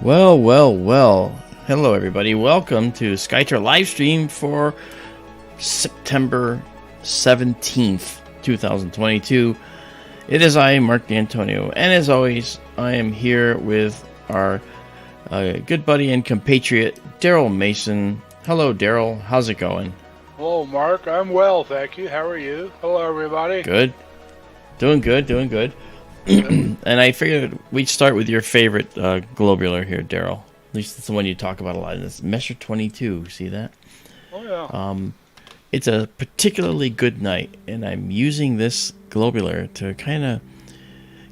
Well, well, well. Hello, everybody. Welcome to Skytra livestream for September 17th, 2022. It is I, Mark D'Antonio, and as always, I am here with our good buddy and compatriot, Daryl Mason. Hello, Daryl. How's it going? Hello, Mark. I'm well, thank you. How are you? Hello, everybody. Good. Doing good, doing good. And I figured we'd start with your favorite globular here, Daryl. At least it's the one you talk about a lot. It's M22. See that? Oh, yeah. It's a particularly good night, and I'm using this globular to kind of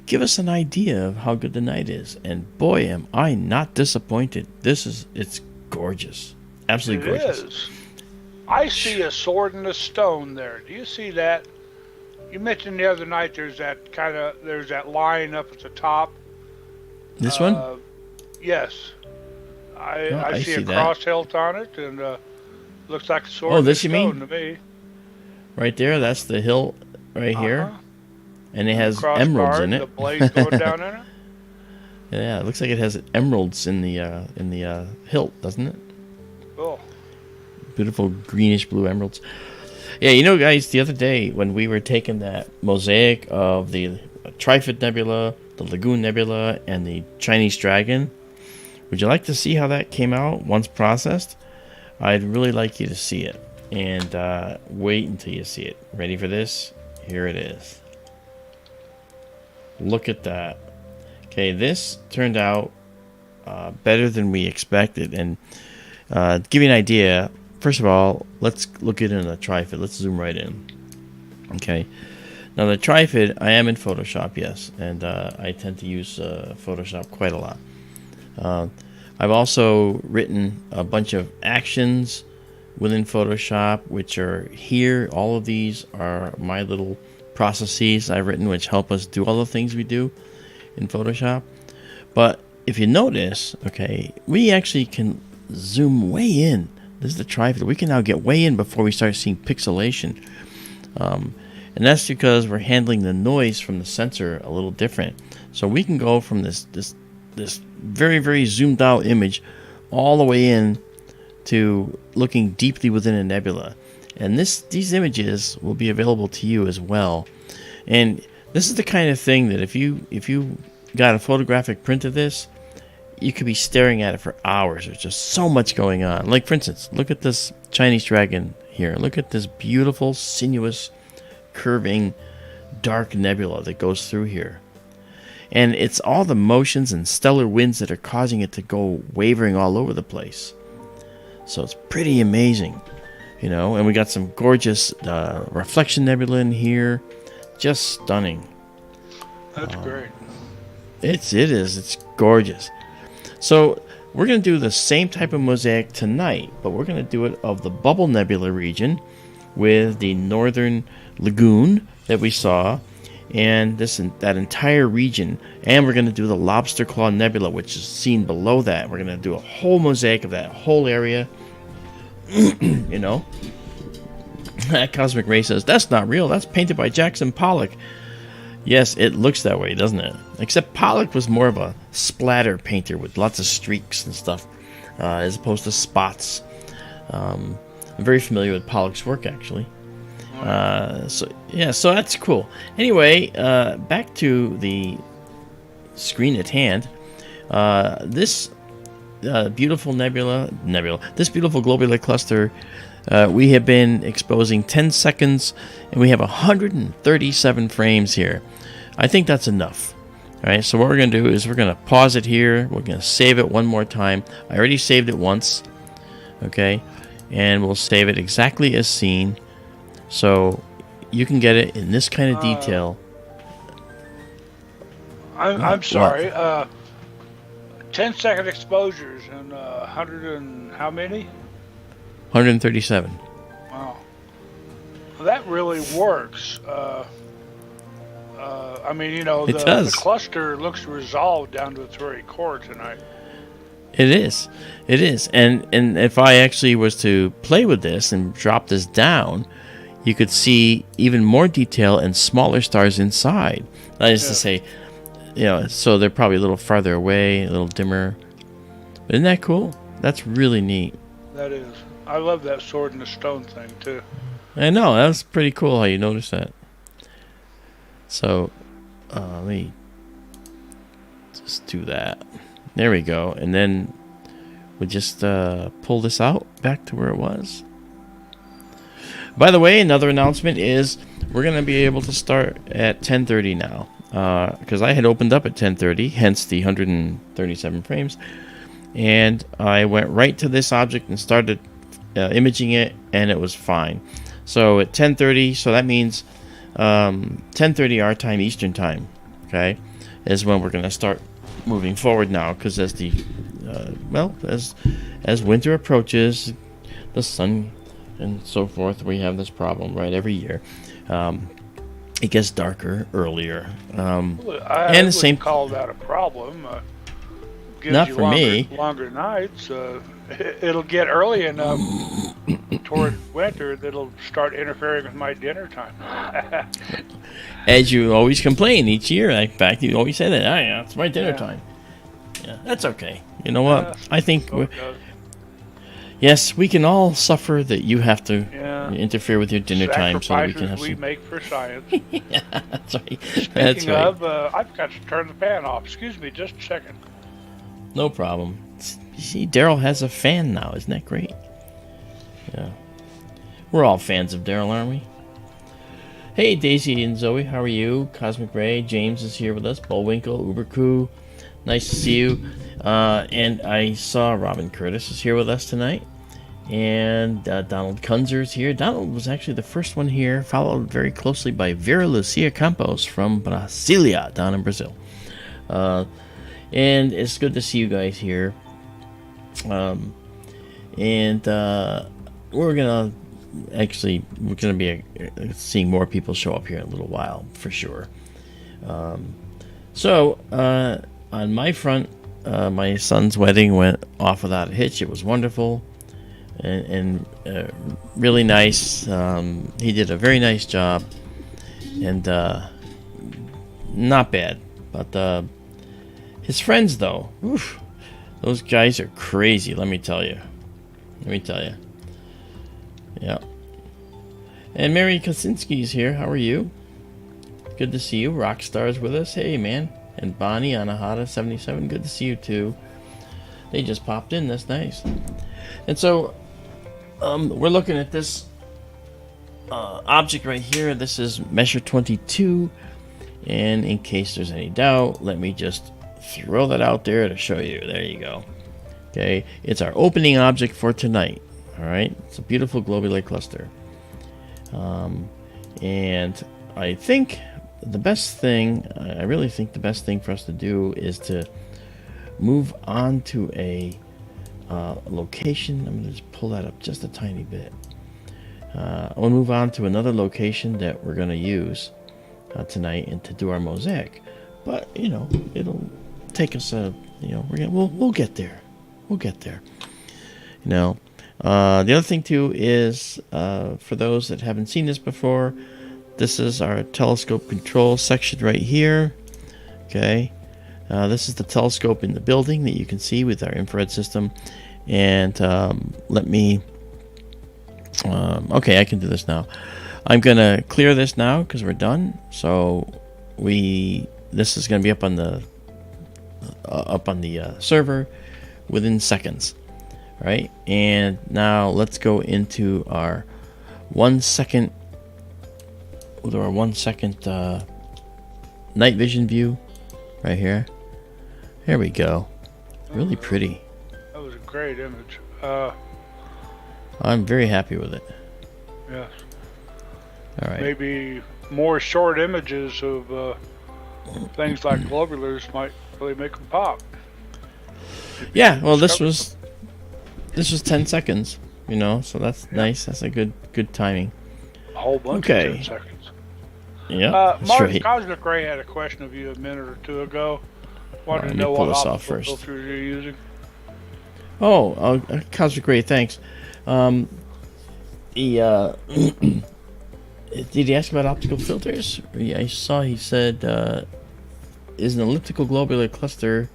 give us an idea of how good the night is. And boy, am I not disappointed. It's gorgeous. Absolutely gorgeous. It is. I see a sword and a stone there. Do you see that? You mentioned the other night there's that line up at the top. This one? Yes. I see a that. cross hilt on it, and looks like a sword Oh, and a this you stone mean? to me. Right there, that's the hilt right here. And it has Cross emeralds guard, in it. The blade going down in it. Yeah, it looks like it has emeralds in the hilt, doesn't it? Cool. Beautiful greenish blue emeralds. Yeah, you know, guys, the other day when we were taking that mosaic of the Trifid Nebula, the Lagoon Nebula, and the Chinese Dragon, would you like to see how that came out once processed? I'd really like you to see it. And wait until you see it. Ready for this? Here it is. Look at that. Okay, this turned out better than we expected. And to give you an idea, first of all, let's look at it in the Trifid. Let's zoom right in. Okay. Now the Trifid, I am in Photoshop, yes. And I tend to use Photoshop quite a lot. I've also written a bunch of actions within Photoshop, which are here. All of these are my little processes I've written, which help us do all the things we do in Photoshop. But if you notice, okay, we actually can zoom way in. This is the Trifid. We can now get way in before we start seeing pixelation. And that's because we're handling the noise from the sensor a little different. So we can go from this very, very zoomed out image all the way in to looking deeply within a nebula. And these images will be available to you as well. And this is the kind of thing that if you got a photographic print of this, you could be staring at it for hours. There's just so much going on. Like, for instance, look at this Chinese dragon here. Look at this beautiful, sinuous, curving, dark nebula that goes through here. And it's all the motions and stellar winds that are causing it to go wavering all over the place. So it's pretty amazing, you know. And we got some gorgeous reflection nebula in here. Just stunning. That's great. It is. It's gorgeous. So we're going to do the same type of mosaic tonight, but we're going to do it of the Bubble Nebula region with the northern lagoon that we saw, and that entire region. And we're going to do the Lobster Clow Nebula, which is seen below that. We're going to do a whole mosaic of that whole area. You know, that Cosmic Ray says, that's not real. That's painted by Jackson Pollock. Yes, it looks that way, doesn't it? Except Pollock was more of a splatter painter with lots of streaks and stuff, as opposed to spots. I'm very familiar with Pollock's work, actually. So that's cool. Anyway, back to the screen at hand. This beautiful this beautiful globular cluster, we have been exposing 10 seconds, and we have 137 frames here. I think that's enough. All right, so what we're going to do is we're going to pause it here. We're going to save it one more time. I already saved it once, okay, and we'll save it exactly as seen, so you can get it in this kind of detail. I'm sorry. 10-second exposures and 100 and how many? 137. Wow. Well, that really works. I mean, you know, the cluster looks resolved down to its very core tonight. It is. And if I actually was to play with this and drop this down, you could see even more detail and smaller stars inside. That is to say, you know, so they're probably a little farther away, a little dimmer. Isn't that cool? That's really neat. That is. I love that sword in the stone thing too. I know, that's pretty cool how you noticed that. So, let me just do that. There we go. And then we just pull this out back to where it was. By the way, another announcement is we're going to be able to start at 10:30 now. Because I had opened up at 10:30, hence the 137 frames. And I went right to this object and started imaging it, and it was fine. So at 10:30, so that means 10:30 our time, Eastern time, okay, is when we're going to start moving forward now. Because as the as winter approaches, the sun and so forth, we have this problem right every year. It gets darker earlier, and the same. Call that a problem. Gives Not you for me. Longer nights. It'll get early enough toward winter that'll start interfering with my dinner time. As you always complain each year. In fact, you always say that. Oh, yeah, it's my dinner time. Yeah, that's okay. You know what? I think. Yes, we can all suffer that you have to interfere with your dinner time so that we can have some. We make for science. Yeah, that's right. Speaking of, I've got to turn the fan off. Excuse me, just a second. No problem. You see, Daryl has a fan now. Isn't that great? Yeah. We're all fans of Daryl, aren't we? Hey, Daisy and Zoe, how are you? Cosmic Ray, James is here with us. Bullwinkle, Ubercoo, nice to see you. And I saw Robin Curtis is here with us tonight. And Donald Kunzer is here. Donald was actually the first one here, followed very closely by Vera Lucia Campos from Brasilia, down in Brazil. And it's good to see you guys here. We're gonna be seeing more people show up here in a little while for sure. So on my front, my son's wedding went off without a hitch. It was wonderful and really nice. He did a very nice job, and not bad. But his friends, though, oof, those guys are crazy. Let me tell you. Yeah. And Mary Kosinski's here. How are you? Good to see you. Rockstar's with us. Hey, man. And Bonnie Anahata77. Good to see you, too. They just popped in. That's nice. And so, we're looking at this object right here. This is Measure 22. And in case there's any doubt, let me just throw that out there to show you. There you go. Okay. It's our opening object for tonight. All right. It's a beautiful globular cluster. And I think I really think the best thing for us to do is to move on to a location. I'm going to just pull that up just a tiny bit. I'll move on to another location that we're going to use tonight and to do our mosaic. But, it'll take us we'll get there. The other thing too is for those that haven't seen this before, this is our telescope control section right here. Okay, this is the telescope in the building that you can see with our infrared system. And let me okay, I can do this now. I'm gonna clear this now because we're done. So this is gonna be up on the server within seconds. Right, and now let's go into our 1 second night vision view right here. There we go. Really pretty. That was a great image. I'm very happy with it. Yes. All right. Maybe more short images of things like globulars might really make them pop. Yeah. Well, this was 10 seconds. So that's nice. That's a good timing. A whole bunch of 10 seconds. Yeah. Martin, right. Cosmic Ray had a question of you a minute or two ago. Wanted to Let me know pull what this optical off first. filters you're using. Cosmic Ray, thanks. Did he ask about optical filters? I saw he said, is an elliptical globular cluster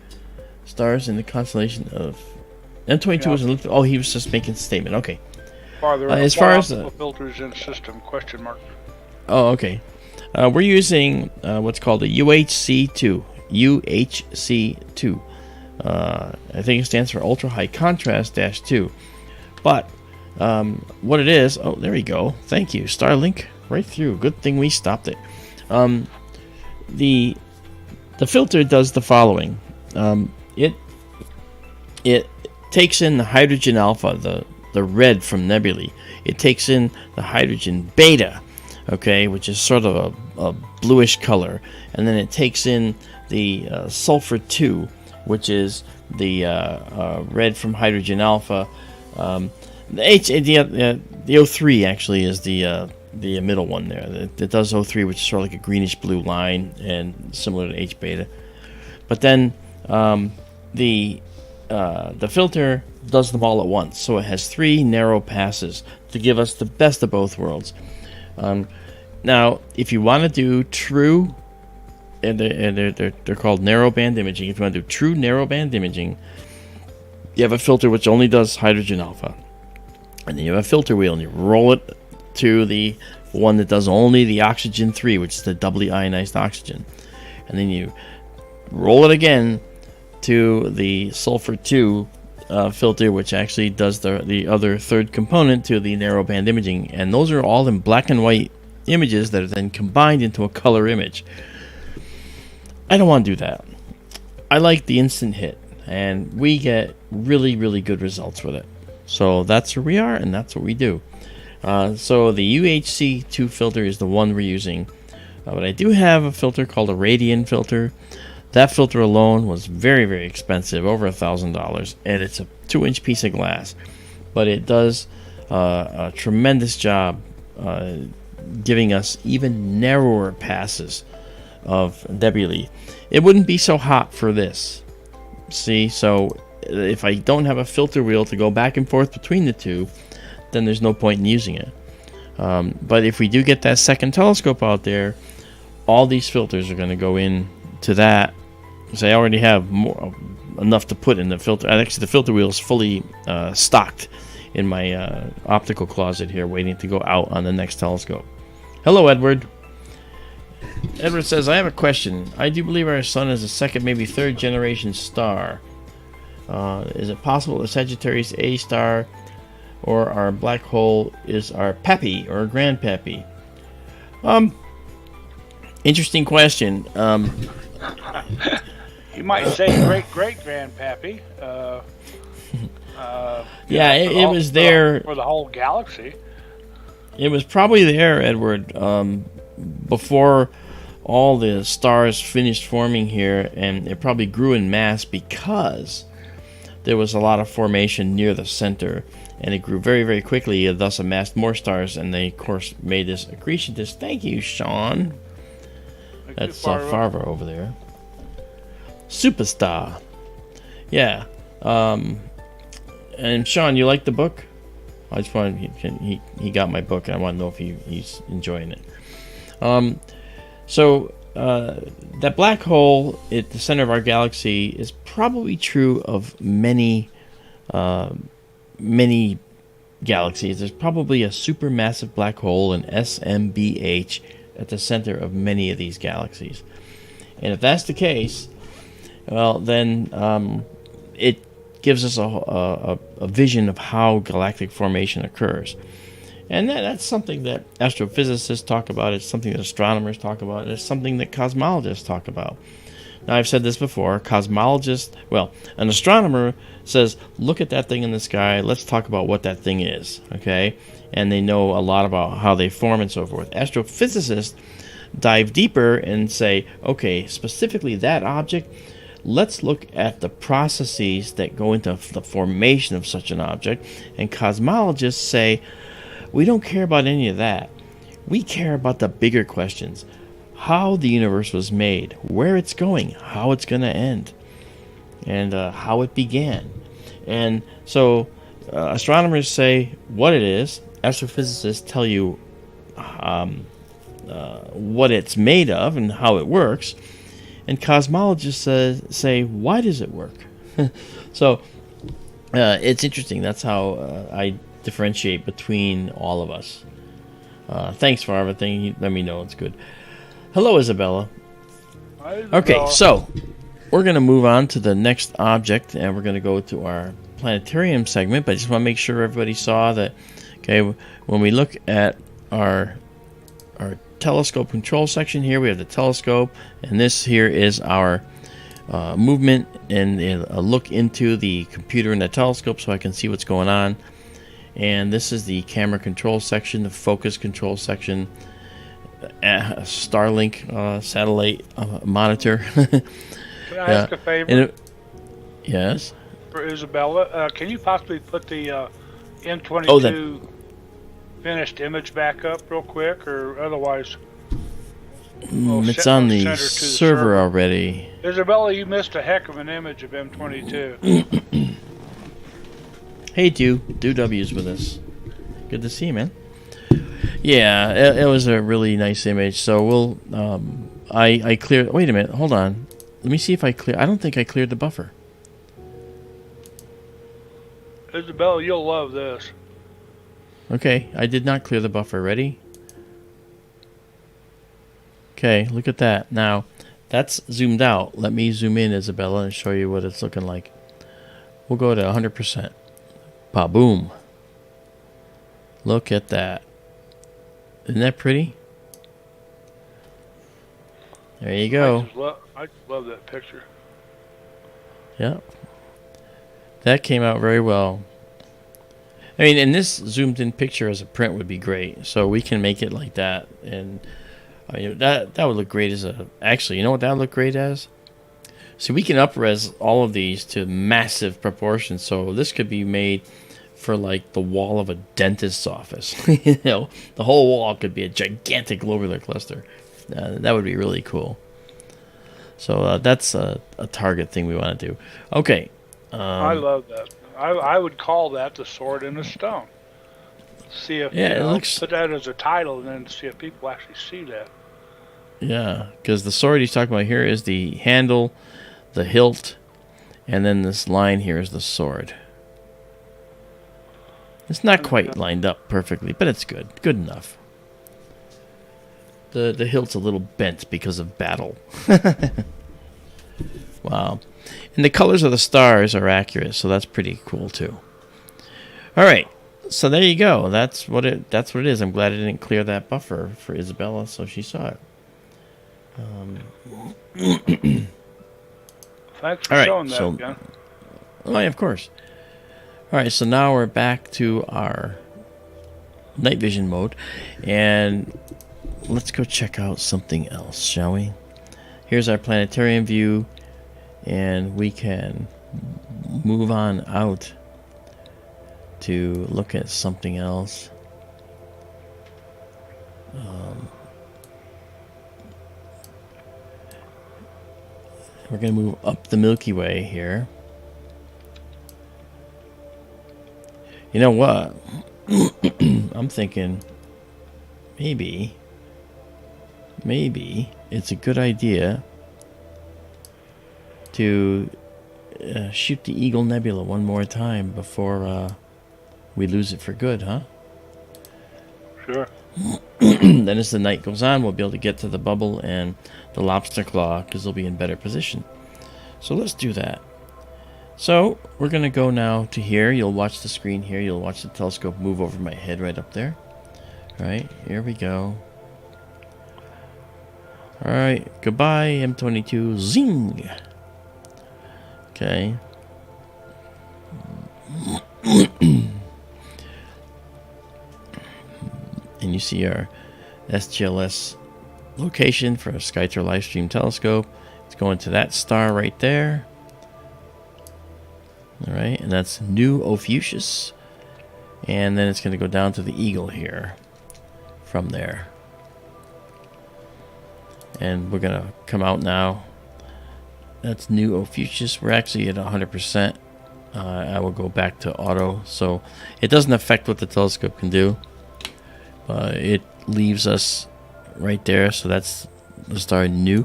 stars in the constellation of M22 Yeah. was a little. Oh, he was just making a statement. Okay. Farther As up, far what as optical filters in system? Question mark. oh, okay. We're using what's called a UHC2. UHC2. I think it stands for Ultra High Contrast Dash 2. But what it is, oh, there we go. Thank you, Starlink. Right through. Good thing we stopped it. The filter does the following. It takes in the hydrogen alpha, the red from nebulae. It takes in the hydrogen beta, okay, which is sort of a bluish color, and then it takes in the sulfur 2, which is the red from hydrogen alpha. The O3 actually is the middle one there. It does O3, which is sort of like a greenish blue line and similar to H beta. But then the filter does them all at once, so it has 3 narrow passes to give us the best of both worlds. Now, if you want to do true, and they're called narrowband imaging. If you want to do true narrowband imaging, you have a filter which only does hydrogen alpha, and then you have a filter wheel, and you roll it to the one that does only the oxygen 3, which is the doubly ionized oxygen, and then you roll it again to the sulfur 2 filter, which actually does the other third component to the narrowband imaging, and those are all in black and white images that are then combined into a color image. I don't want to do that. I like the instant hit, and we get really, really good results with it. So that's where we are, and that's what we do. So the UHC2 filter is the one we're using, but I do have a filter called a radian filter. That filter alone was very, very expensive, over $1,000, and it's a 2-inch piece of glass, but it does a tremendous job giving us even narrower passes of nebulae. It wouldn't be so hot for this. See, so if I don't have a filter wheel to go back and forth between the two, then there's no point in using it. But if we do get that second telescope out there, all these filters are going to go in to that, because I already have enough to put in the filter. Actually, the filter wheel is fully stocked in my optical closet here, waiting to go out on the next telescope. Hello, Edward. Edward says, I have a question. I do believe our sun is a second, maybe third generation star. Is it possible the Sagittarius A star or our black hole is our pappy or grandpappy? Interesting question. You might say great-great-grandpappy. Yeah, it was there for the whole galaxy. It was probably there, Edward, before all the stars finished forming here, and it probably grew in mass because there was a lot of formation near the center, and it grew very, very quickly, and thus amassed more stars, and they, of course, made this accretion disk. Thank you, Sean. That's Farva over there. Superstar. Yeah. And Sean, you like the book? I just wanted he got my book, and I want to know if he's enjoying it. So that black hole at the center of our galaxy is probably true of many galaxies. There's probably a supermassive black hole, an SMBH, at the center of many of these galaxies. And if that's the case, well, then it gives us a vision of how galactic formation occurs. And that's something that astrophysicists talk about. It's something that astronomers talk about. It's something that cosmologists talk about. Now, I've said this before. An astronomer says, look at that thing in the sky. Let's talk about what that thing is, okay? And they know a lot about how they form and so forth. Astrophysicists dive deeper and say, okay, specifically that object, let's look at the processes that go into the formation of such an object. And cosmologists say, we don't care about any of that. We care about the bigger questions. How the universe was made, where it's going, how it's going to end, and how it began. And so astronomers say what it is. Astrophysicists tell you what it's made of and how it works. And cosmologists say, why does it work? So It's interesting. That's how I differentiate between all of us. Thanks for everything. Let me know it's good. Hello, Izabela. Hi, Okay, Izabela. so we're going to move on to the next object, and we're going to go to our planetarium segment. But I just want to make sure everybody saw that. Okay, when we look at our telescope control section here, we have the telescope, and this here is our movement and a look into the computer and the telescope so I can see what's going on. And this is the camera control section, the focus control section, Starlink satellite monitor. Can I ask a favor? Yes. For Izabela, can you possibly put the M22 finished image back up real quick, or otherwise? It's on the server already. Izabela, you missed a heck of an image of M22. Hey, Do W's with us. Good to see you, man. Yeah, it was a really nice image. So we'll, I cleared. Wait a minute, hold on. Let me see if I clear. I don't think I cleared the buffer. Izabela, you'll love this. Okay, I did not clear the buffer. Ready? Okay, look at that. Now, that's zoomed out. Let me zoom in, Izabela, and show you what it's looking like. We'll go to 100%. Ba-boom. Look at that. Isn't that pretty? There you go. I just love that picture. Yeah. That came out very well. I mean, and this zoomed in picture as a print would be great. So we can make it like that. And I mean, that would look great as a... Actually, you know what that would look great as? So we can up-res all of these to massive proportions. So this could be made for like the wall of a dentist's office. You know, the whole wall could be a gigantic globular cluster. That would be really cool. So that's a target thing we want to do. Okay. I love that. I would call that the sword in the stone. See if it looks... put that as a title and then see if people actually see that. Yeah, because the sword he's talking about here is the handle, the hilt, and then this line here is the sword. It's not quite lined up perfectly, but it's good. Good enough. The hilt's a little bent because of battle. Wow. And the colors of the stars are accurate, so that's pretty cool too. All right. So there you go. That's what it is. I'm glad I didn't clear that buffer for Izabela so she saw it. Thanks for showing that again. Oh, yeah, of course. All right, so now we're back to our night vision mode, and let's go check out something else, shall we? Here's our planetarium view, and we can move on out to look at something else. We're going to move up the Milky Way here. You know what? I'm thinking maybe it's a good idea to shoot the Eagle Nebula one more time before we lose it for good, huh? Sure. Then as the night goes on, we'll be able to get to the bubble and the lobster claw because they'll be in better position. So let's do that. So we're going to go now to here. You'll watch the screen here. You'll watch the telescope move over my head right up there. All right, here we go. All right, goodbye, M22. Zing! Okay. And you see our STLS location for a Skytour live stream telescope. It's going to that star right there. All right, and that's New Ophiuchus. And then it's going to go down to the Eagle here from there. And we're going to come out now. That's New Ophiuchus. We're actually at 100%. I will go back to auto. So it doesn't affect what the telescope can do. It leaves us right there. So that's the star Nu.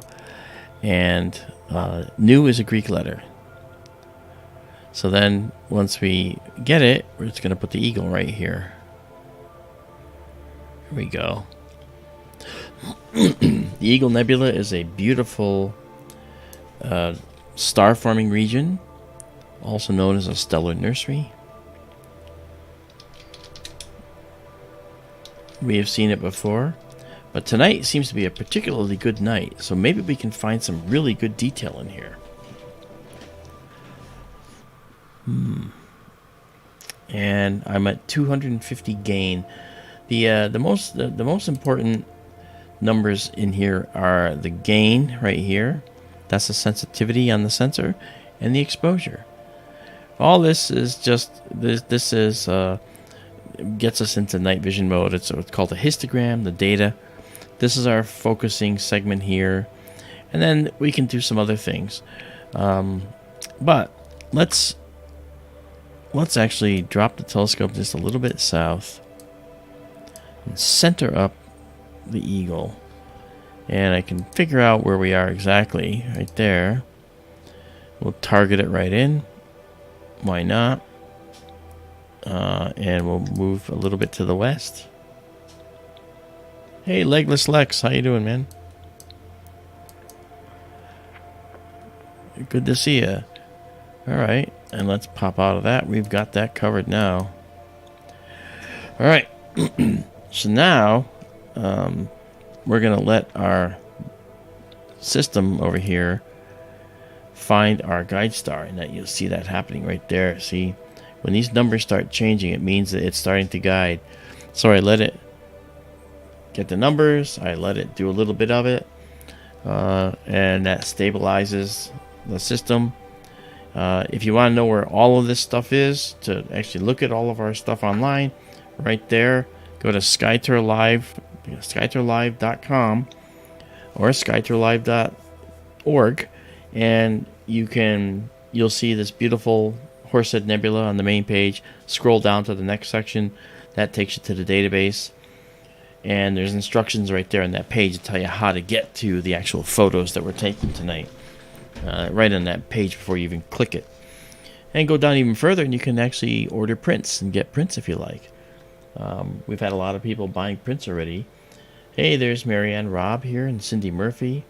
And Nu is a Greek letter. So then once we get it, we're just going to put the eagle right here. Here we go. The Eagle Nebula is a beautiful star forming region, also known as a stellar nursery. We have seen it before, but tonight seems to be a particularly good night, so maybe we can find some really good detail in here. And I'm at 250 gain. The most important numbers in here are the gain right here. That's the sensitivity on the sensor, and the exposure. All this is just this is gets us into night vision mode. It's called a histogram, the data. This is our focusing segment here, and then we can do some other things. But let's actually drop the telescope just a little bit south and center up the eagle, and I can figure out where we are exactly right there. We'll target it right in. Why not? And we'll move a little bit to the west. Hey, Legless Lex, how you doing, man? Good to see you. All right, and let's pop out of that. We've got that covered now. All right, so now we're gonna let our system over here find our guide star, and that you'll see that happening right there. See, when these numbers start changing, it means that it's starting to guide. So I let it get the numbers, I let it do a little bit of it, and that stabilizes the system. If you want to know where all of this stuff is, to actually look at all of our stuff online, right there, go to skytourlive.com or skytourlive.org, and you'll see this beautiful Horsehead Nebula on the main page. Scroll down to the next section, that takes you to the database, and there's instructions right there on that page to tell you how to get to the actual photos that we're taking tonight, right on that page before you even click it. And go down even further, and you can actually order prints and get prints if you like. We've had a lot of people buying prints already. Hey, there's Marianne Robb here and Cindy Murphy.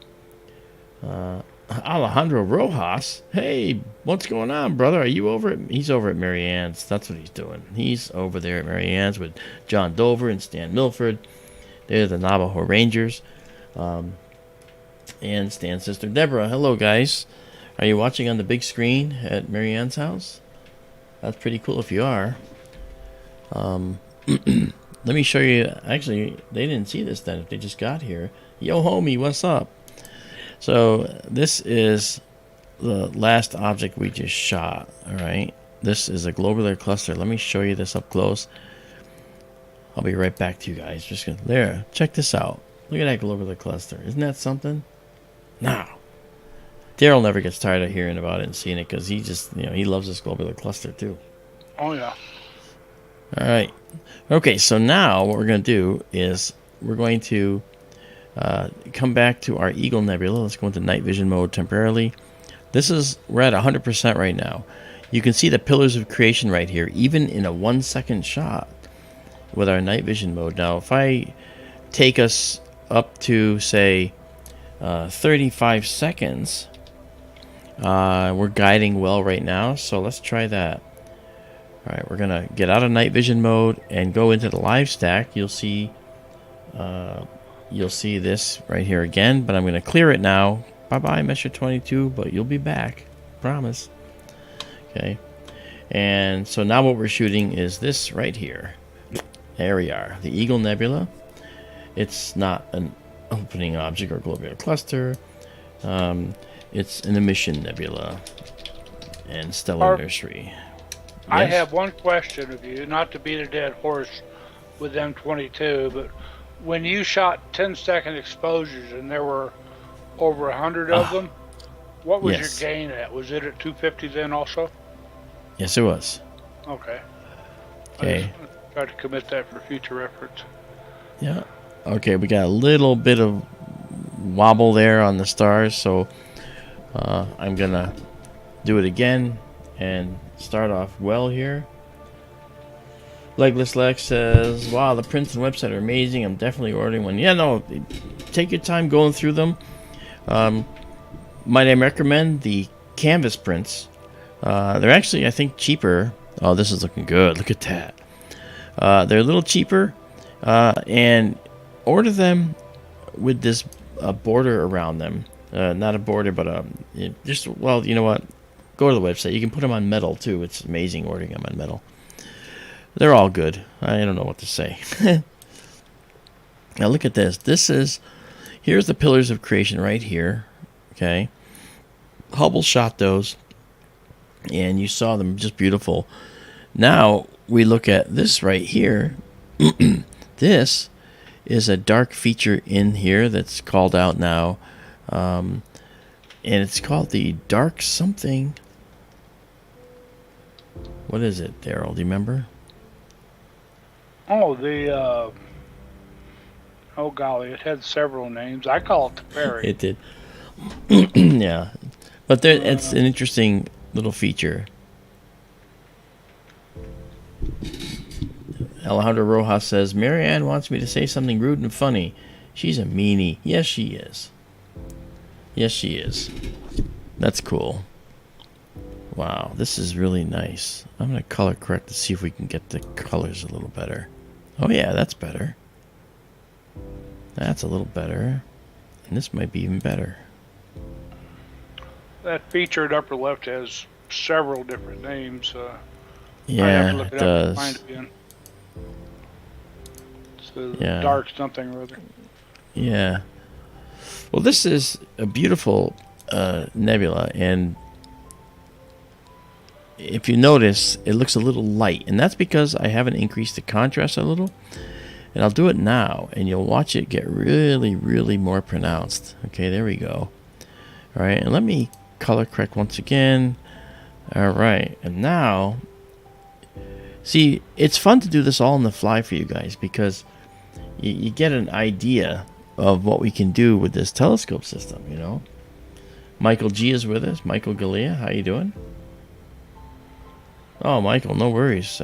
Alejandro Rojas. Hey, what's going on, brother? Are you over at... He's over at Marianne's. That's what he's doing. He's over there at Marianne's with John Dover and Stan Milford. They're the Navajo Rangers. And Stan's sister Deborah. Hello, guys. Are you watching on the big screen at Marianne's house? That's pretty cool if you are. Let me show you. Actually, they didn't see this then if they just got here. Yo, homie, what's up? So this is the last object we just shot. All right, this is a globular cluster. Let me show you this up close. I'll be right back to you guys. Just gonna, there, check this out. Look at that globular cluster. Isn't that something? Now, Daryl never gets tired of hearing about it and seeing it, because he just, he loves this globular cluster too. Oh yeah. All right. Okay, so now what we're going to do is we're going to come back to our Eagle Nebula. Let's go into night vision mode temporarily. We're at 100% right now. You can see the pillars of creation right here, even in a 1 second shot with our night vision mode. Now, if I take us up to, say, 35 seconds, we're guiding well right now, so let's try that. All right, we're gonna get out of night vision mode and go into the live stack. You'll see this right here again, but I'm gonna clear it now. Bye bye, M22, but you'll be back, promise. Okay, and so now what we're shooting is this right here. There we are, the Eagle Nebula. It's not an opening object or globular cluster. It's an emission nebula and stellar nursery. I Yes? have one question of you, not to beat a dead horse with M22, but when you shot 10-second exposures and there were over 100 of them, what was yes. your gain at? Was it at 250 then also? Yes, it was. Okay. Okay. I try to commit that for future reference. Yeah. Okay, we got a little bit of wobble there on the stars, so I'm gonna do it again, and start off well here. Legless Lex says, wow, the prints and website are amazing. I'm definitely ordering one. Yeah, no, take your time going through them. Might I recommend the canvas prints? They're actually, I think, cheaper. Oh, this is looking good. Look at that. They're a little cheaper. And order them with this border around them. Not a border, but just, well, you know what? Go to the website. You can put them on metal, too. It's amazing ordering them on metal. They're all good. I don't know what to say. Now look at this. Here's the pillars of creation right here. Okay. Hubble shot those, and you saw them just beautiful. Now we look at this right here. This is a dark feature in here that's called out now. And it's called the dark something. What is it, Daryl? Do you remember? Oh, oh golly, it had several names. I call it the fairy. It did. Yeah. But it's an interesting little feature. Alejandro Rojas says, Marianne wants me to say something rude and funny. She's a meanie. Yes, she is. Yes, she is. That's cool. Wow, this is really nice. I'm going to color correct to see if we can get the colors a little better. Oh yeah, that's better. That's a little better. And this might be even better. That featured upper left has several different names. Yeah, I have to look it does. up and find it again. So Yeah. dark something or other. Yeah. Well, this is a beautiful nebula, and if you notice, it looks a little light, and that's because I haven't increased the contrast a little. And I'll do it now, and you'll watch it get really, really more pronounced. Okay, there we go. All right, and let me color correct once again. All right, and now, see, it's fun to do this all on the fly for you guys, because you get an idea of what we can do with this telescope system, you know. Michael G is with us. Michael Galea, how you doing? Oh, Michael, no worries.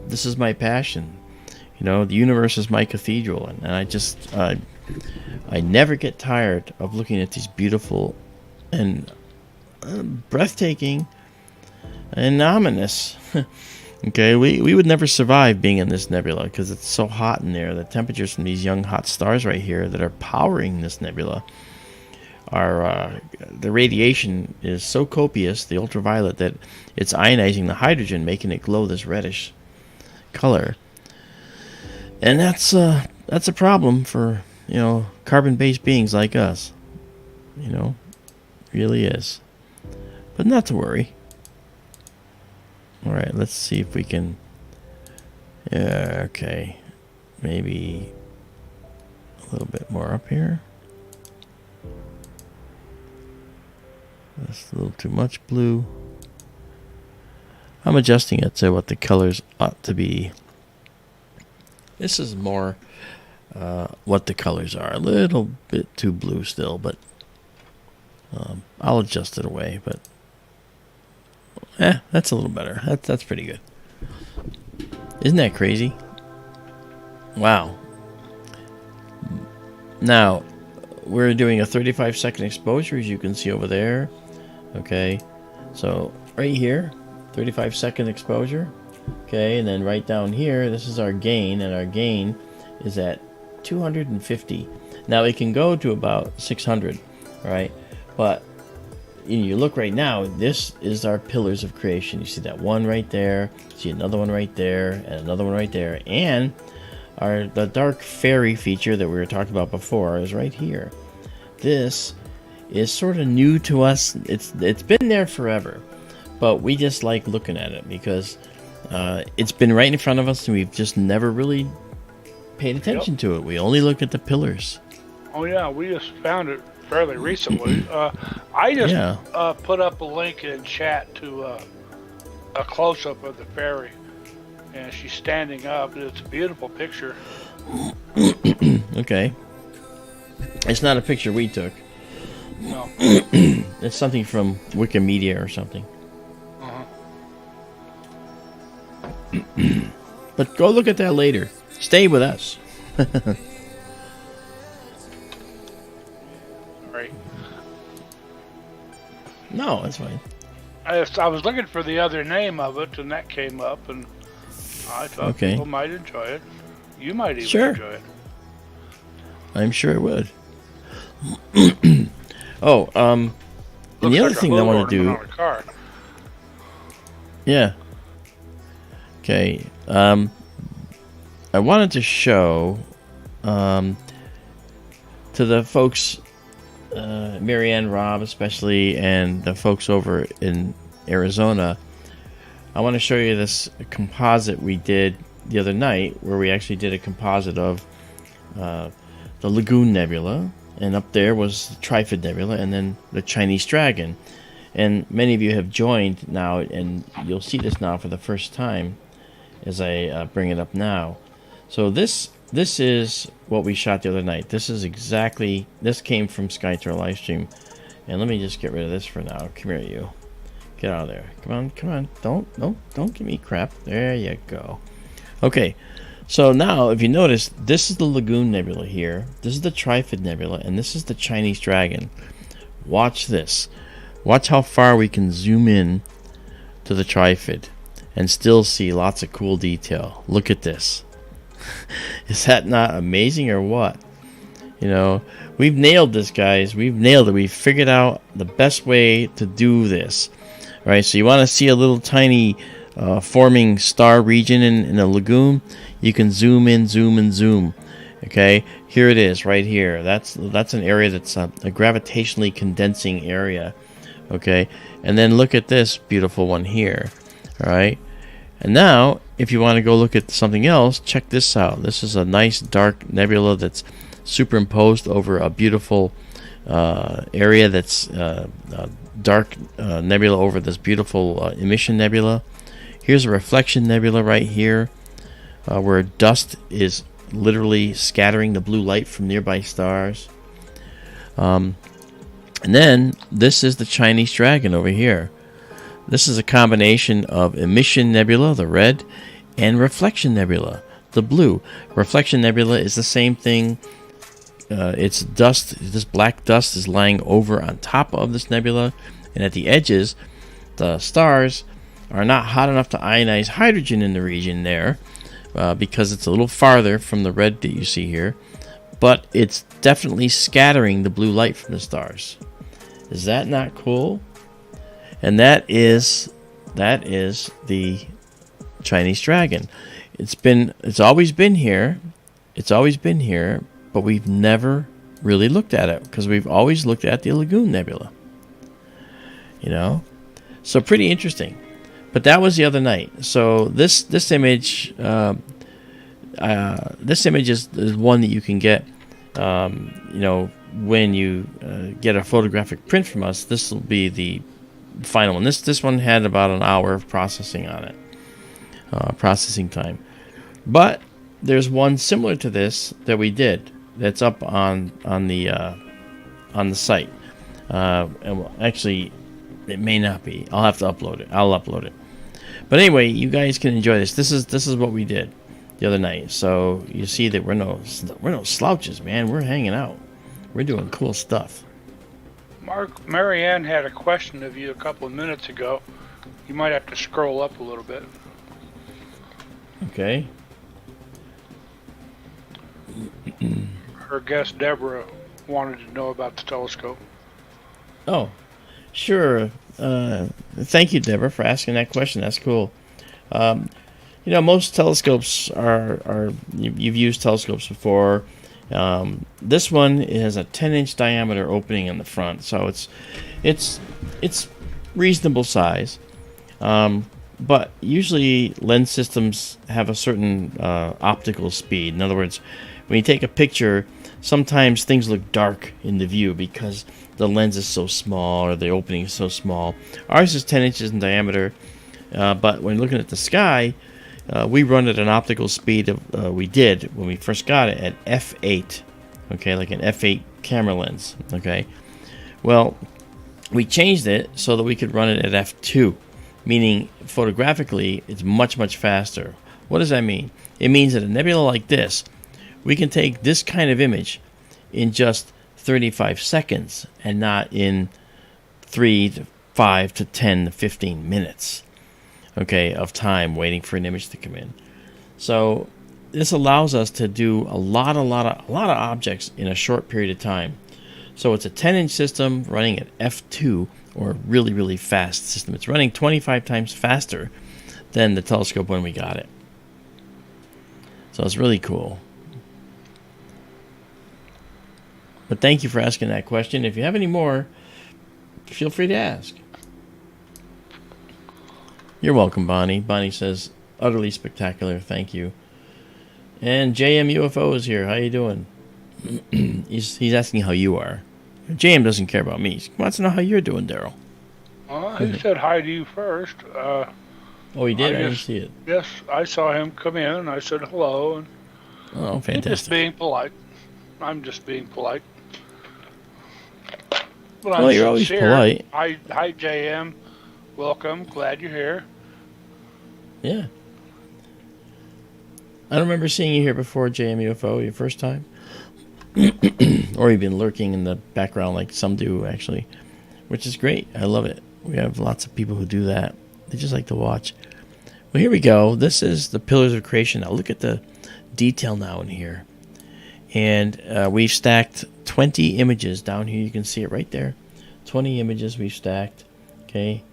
This is my passion. You know, the universe is my cathedral, and I never get tired of looking at these beautiful and breathtaking and ominous. Okay, we would never survive being in this nebula because it's so hot in there. The temperatures from these young hot stars right here that are powering this nebula are the radiation is so copious, the ultraviolet, that it's ionizing the hydrogen, making it glow this reddish color. And that's a problem for, you know, carbon-based beings like us. You know, really is. But not to worry. All right, let's see if we can. Yeah, okay, maybe a little bit more up here. That's a little too much blue. I'm adjusting it to what the colors ought to be. This is more what the colors are. A little bit too blue still, but I'll adjust it away. But that's a little better. That's pretty good. Isn't that crazy? Wow. Now, we're doing a 35-second exposure, as you can see over there. Okay, so right here, 35-second exposure. Okay, and then right down here, this is our gain, and our gain is at 250. Now it can go to about 600, right? But you look right now, this is our pillars of creation. You see that one right there, see another one right there, and another one right there, and the dark fairy feature that we were talking about before is right here. This is sort of new to us. It's been there forever, but we just like looking at it because it's been right in front of us, and we've just never really paid attention to it. We only look at the pillars. Oh yeah, we just found it fairly recently. I just put up a link in chat to a close-up of the fairy, and she's standing up. It's a beautiful picture. Okay. It's not a picture we took. No. It's something from Wikimedia or something. Uh-huh. But go look at that later. Stay with us. Right. No, that's fine. I was looking for the other name of it, and that came up, and I thought people might enjoy it. You might even enjoy it. I'm sure it would. Oh, and the other thing I want to do. Yeah. Okay. I wanted to show to the folks, Marianne, Rob especially, and the folks over in Arizona, I want to show you this composite we did the other night, where we actually did a composite of the Lagoon Nebula, and up there was the Trifid Nebula, and then the Chinese Dragon. And many of you have joined now, and you'll see this now for the first time as I bring it up now. So this is what we shot the other night. This came from Skytour livestream. And let me just get rid of this for now. Come here, you. Get out of there. Come on. Don't give me crap. There you go. Okay. So now, if you notice, this is the Lagoon Nebula here. This is the Trifid Nebula, and this is the Chinese Dragon. Watch this. Watch how far we can zoom in to the Trifid and still see lots of cool detail. Look at this. Is that not amazing or what? You know, we've nailed this, guys. We've nailed it. We've figured out the best way to do this. All right, so you want to see a little tiny forming star region in a lagoon? You can zoom in, zoom. Okay, here it is, right here. That's an area that's a gravitationally condensing area. Okay, and then look at this beautiful one here. All right, and now if you want to go look at something else, check this out. This is a nice dark nebula that's superimposed over a beautiful area that's dark nebula over this beautiful emission nebula. Here's a reflection nebula right here, where dust is literally scattering the blue light from nearby stars. And then this is the Chinese Dragon over here. This is a combination of emission nebula, the red, and reflection nebula, the blue. Reflection nebula is the same thing. It's dust. This black dust is lying over on top of this nebula, and at the edges, the stars are not hot enough to ionize hydrogen in the region there, because it's a little farther from the red that you see here, but it's definitely scattering the blue light from the stars. Is that not cool? And that is the Chinese Dragon. It's always been here. It's always been here, but we've never really looked at it because we've always looked at the Lagoon Nebula. You know? So pretty interesting. But that was the other night. So this image is one that you can get, you know, when you get a photographic print from us. This will be the final one. This one had about an hour of processing on it, processing time. But there's one similar to this that we did that's up on the site. And actually, it may not be. I'll have to upload it. I'll upload it. But anyway, you guys can enjoy this. This is what we did the other night. So you see that we're no slouches, man. We're hanging out. We're doing cool stuff. Marianne had a question of you a couple of minutes ago. You might have to scroll up a little bit. Okay. Her guest Deborah wanted to know about the telescope. Oh, sure. Thank you, Deborah, for asking that question. That's cool. You know, most telescopes are you've used telescopes before. This one has a 10-inch diameter opening in the front, so it's reasonable size. But usually lens systems have a certain optical speed. In other words, when you take a picture, sometimes things look dark in the view because the lens is so small or the opening is so small. Ours is 10 inches in diameter, but when looking at the sky, we run at an optical speed of, we did when we first got it, at f8, okay, like an f8 camera lens, okay. Well, we changed it so that we could run it at f2, meaning photographically it's much, much faster. What does that mean? It means that a nebula like this, we can take this kind of image in just 35 seconds and not in 3 to 5 to 10 to 15 minutes, okay, of time waiting for an image to come in. So this allows us to do a lot of objects in a short period of time. So it's a 10-inch system running at f2, or a really, really fast system. It's running 25 times faster than the telescope when we got it. So it's really cool. But thank you for asking that question. If you have any more, feel free to ask. You're welcome, Bonnie. Bonnie says, utterly spectacular. Thank you. And JM UFO is here. How you doing? he's asking how you are. JM doesn't care about me. He wants to know how you're doing, Daryl. He said hi to you first. Oh, he did? I didn't see it. Yes, I saw him come in, and I said hello. And oh, fantastic. just being polite. I'm just being polite. But well, you're always polite. Hi, JM. Welcome. Glad you're here. Yeah. I don't remember seeing you here before, JM UFO, your first time. Or you've been lurking in the background like some do, actually, which is great. I love it. We have lots of people who do that. They just like to watch. Well, here we go. This is the Pillars of Creation. Now, look at the detail now in here. And we've stacked 20 images down here. You can see it right there. 20 images we've stacked. Okay.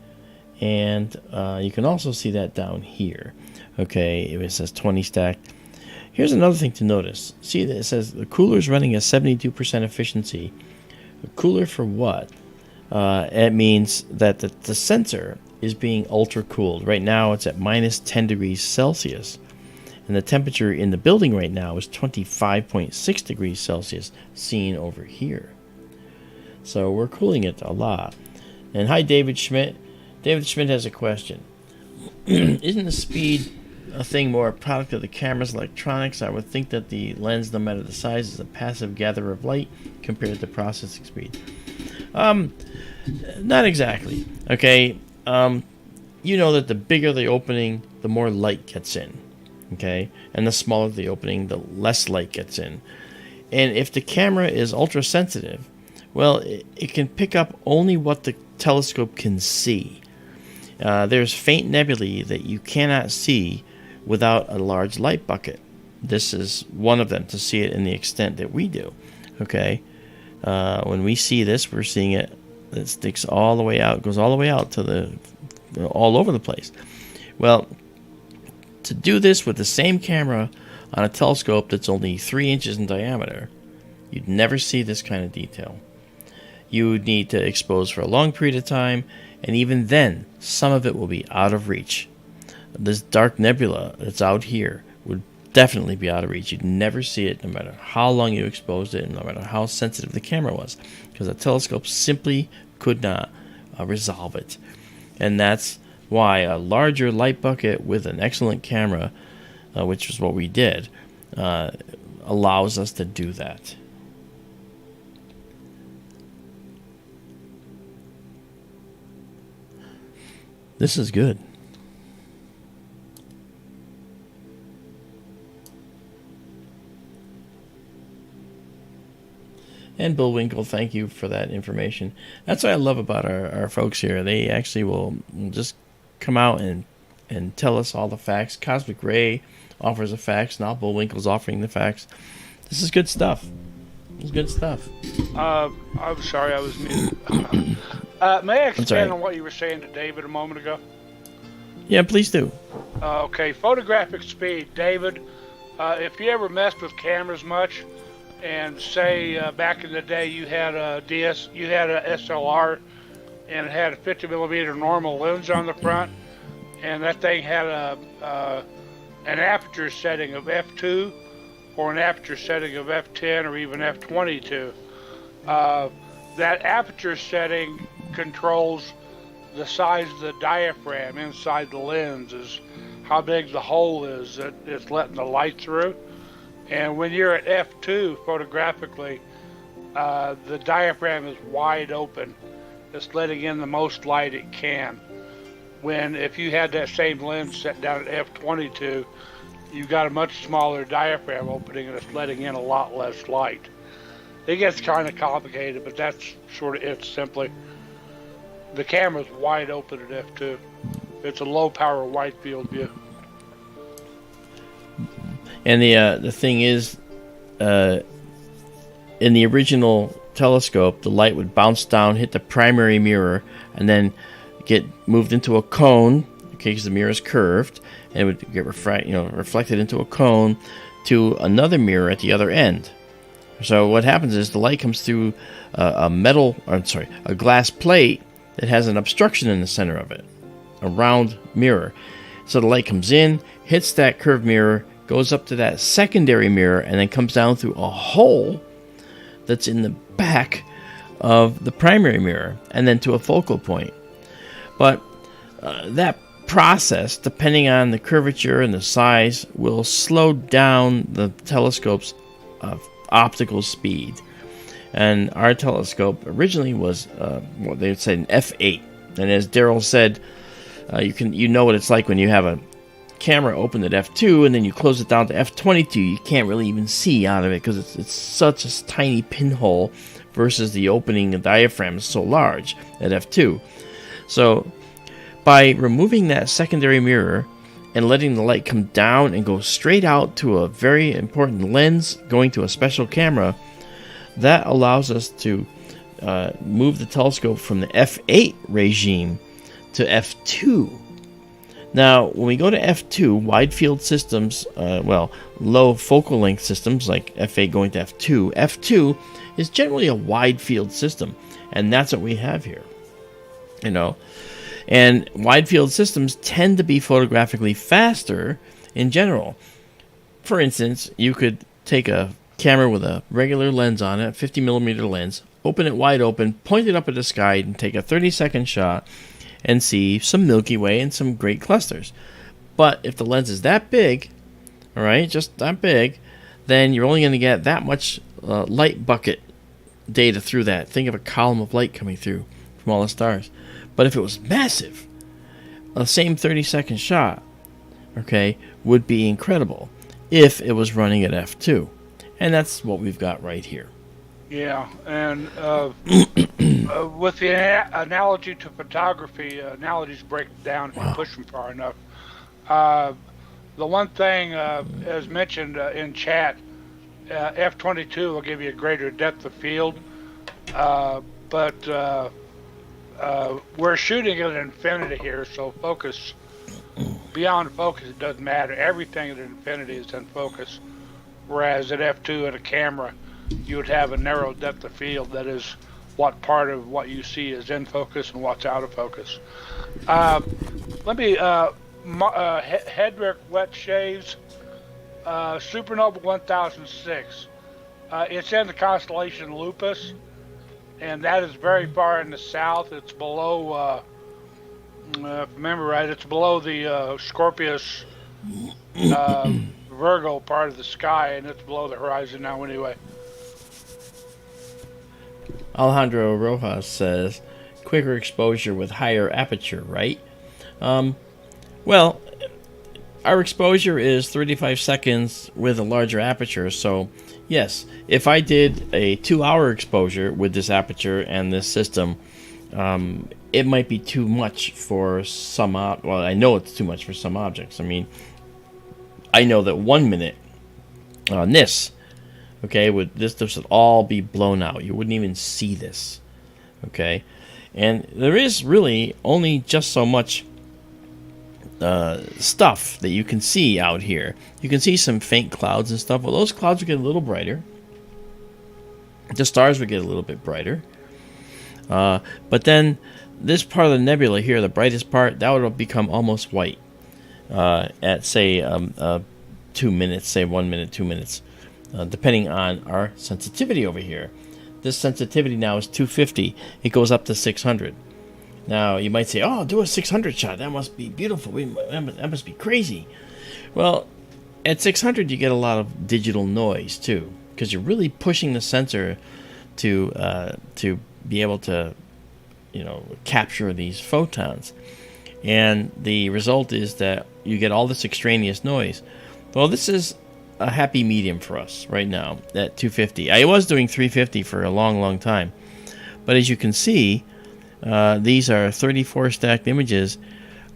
And you can also see that down here. Okay. It says 20 stacked. Here's another thing to notice. See that it says the cooler is running at 72% efficiency. A cooler for what? It means that the sensor is being ultra cooled. Right now it's at minus 10 degrees Celsius. And the temperature in the building right now is 25.6 degrees Celsius, seen over here. So we're cooling it a lot. And hi, David Schmidt. David Schmidt has a question. Isn't the speed a thing more a product of the camera's electronics? I would think that the lens, no matter the size, is a passive gatherer of light compared to processing speed. Not exactly. Okay. You know that the bigger the opening, the more light gets in. Okay, and the smaller the opening, the less light gets in. And if the camera is ultra sensitive, well, it can pick up only what the telescope can see. There's faint nebulae that you cannot see without a large light bucket. This is one of them, to see it in the extent that we do. Okay, when we see this, we're seeing it. It sticks all the way out, goes all the way out to all over the place. Well, to do this with the same camera on a telescope that's only 3 inches in diameter, you'd never see this kind of detail. You would need to expose for a long period of time, and even then, some of it will be out of reach. This dark nebula that's out here would definitely be out of reach. You'd never see it, no matter how long you exposed it, and no matter how sensitive the camera was, because the telescope simply could not resolve it. And that's why a larger light bucket with an excellent camera, which is what we did, allows us to do that. This is good. And Bill Winkle, thank you for that information. That's what I love about our folks here. They actually will just come out and tell us all the facts. Cosmic Ray offers the facts. Now Bill Winkle's offering the facts. This is good stuff. It's good stuff. I'm sorry, I was muted. May I expand on what you were saying to David a moment ago? Yeah, please do. Okay, photographic speed. David, if you ever messed with cameras much, and say back in the day you had a SLR, and it had a 50 millimeter normal lens on the front, and that thing had an aperture setting of f2 or an aperture setting of f10 or even f22. That aperture setting controls the size of the diaphragm inside the lens, is how big the hole is that it's letting the light through. And when you're at f2 photographically, the diaphragm is wide open. It's letting in the most light it can. when if you had that same lens set down at f22, you've got a much smaller diaphragm opening and it's letting in a lot less light. It gets kind of complicated, but that's sort of it simply. The camera's wide open at f2. It's a low power wide field view. And the thing is, in the original telescope, the light would bounce down, hit the primary mirror, and then get moved into a cone. Okay, because the mirror is curved, and it would get reflected into a cone to another mirror at the other end. So what happens is the light comes through a glass plate that has an obstruction in the center of it, a round mirror. So the light comes in, hits that curved mirror, goes up to that secondary mirror, and then comes down through a hole that's in the back of the primary mirror, and then to a focal point. But that process, depending on the curvature and the size, will slow down the telescope's optical speed. And our telescope originally was what they would say an f8. And as Daryl said, you know what it's like when you have a camera open at f2 and then you close it down to f22. You can't really even see out of it because it's such a tiny pinhole versus the opening, the diaphragm is so large at f2. So by removing that secondary mirror and letting the light come down and go straight out to a very important lens going to a special camera, that allows us to move the telescope from the f8 regime to f2. Now, when we go to f2, wide field systems, low focal length systems like f8 going to f2, f2 is generally a wide field system, and that's what we have here. And wide field systems tend to be photographically faster in general. For instance, you could take a camera with a regular lens on it, 50 millimeter lens, open it wide open, point it up at the sky, and take a 30-second shot and see some Milky Way and some great clusters. But if the lens is that big, all right, just that big, then you're only going to get that much light bucket data through that. Think of a column of light coming through from all the stars. But if it was massive, the same 30-second shot, okay, would be incredible if it was running at f2. And that's what we've got right here. Yeah, and with the analogy to photography, analogies break down if you push them far enough. The one thing, as mentioned in chat, f22 will give you a greater depth of field, but we're shooting at infinity here, so focus, beyond focus, it doesn't matter. Everything at infinity is in focus, whereas at f2 in a camera, you would have a narrow depth of field. That is what part of what you see is in focus and what's out of focus. Let me, Hedrick Wet Shaves, Supernova 1006. It's in the constellation Lupus, and that is very far in the south. It's below, if I remember right, it's below the Scorpius Virgo part of the sky, and it's below the horizon now anyway. Alejandro Rojas says, quicker exposure with higher aperture, right? Well, our exposure is 35 seconds with a larger aperture, so yes, if I did a 2-hour exposure with this aperture and this system, it might be too much for some, I know it's too much for some objects. I mean, I know that 1 minute on this, okay, this would all be blown out. You wouldn't even see this, okay? And there is really only just so much stuff that you can see out here. You can see some faint clouds and stuff. Well, those clouds would get a little brighter. The stars would get a little bit brighter. But then this part of the nebula here, the brightest part, that would become almost white at, say, 2 minutes, say 1 minute, 2 minutes, depending on our sensitivity over here. This sensitivity now is 250. It goes up to 600. Now, you might say, oh, do a 600 shot. That must be beautiful. That must be crazy. Well, at 600, you get a lot of digital noise, too, because you're really pushing the sensor to be able to, capture these photons. And the result is that you get all this extraneous noise. Well, this is a happy medium for us right now at 250. I was doing 350 for a long, long time. But as you can see, these are 34 stacked images.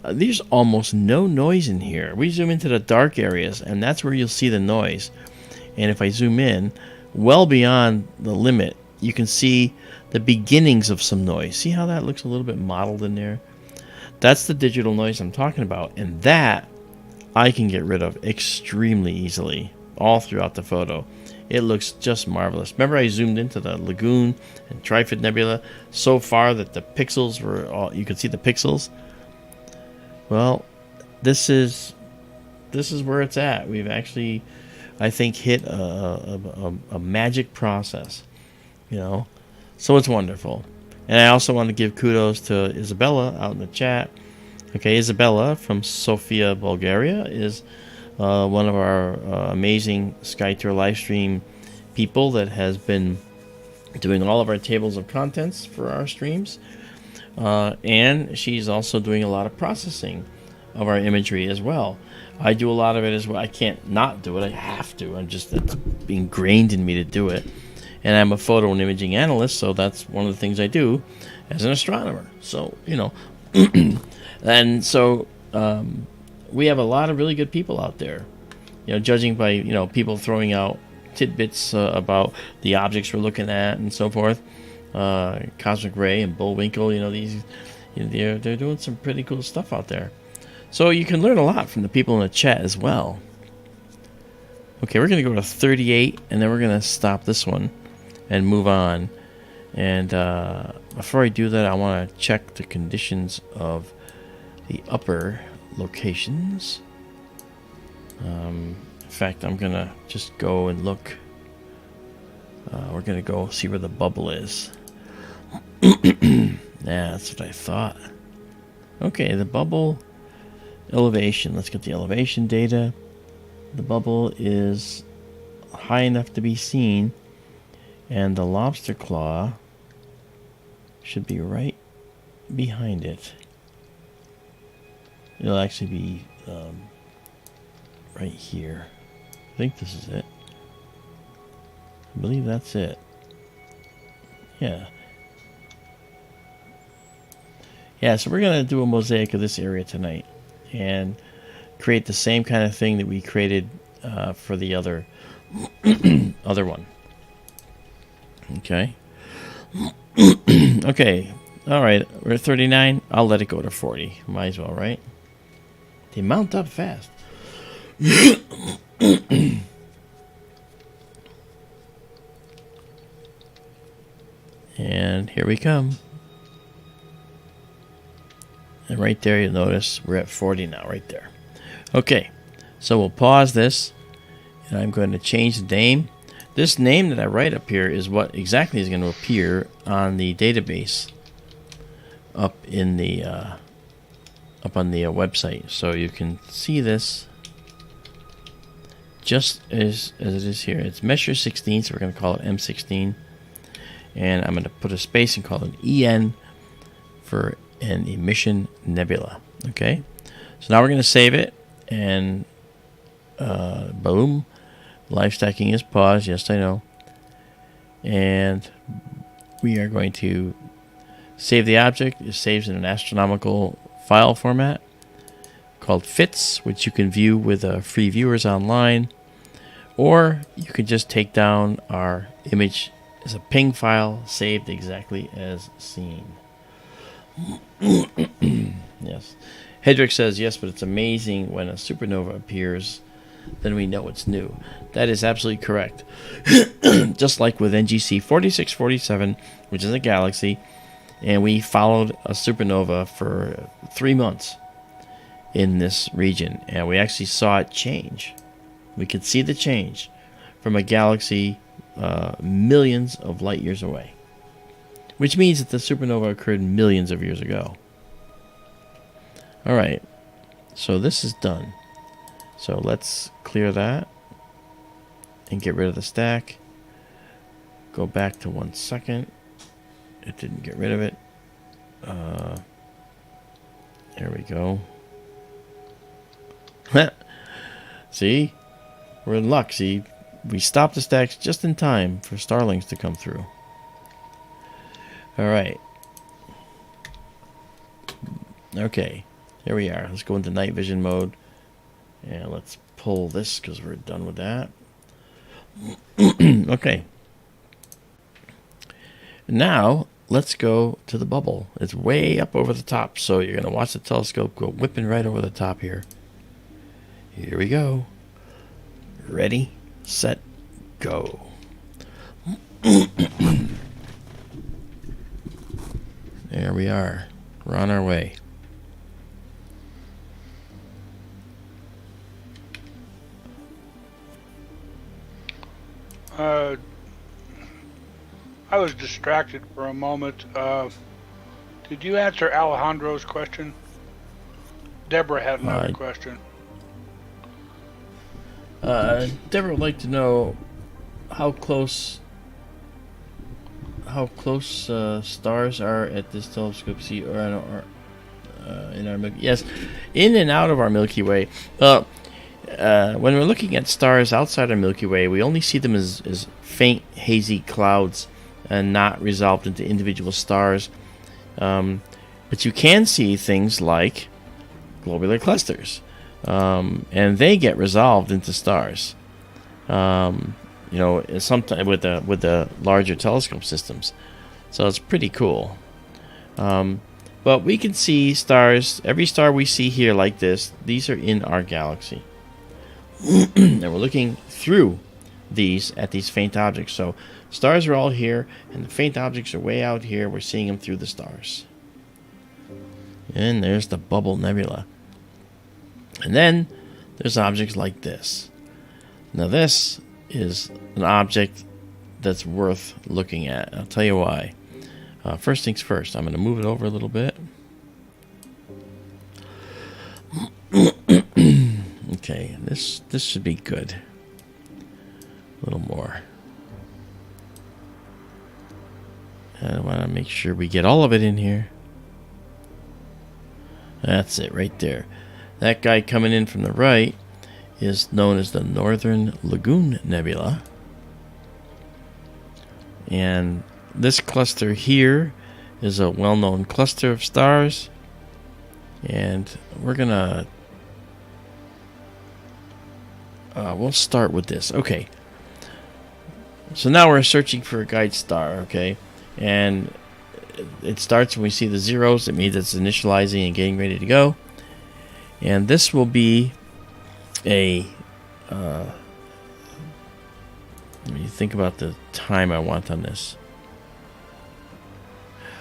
There's almost no noise in here. We zoom into the dark areas, and that's where you'll see the noise. And if I zoom in, well beyond the limit, you can see the beginnings of some noise. See how that looks a little bit mottled in there? That's the digital noise I'm talking about, and that I can get rid of extremely easily all throughout the photo. It looks just marvelous. Remember I zoomed into the Lagoon and Trifid Nebula so far that the pixels were all, you could see the pixels? Well, this is where it's at. We've actually, I think, hit a magic process, you know? So it's wonderful. And I also want to give kudos to Izabela out in the chat. Okay, Izabela from Sofia, Bulgaria is one of our amazing SkyTour livestream people that has been doing all of our tables of contents for our streams. And she's also doing a lot of processing of our imagery as well. I do a lot of it as well. I can't not do it. I have to. It's ingrained in me to do it. And I'm a photo and imaging analyst, so that's one of the things I do as an astronomer. So, you know, and so we have a lot of really good people out there, you know, judging by, you know, people throwing out tidbits about the objects we're looking at and so forth. Cosmic Ray and Bullwinkle, you know, these, you know, they're doing some pretty cool stuff out there. So you can learn a lot from the people in the chat as well. Okay, we're going to go to 38, and then we're going to stop this one and move on. And before I do that, I want to check the conditions of the upper locations. In fact, I'm going to just go and look. We're going to go see where the bubble is. Yeah, that's what I thought. Okay, the bubble elevation. Let's get the elevation data. The bubble is high enough to be seen, and the lobster claw should be right behind it. It'll actually be right here. I think this is it. I believe that's it. Yeah. Yeah, so we're going to do a mosaic of this area tonight and create the same kind of thing that we created for the other other one. Okay. Okay. All right. We're at 39. I'll let it go to 40. Might as well, right? They mount up fast. And here we come. And right there, you'll notice we're at 40 now, right there. Okay, so we'll pause this, and I'm going to change the name. This name that I write up here is what exactly is going to appear on the database up in the up on the website, so you can see this just as it is here. It's measure 16, so we're going to call it M16, and I'm going to put a space and call it EN for an emission nebula. Okay, so now we're going to save it, and boom, live stacking is paused. Yes, I know. And we are going to save the object. It saves in an astronomical file format called FITS, which you can view with free viewers online, or you can just take down our image as a ping file saved exactly as seen. Yes. Hedrick says, yes, but it's amazing when a supernova appears, then we know it's new. That is absolutely correct. Just like with NGC 4647, which is a galaxy, and we followed a supernova for 3 months in this region, and we actually saw it change. We could see the change from a galaxy millions of light years away, which means that the supernova occurred millions of years ago. All right, so this is done. So let's clear that and get rid of the stack. Go back to 1 second. It didn't get rid of it. There we go. See? We're in luck. See? We stopped the stacks just in time for Starlings to come through. Alright. Okay. Here we are. Let's go into night vision mode. And let's pull this because we're done with that. Okay. Now, let's go to the bubble. It's way up over the top, so you're going to watch the telescope go whipping right over the top here. Here we go. Ready, set, go. There we are. We're on our way. I was distracted for a moment. Did you answer Alejandro's question? Deborah had another question. Deborah would like to know how close stars are at this telescope. See, or in our Milky. Yes, in and out of our Milky Way. When we're looking at stars outside our Milky Way, we only see them as faint, hazy clouds and not resolved into individual stars. But you can see things like globular clusters, and they get resolved into stars. Sometimes with the larger telescope systems, so it's pretty cool. But we can see stars. Every star we see here like this, these are in our galaxy. And we're looking through these at these faint objects. So stars are all here, and the faint objects are way out here. We're seeing them through the stars. And there's the bubble nebula. And then there's objects like this. Now this is an object that's worth looking at. I'll tell you why. First things first, I'm going to move it over a little bit. Okay, this should be good. A little more. I want to make sure we get all of it in here. That's it right there. That guy coming in from the right is known as the Northern Lagoon Nebula. And this cluster here is a well-known cluster of stars. And we're going to... we'll start with this. Okay. So now we're searching for a guide star, okay? And it starts when we see the zeros. It means it's initializing and getting ready to go. And this will be a... let me think about the time I want on this.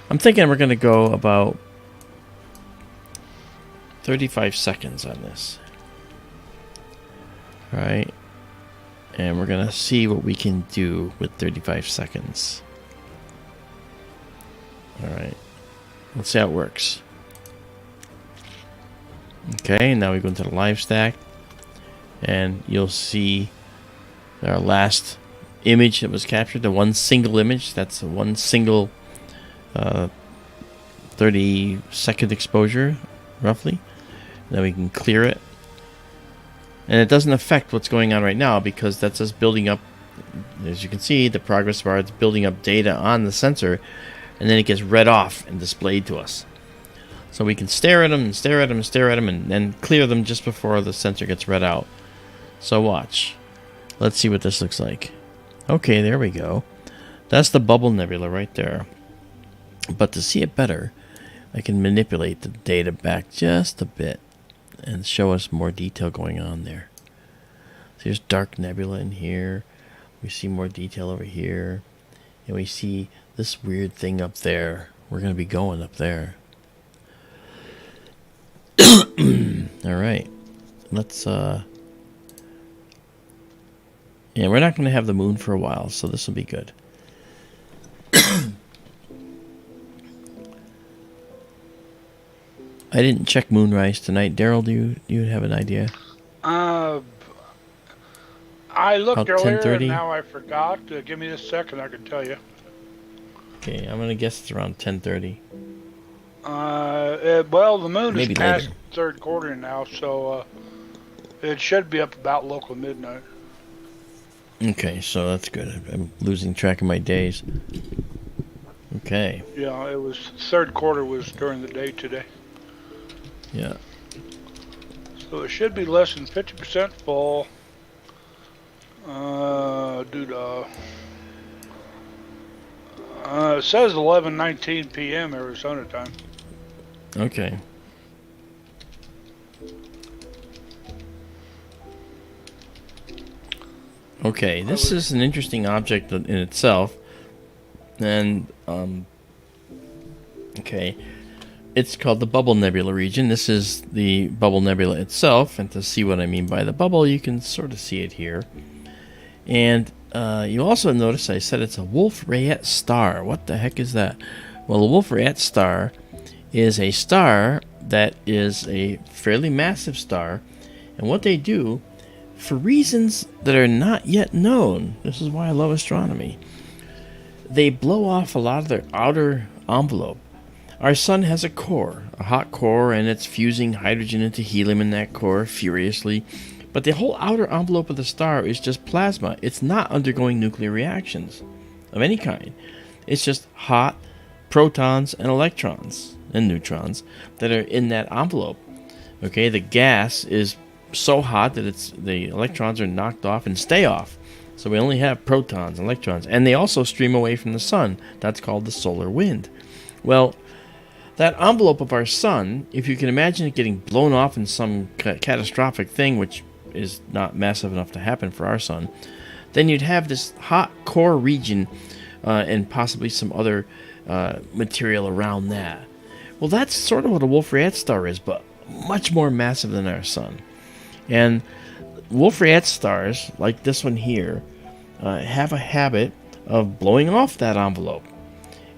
I'm thinking we're going to go about 35 seconds on this. Alright. And we're going to see what we can do with 35 seconds. Alright. Let's see how it works. Okay, now we go into the live stack. And you'll see our last image that was captured. The one single image. That's one single 30-second exposure, roughly. Then we can clear it. And it doesn't affect what's going on right now because that's us building up, as you can see, the progress bar is building up data on the sensor, and then it gets read off and displayed to us. So we can stare at them and stare at them and stare at them and then clear them just before the sensor gets read out. So watch. Let's see what this looks like. Okay, there we go. That's the bubble nebula right there. But to see it better, I can manipulate the data back just a bit and show us more detail going on there. So there's dark nebula in here. We see more detail over here. And we see this weird thing up there. We're going to be going up there. Alright. Let's, and we're not going to have the moon for a while, so this will be good. I didn't check moonrise tonight. Daryl, do you have an idea? I looked About earlier 10:30? and now I forgot. Give me a second, I can tell you. Okay, I'm going to guess it's around 10:30. Well, the moon is Maybe past later. third quarter now, so it should be up about local midnight. Okay, so that's good. I'm losing track of my days. Okay. Yeah, it was third quarter was during the day today. Yeah. So it should be less than 50% full. Dude, it says 11:19 p.m. Arizona time. Okay. Okay, this is an interesting object in itself. And, okay. It's called the Bubble Nebula region. This is the Bubble Nebula itself. And to see what I mean by the bubble, you can sort of see it here. And you also notice I said it's a Wolf-Rayet star. What the heck is that? Well, a Wolf-Rayet star is a star that is a fairly massive star. And what they do, for reasons that are not yet known, this is why I love astronomy, they blow off a lot of their outer envelope. Our sun has a core, a hot core, and it's fusing hydrogen into helium in that core furiously. But the whole outer envelope of the star is just plasma. It's not undergoing nuclear reactions of any kind. It's just hot protons and electrons and neutrons that are in that envelope. Okay, the gas is so hot that the electrons are knocked off and stay off. So we only have protons, electrons, and they also stream away from the sun. That's called the solar wind. Well, that envelope of our sun, if you can imagine it getting blown off in some catastrophic thing, which is not massive enough to happen for our sun, then you'd have this hot core region and possibly some other material around that. Well, that's sort of what a Wolf-Rayet star is, but much more massive than our sun. And Wolf-Rayet stars, like this one here, have a habit of blowing off that envelope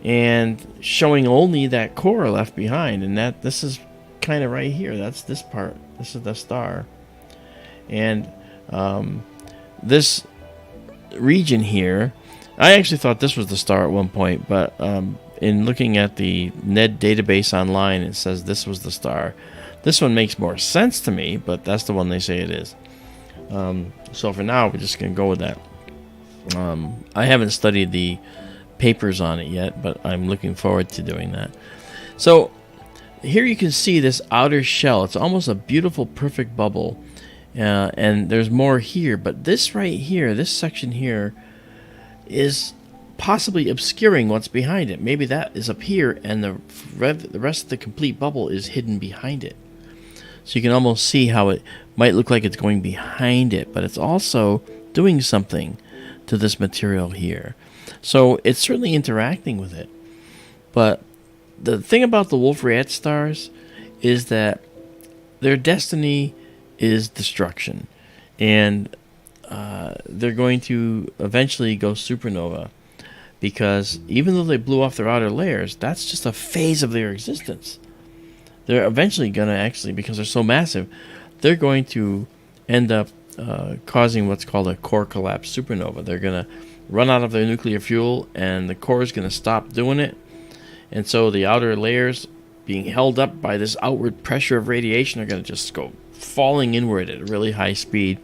and showing only that core left behind. And this is kind of right here. That's this part. This is the star. And this region here, I actually thought this was the star at one point, but in looking at the NED database online, it says this was the star. This one makes more sense to me, but that's the one they say it is. So for now, we're just going to go with that. I haven't studied the papers on it yet, but I'm looking forward to doing that. So here you can see this outer shell. It's almost a beautiful, perfect bubble. And there's more here, but this right here, this section here, is possibly obscuring what's behind it. Maybe that is up here, and the rest of the complete bubble is hidden behind it. So you can almost see how it might look like it's going behind it, but it's also doing something to this material here. So it's certainly interacting with it. But the thing about the Wolf-Rayet stars is that their destiny is destruction. And they're going to eventually go supernova, because even though they blew off their outer layers, that's just a phase of their existence. They're eventually going to actually, because they're so massive, they're going to end up causing what's called a core collapse supernova. They're going to run out of their nuclear fuel, and the core is going to stop doing it. And so the outer layers, being held up by this outward pressure of radiation, are going to just go falling inward at a really high speed.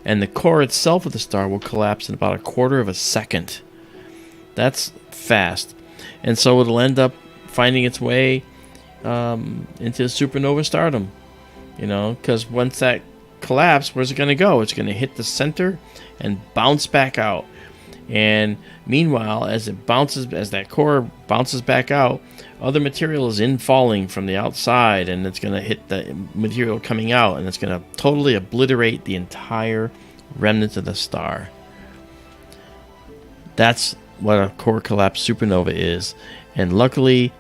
And the core itself of the star will collapse in about a quarter of a second. That's fast. And so it'll end up finding its way into supernova stardom. You know, because once that collapse, where's it going to go? It's going to hit the center and bounce back out. And meanwhile, as that core bounces back out, other material is falling from the outside, and it's going to hit the material coming out, and it's going to totally obliterate the entire remnant of the star. That's what a core collapse supernova is, and luckily,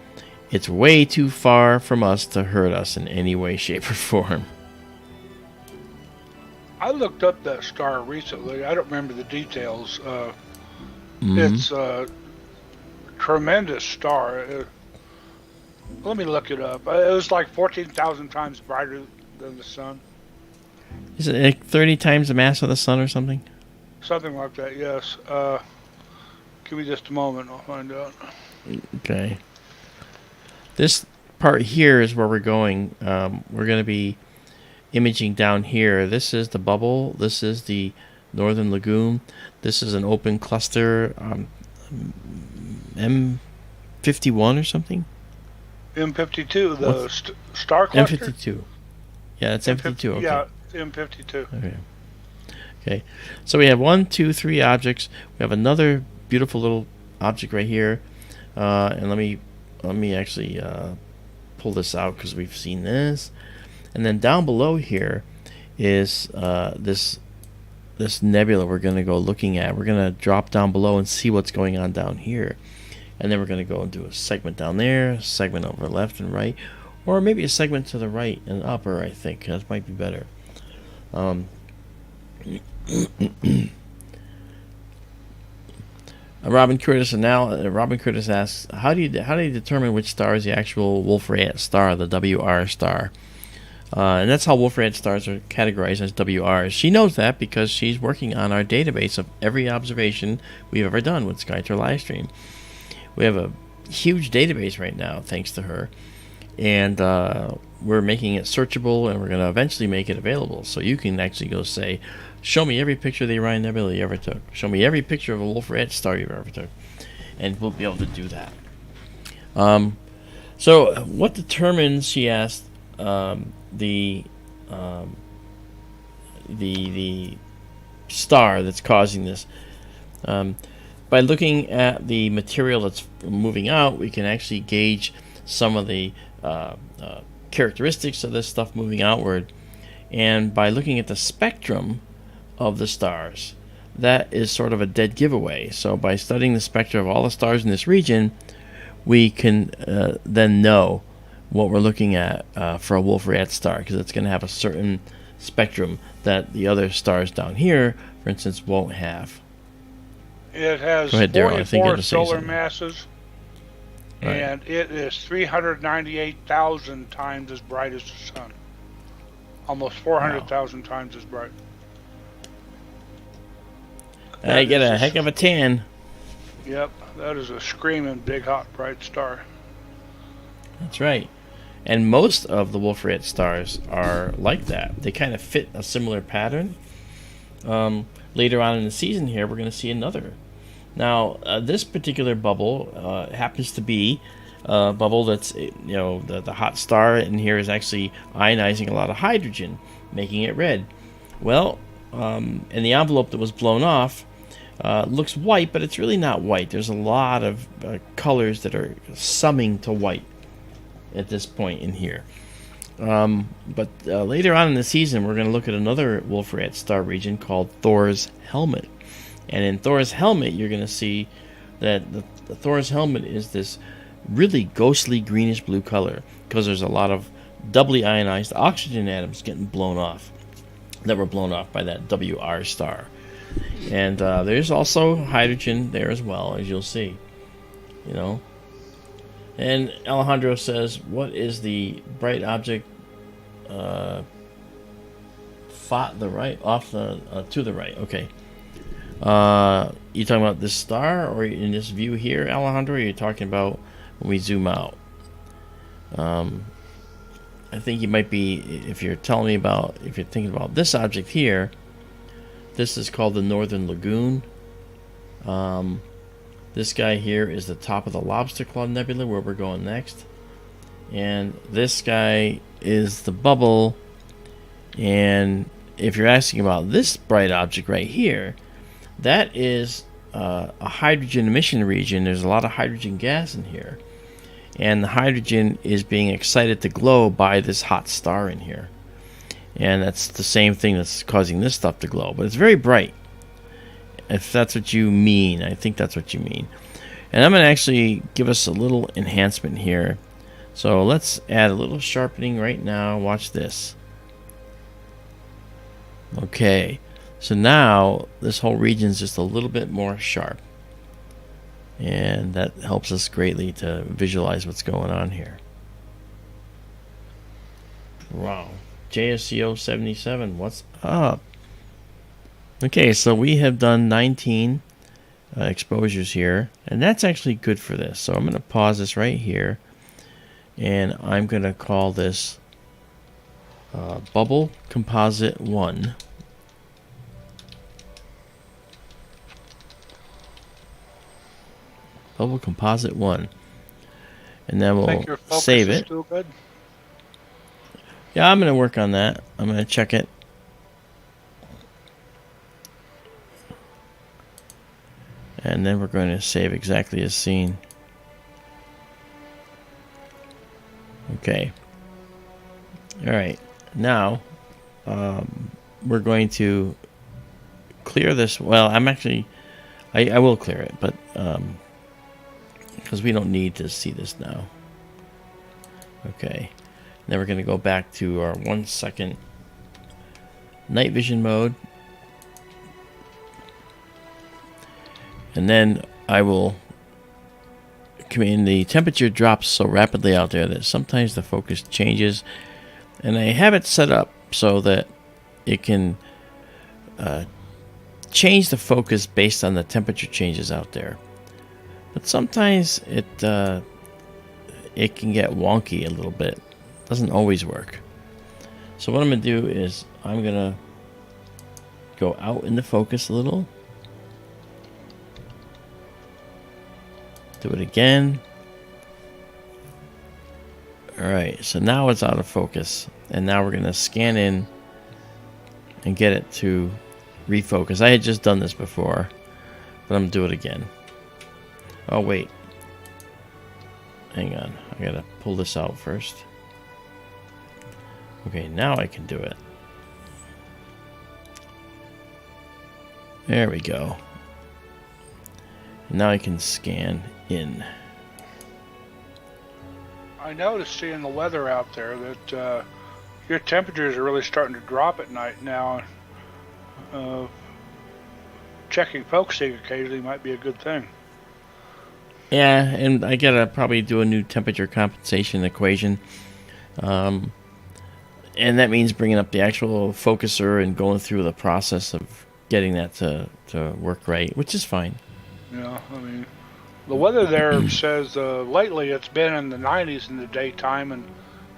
it's way too far from us to hurt us in any way, shape, or form. I looked up that star recently. I don't remember the details. It's a tremendous star. Let me look it up. It was like 14,000 times brighter than the sun. Is it like 30 times the mass of the sun or something? Something like that, yes. Give me just a moment. I'll find out. Okay. This part here is where we're going. We're going to be imaging down here. This is the bubble. This is the northern lagoon. This is an open cluster, M51 or something. M52, the star cluster. M52. Yeah, that's M52. Okay. Yeah, M52. Okay. Okay. So we have 1, 2, 3 objects. We have another beautiful little object right here, and let me actually pull this out because we've seen this. And then down below here is this nebula we're going to go looking at. We're going to drop down below and see what's going on down here. And then we're going to go and do a segment down there, a segment over left and right, or maybe a segment to the right and upper, I think. That might be better. Robin Curtis asks, how do you determine which star is the actual Wolf-Rayet star, the WR star? And that's how Wolf-Rayet stars are categorized as WRs. She knows that because she's working on our database of every observation we've ever done with Skytour Livestream. We have a huge database right now, thanks to her. And we're making it searchable, and we're going to eventually make it available. So you can actually go say, show me every picture of the Orion Nebula you ever took. Show me every picture of a Wolf-Rayet star you've ever took. And we'll be able to do that. So what determines, she asked, the star that's causing this? By looking at the material that's moving out, we can actually gauge some of the characteristics of this stuff moving outward. And by looking at the spectrum of the stars, that is sort of a dead giveaway. So by studying the spectra of all the stars in this region, we can then know what we're looking at for a Wolf-Rayet star, because it's going to have a certain spectrum that the other stars down here, for instance, won't have. It has Go ahead, Daryl. I think you had 44 to say solar something. masses, Right. and it is 398,000 times as bright as the sun. Almost 400,000 times as bright. I get a heck of a tan. Yep, that is a screaming big, hot, bright star. That's right. And most of the Wolf-Rayet stars are like that. They kind of fit a similar pattern. Later on in the season here, we're going to see another. Now, this particular bubble happens to be a bubble that's, the hot star in here is actually ionizing a lot of hydrogen, making it red. Well, and the envelope that was blown off looks white, but it's really not white. There's a lot of colors that are summing to white at this point in here. But later on in the season, we're going to look at another Wolf-Rayet star region called Thor's Helmet. And in Thor's Helmet, you're going to see that the Thor's Helmet is this really ghostly greenish blue color, because there's a lot of doubly ionized oxygen atoms getting blown off, that were blown off by that WR star. And there's also hydrogen there as well, as you'll see. And Alejandro says, what is the bright object to the right? Okay. You talking about this star, or in this view here, Alejandro? Or are you talking about when we zoom out? I think you might be, if you're thinking about this object here, this is called the Northern Lagoon. This guy here is the top of the Lobster Clow Nebula, where we're going next. And this guy is the bubble. And if you're asking about this bright object right here, that is a hydrogen emission region. There's a lot of hydrogen gas in here. And the hydrogen is being excited to glow by this hot star in here. And that's the same thing that's causing this stuff to glow. But it's very bright. If that's what you mean, I think that's what you mean. And I'm going to actually give us a little enhancement here. So let's add a little sharpening right now. Watch this. Okay. So now this whole region is just a little bit more sharp. And that helps us greatly to visualize what's going on here. Wow. JSCO 77, what's up? Okay, so we have done 19 exposures here, and that's actually good for this. So I'm going to pause this right here, And I'm going to call this Bubble Composite 1. Bubble Composite 1. And then we'll Think your focus save is it. still good? Yeah, I'm going to work on that. I'm going to check it. And then we're going to save exactly as seen. Okay. Alright. Now, we're going to clear this. Well, I'm actually... I will clear it, but... because we don't need to see this now. Okay. Then we're going to go back to our 1 second night vision mode. And then I will... I mean, the temperature drops so rapidly out there that sometimes the focus changes. And I have it set up so that it can change the focus based on the temperature changes out there. But sometimes it can get wonky a little bit. Doesn't always work. So what I'm going to do is I'm going to go out in the focus a little. Do it again. Alright, so now it's out of focus. And now we're going to scan in and get it to refocus. I had just done this before, but I'm going to do it again. Oh, wait. Hang on. I got to pull this out first. Okay, now I can do it. There we go. Now I can scan in. I noticed seeing the weather out there that your temperatures are really starting to drop at night now. Checking focusing occasionally might be a good thing. Yeah, and I gotta probably do a new temperature compensation equation. And that means bringing up the actual focuser and going through the process of getting that to work right, which is fine. Yeah, I mean, the weather there says lately it's been in the 90s in the daytime and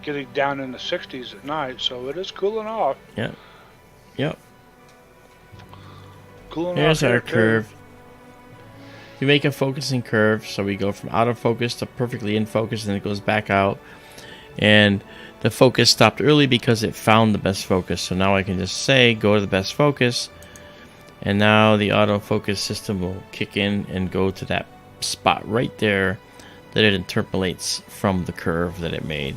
getting down in the 60s at night, so it is cooling off. Yeah. Yep. Cooling There's off our here too. curve. We make a focusing curve, so we go from out of focus to perfectly in focus, and it goes back out. And the focus stopped early because it found the best focus. So now I can just say, go to the best focus. And now the autofocus system will kick in and go to that spot right there that it interpolates from the curve that it made.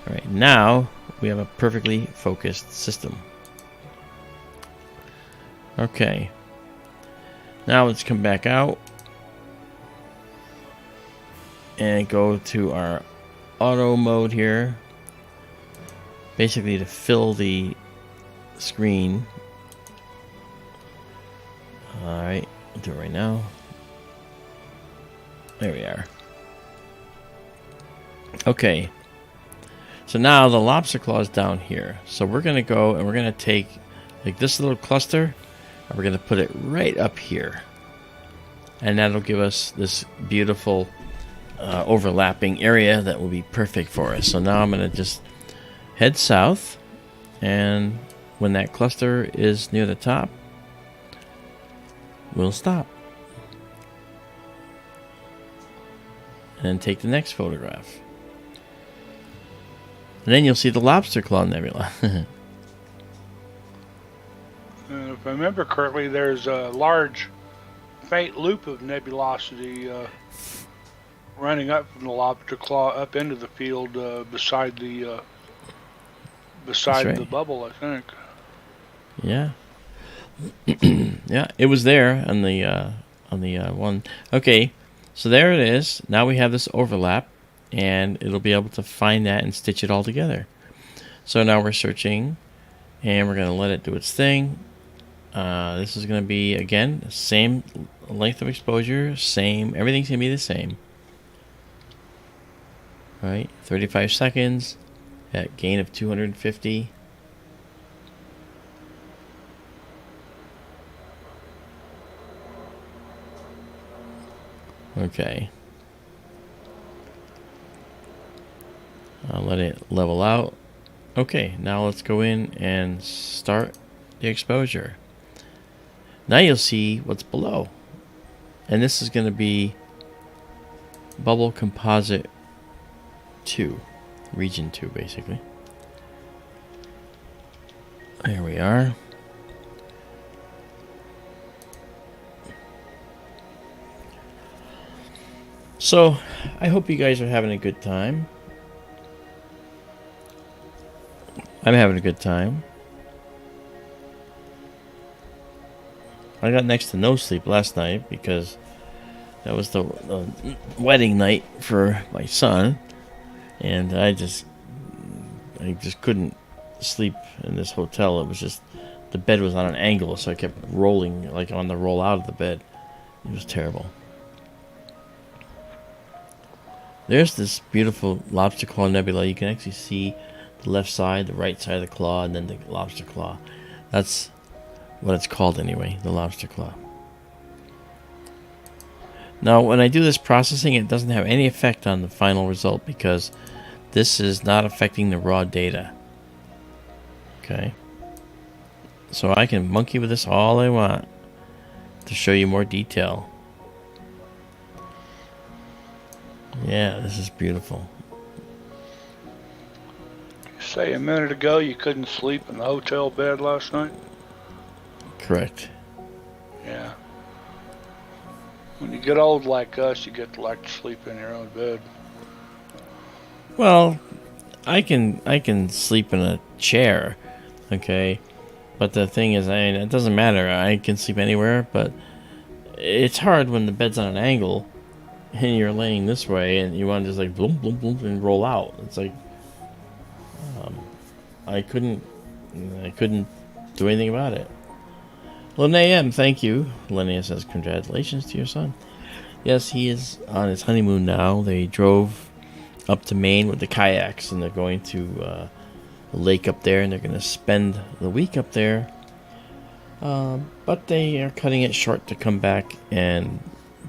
All right, now we have a perfectly focused system. Okay. Now let's come back out and go to our auto mode here. Basically to fill the screen. Alright, I'll do it right now. There we are. Okay. So now the lobster claw is down here. So we're going to go and we're going to take like this little cluster and we're going to put it right up here. And that'll give us this beautiful overlapping area that will be perfect for us. So now I'm going to just head south, and when that cluster is near the top, we'll stop. And then take the next photograph. And then you'll see the Lobster Clow Nebula. If I remember correctly, there's a large faint loop of nebulosity running up from the Lobster Claw up into the field beside the the bubble, I think. Yeah. Yeah, it was there on the one. Okay, so there it is. Now we have this overlap, and it'll be able to find that and stitch it all together. So now we're searching, and we're going to let it do its thing. This is going to be, again, same length of exposure, same, everything's going to be the same. All right, 35 seconds at gain of 250. Okay. I'll let it level out. Okay, now let's go in and start the exposure. Now you'll see what's below. And this is going to be Bubble Composite 2. Region 2, basically. There we are. So, I hope you guys are having a good time. I'm having a good time. I got next to no sleep last night because that was the wedding night for my son, and I just couldn't sleep in this hotel. It was just, the bed was on an angle, so I kept rolling, like on the roll out of the bed. It was terrible. There's this beautiful Lobster Clow Nebula. You can actually see the left side, the right side of the claw, and then the lobster claw. That's what it's called anyway, the lobster claw. Now, when I do this processing, it doesn't have any effect on the final result because this is not affecting the raw data. Okay. So I can monkey with this all I want to show you more detail. Yeah, this is beautiful. You say a minute ago you couldn't sleep in the hotel bed last night? Correct. Yeah. When you get old like us, you get to like to sleep in your own bed. Well, I can sleep in a chair, okay? But the thing is, I mean, it doesn't matter. I can sleep anywhere, but it's hard when the bed's on an angle and you're laying this way and you want to just like boom, boom, boom and roll out. It's like I couldn't do anything about it. Linnea, thank you. Linnea says, congratulations to your son. Yes, he is on his honeymoon now. They drove up to Maine with the kayaks, and they're going to a lake up there, and they're going to spend the week up there. But they are cutting it short to come back and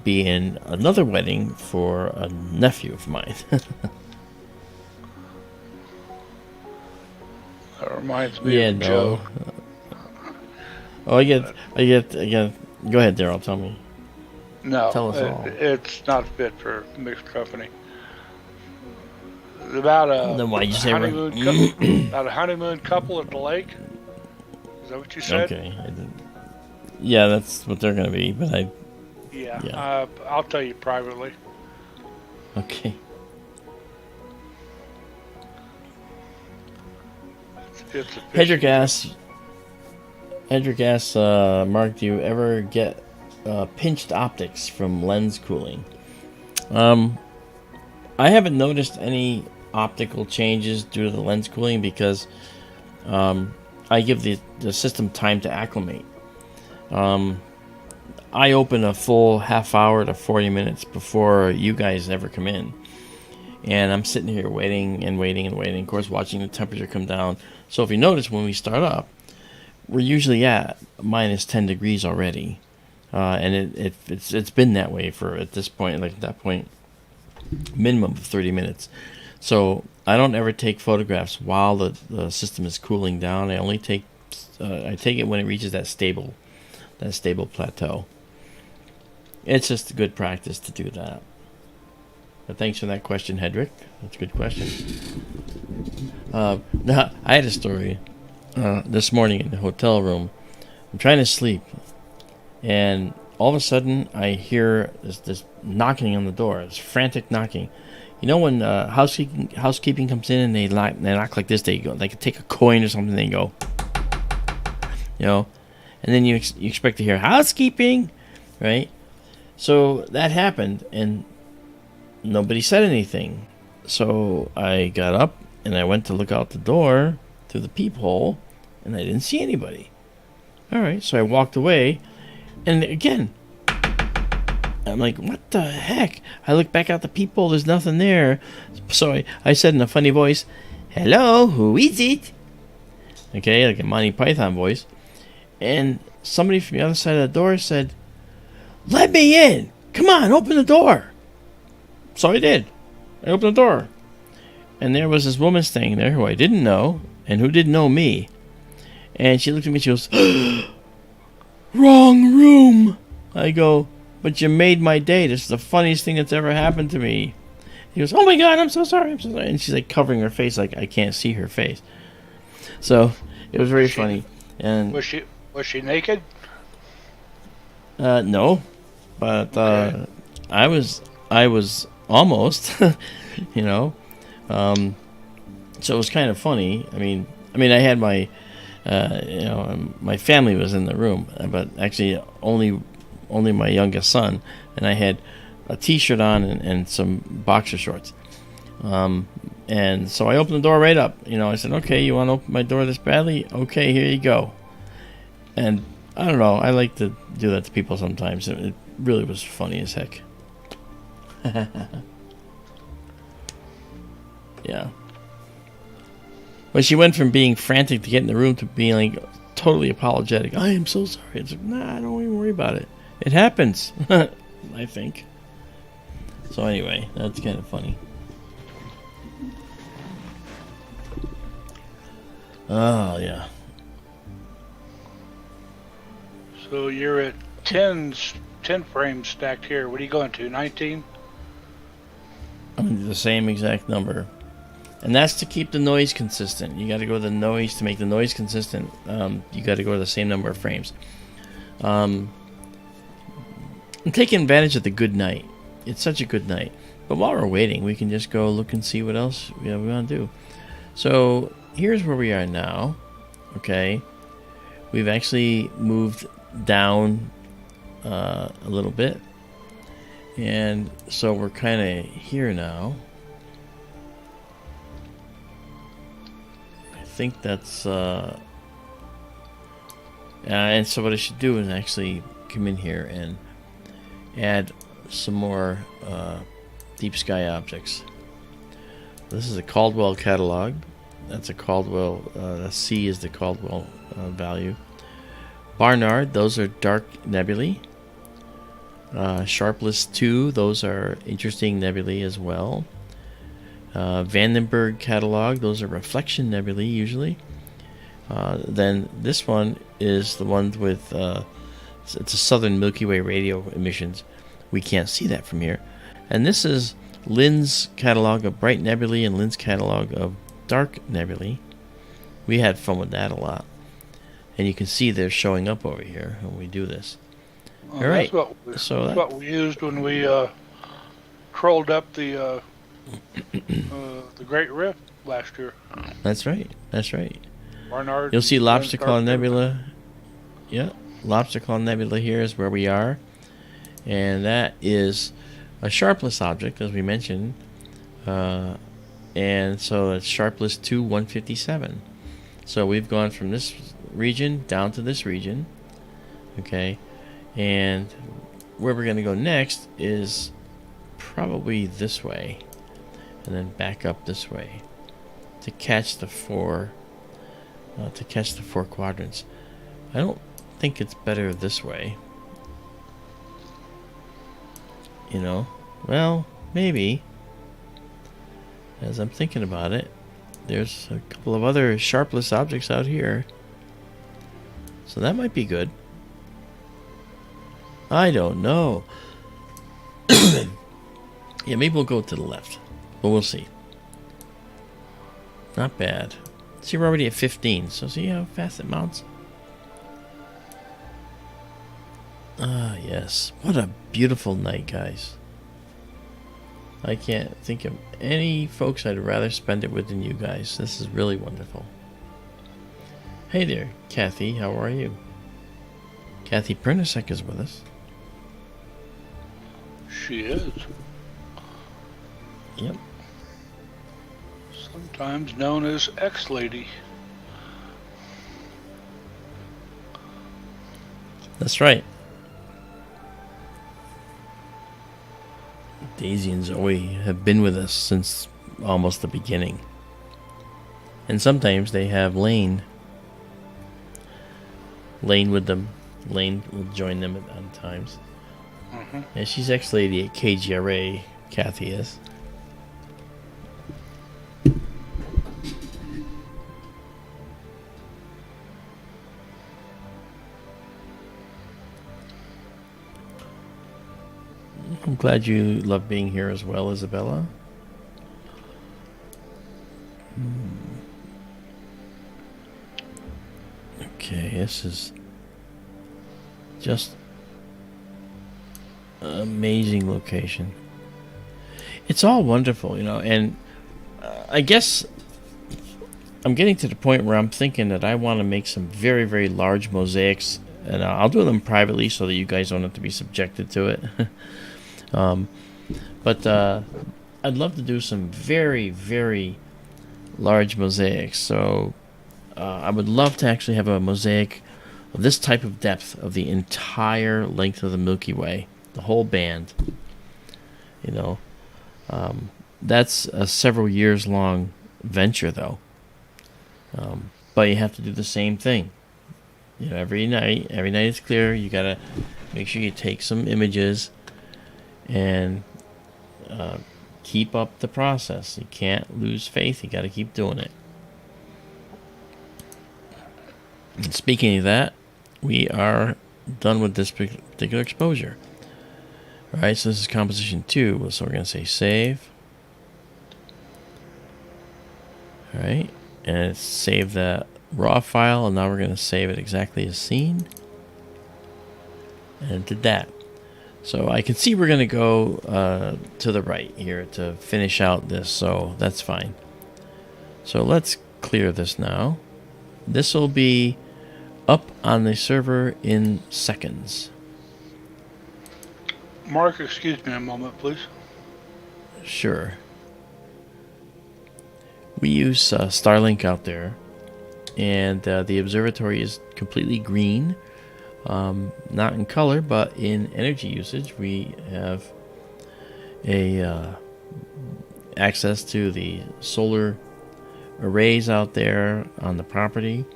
be in another wedding for a nephew of mine. That reminds me of a joke. Oh, I get. Go ahead, Daryl. Tell me. No, Tell us all. It's not fit for mixed company. About Then why'd you say about a honeymoon couple at the lake. Is that what you said? Okay. Yeah, that's what they're gonna be. But Yeah. I'll tell you privately. Okay. It's Hedrick asks, Mark, do you ever get pinched optics from lens cooling? I haven't noticed any optical changes due to the lens cooling because I give the system time to acclimate. I open a full half hour to 40 minutes before you guys ever come in. And I'm sitting here waiting and waiting and waiting, of course, watching the temperature come down. So if you notice, when we start up, we're usually at minus 10 degrees already. And it's been that way for, at this point, like at that point, minimum of 30 minutes. So I don't ever take photographs while the system is cooling down. I only take it when it reaches that stable plateau. It's just good practice to do that. But thanks for that question, Hedrick. That's a good question. Now, I had a story this morning in the hotel room. I'm trying to sleep, and all of a sudden I hear this knocking on the door. This frantic knocking. You know when housekeeping comes in and they knock like this, they go, they can take a coin or something, they go, you know, and then you expect to hear housekeeping, right? So that happened, and nobody said anything. So I got up and I went to look out the door through the peephole, and I didn't see anybody. All right, so I walked away, and again, I'm like, what the heck? I look back out the peephole, there's nothing there. So I said in a funny voice, hello, who is it? Okay, like a Monty Python voice. And somebody from the other side of the door said, let me in. Come on, open the door. So I did. I opened the door. and there was this woman standing there who I didn't know and who didn't know me. And she looked at me, she goes, "Wrong room!" I go, "But you made my day. This is the funniest thing that's ever happened to me." He goes, "Oh my God, I'm so sorry, I'm so sorry." And she's like covering her face like I can't see her face. So it was very funny. And was she naked? No, but Okay. I was almost, you know. So it was kind of funny. I mean, I had my, my family was in the room, but actually only my youngest son, and I had a T-shirt on and some boxer shorts. And so I opened the door right up. I said, "Okay, you want to open my door this badly? Okay, here you go." And I don't know. I like to do that to people sometimes. It really was funny as heck. Yeah. But she went from being frantic to get in the room to being like totally apologetic. "I am so sorry." It's like, nah, don't even worry about it. It happens, I think. So anyway, that's kind of funny. Oh, yeah. So you're at 10 frames stacked here. What are you going to, 19? I'm the same exact number. And that's to keep the noise consistent. You got to go to the noise to make the noise consistent. You got to go to the same number of frames. I'm taking advantage of the good night. It's such a good night. But while we're waiting, we can just go look and see what else we want to do. So here's where we are now. Okay. We've actually moved down a little bit. And so we're kind of here now. I think that's and so what I should do is actually come in here and add some more deep sky objects. This is a Caldwell catalog. That's a Caldwell. The C is the Caldwell value. Barnard, those are dark nebulae. Sharpless 2, those are interesting nebulae as well. Vandenberg catalog, those are reflection nebulae usually. Then this one is the one with it's a southern Milky Way radio emissions. We can't see that from here. And this is Lynn's catalog of bright nebulae and Lynn's catalog of dark nebulae. We had fun with that a lot. And you can see they're showing up over here when we do this. Well, all right. That's what we used when we trolled up the Great Rift last year. That's right. That's right. Barnard. You'll see Lobster Clow Nebula. Yeah, Lobster Clow Nebula here is where we are. And that is a sharpless object, as we mentioned. And so it's sharpless 2, 157. So we've gone from this region down to this region. Okay. And where we're going to go next is probably this way. And then back up this way to catch the four quadrants. I don't think it's better this way. Well, maybe. As I'm thinking about it, there's a couple of other sharpless objects out here. So that might be good. I don't know. Yeah, maybe we'll go to the left. But we'll see. Not bad. See, we're already at 15. So see how fast it mounts? Ah, yes. What a beautiful night, guys. I can't think of any folks I'd rather spend it with than you guys. This is really wonderful. Hey there, Kathy. How are you? Kathy Pernasek is with us. She is. Yep. Sometimes known as X-Lady. That's right. Daisy and Zoe have been with us since almost the beginning. And sometimes they have Lane with them. Lane will join them at times. Mm-hmm. And she's X-Lady at KGRA, Kathy is. I'm glad you love being here as well, Izabela. Okay, this is just an amazing location. It's all wonderful, you know, and I guess I'm getting to the point where I'm thinking that I want to make some very, very large mosaics, and I'll do them privately so that you guys don't have to be subjected to it. But I'd love to do some very, very large mosaics. So I would love to actually have a mosaic of this type of depth of the entire length of the Milky Way, the whole band. You know, that's a several years long venture, though. But you have to do the same thing. You know, every night it's clear. You gotta make sure you take some images and keep up the process. You can't lose faith. You gotta keep doing it. And speaking of that, we are done with this particular exposure. All right, so this is composition 2. So we're gonna say save. All right, and it's saved that raw file, and now we're going to save it exactly as seen. And it did that. So I can see we're going to go to the right here to finish out this, so that's fine. So let's clear this now. This will be up on the server in seconds. Mark, excuse me a moment, please. Sure. We use Starlink out there, and the observatory is completely green, not in color, but in energy usage. We have access to the solar arrays out there on the property,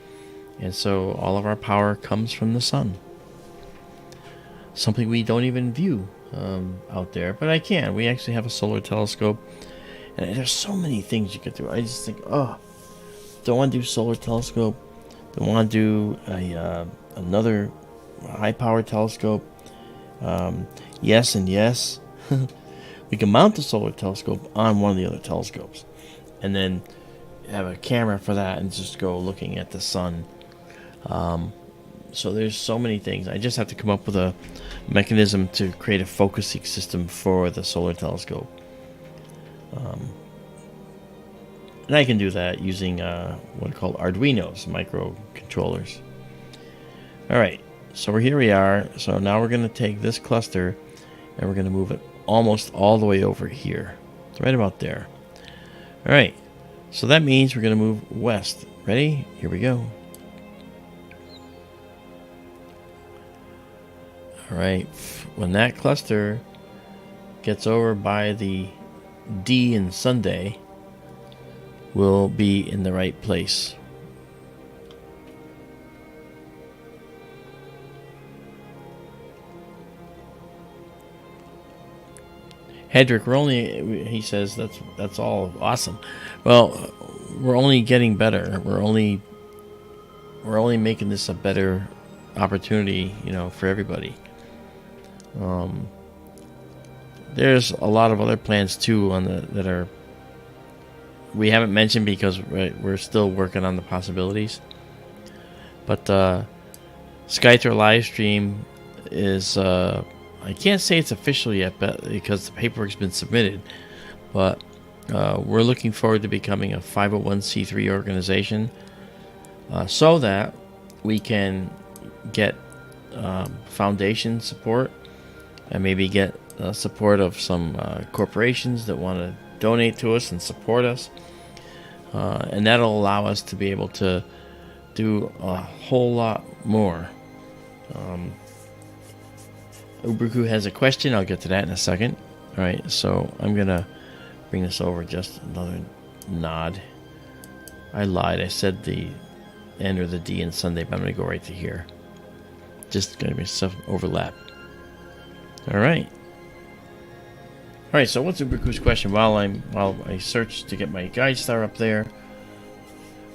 and so all of our power comes from the sun. Something we don't even view out there, but I can. We actually have a solar telescope, and there's so many things you could do. I just think, oh, don't want to do solar telescope. Don't want to do another high-power telescope. Yes and yes. We can mount the solar telescope on one of the other telescopes, and then have a camera for that, and just go looking at the sun. So there's so many things. I just have to come up with a mechanism to create a focusing system for the solar telescope. And I can do that using what are called Arduinos, microcontrollers. Alright, so here we are. So now we're going to take this cluster and we're going to move it almost all the way over here. It's right about there. Alright, so that means we're going to move west. Ready? Here we go. Alright, when that cluster gets over by the D in Sunday, we'll be in the right place. Hedrick, he says that's all awesome. Well, we're only getting better. We're only making this a better opportunity, you know, for everybody. There's a lot of other plans too that are we haven't mentioned because we're still working on the possibilities. But Skyter livestream is I can't say it's official yet, but because the paperwork's been submitted, but we're looking forward to becoming a 501c3 organization, so that we can get foundation support and maybe get support of some corporations that want to donate to us and support us, and that'll allow us to be able to do a whole lot more. Ubruku has a question. I'll get to that in a second. All right, so I'm gonna bring this over just another nod. I lied. I said the N or the D in Sunday, but I'm gonna go right to here. Just gonna be some overlap. All right. All right. So what's Ubruku's question? While I search to get my guide star up there.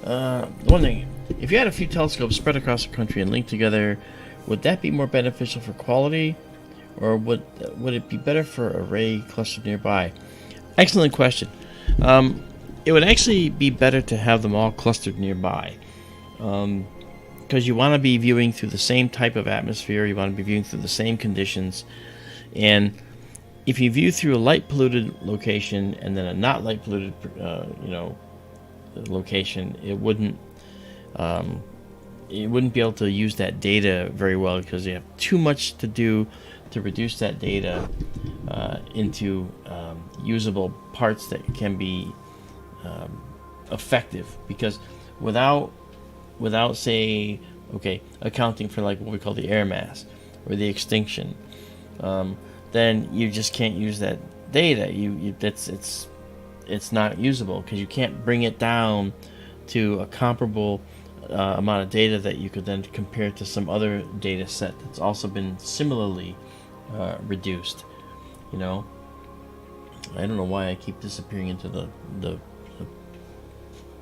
One thing: if you had a few telescopes spread across the country and linked together, would that be more beneficial for quality, or would it be better for array clustered nearby? Excellent question. It would actually be better to have them all clustered nearby, because you want to be viewing through the same type of atmosphere. You want to be viewing through the same conditions, and if you view through a light polluted location and then a not light polluted, location, it wouldn't be able to use that data very well, because you have too much to do to reduce that data into usable parts that can be effective. Because without say, okay, accounting for like what we call the air mass or the extinction, then you just can't use that data. It's not usable, because you can't bring it down to a comparable amount of data that you could then compare to some other data set that's also been similarly reduced. I don't know why I keep disappearing into the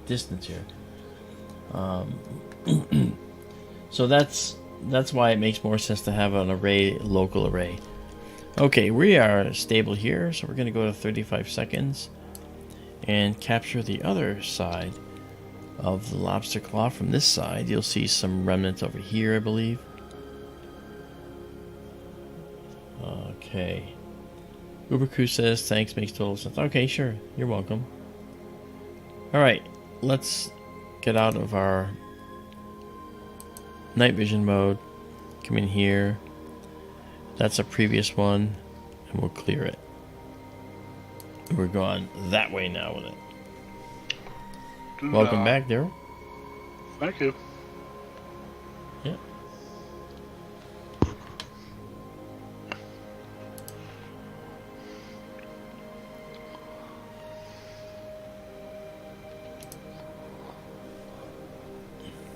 distance here. So that's why it makes more sense to have an array, local array. Okay, we are stable here, so we're going to go to 35 seconds and capture the other side of the lobster claw. From this side, you'll see some remnants over here, I believe. Okay. Uber Crew says, thanks, makes total sense. Okay, sure, you're welcome. Alright, let's get out of our night vision mode. Come in here. That's a previous one, and we'll clear it. We're going that way now with it. Welcome back, Daryl. Thank you. Yeah.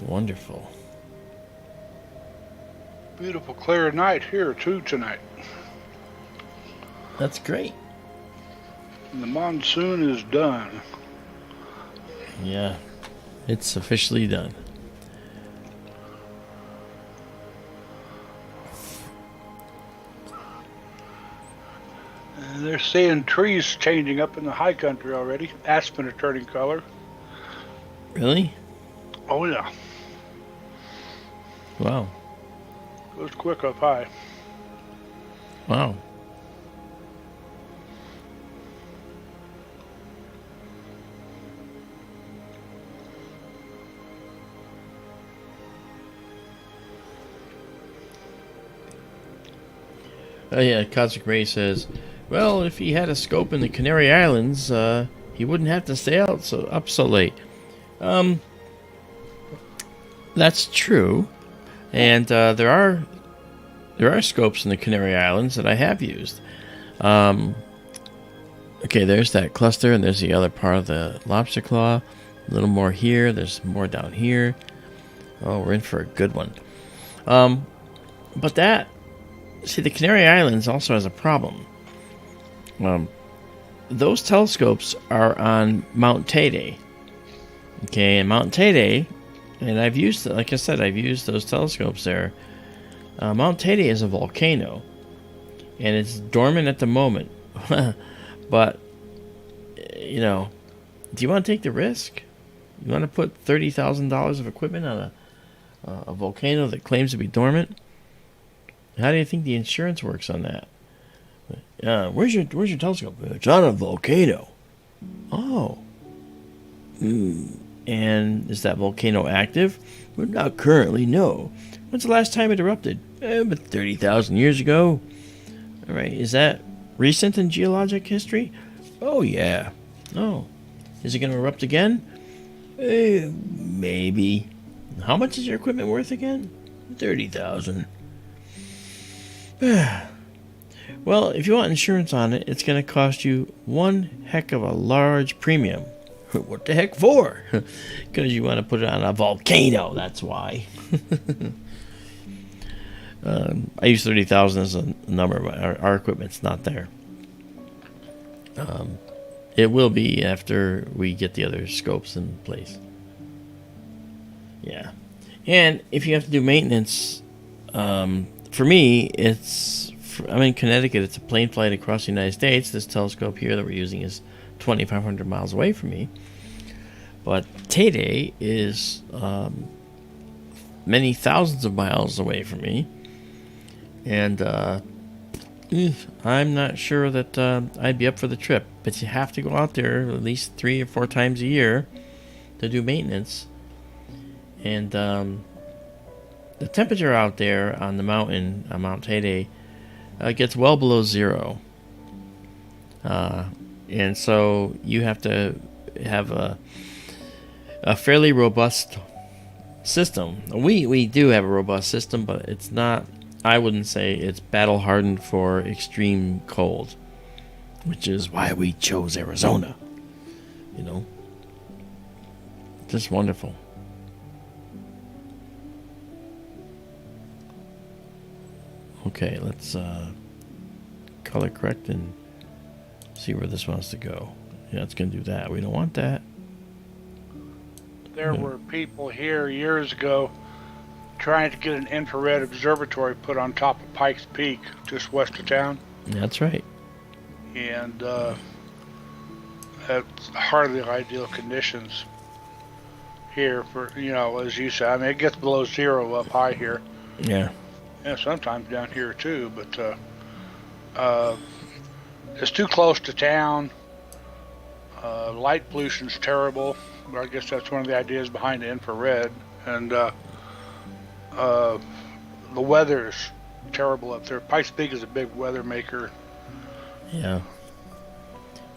Wonderful. Beautiful clear night here too tonight. That's great. And the monsoon is done. Yeah, it's officially done. And they're seeing trees changing up in the high country already. Aspen are turning color. Really? Oh yeah. Wow. Goes quick up high. Wow. Oh yeah, Cosmic Ray says, well, if he had a scope in the Canary Islands, he wouldn't have to stay up so late. That's true. And there are scopes in the Canary Islands that I have used. Okay, there's that cluster, and there's the other part of the lobster claw. A little more here. There's more down here. Oh, we're in for a good one. But the Canary Islands also has a problem. Those telescopes are on Mount Teide. Okay, and Mount Teide, and I've used, like I said, I've used those telescopes there. Mount Teide is a volcano, and it's dormant at the moment. But, do you want to take the risk? You want to put $30,000 of equipment on a volcano that claims to be dormant? How do you think the insurance works on that? Where's your telescope? It's on a volcano. Oh. And is that volcano active? Well, not currently, no. When's the last time it erupted? About 30,000 years ago. All right, is that recent in geologic history? Oh, yeah. Oh. Is it going to erupt again? Maybe. How much is your equipment worth again? 30,000. Well, if you want insurance on it, it's going to cost you one heck of a large premium. What the heck for? Because you want to put it on a volcano, that's why. I use 30,000 as a number, but our equipment's not there. It will be after we get the other scopes in place. Yeah. And if you have to do maintenance, for me, it's I'm in Connecticut. It's a plane flight across the United States. This telescope here that we're using is 2,500 miles away from me. But Tede is many thousands of miles away from me. And I'm not sure that I'd be up for the trip. But you have to go out there at least 3 or 4 times a year to do maintenance. And the temperature out there on the mountain, on Mount Tede, gets well below zero. And so you have to have a fairly robust system. We do have a robust system, but it's not, I wouldn't say it's battle hardened for extreme cold, which is why we chose Arizona. You know, just wonderful. Okay, let's color correct and see where this wants to go. Yeah, it's going to do that. We don't want that. There were people here years ago trying to get an infrared observatory put on top of Pikes Peak, just west of town. That's right. And that's hardly ideal conditions here for, you know, as you said. I mean, it gets below zero up high here. Yeah. Yeah, sometimes down here too, but it's too close to town. Light pollution's terrible. But I guess that's one of the ideas behind the infrared. And the weather's terrible up there. Pikes Peak is a big weather maker. Yeah.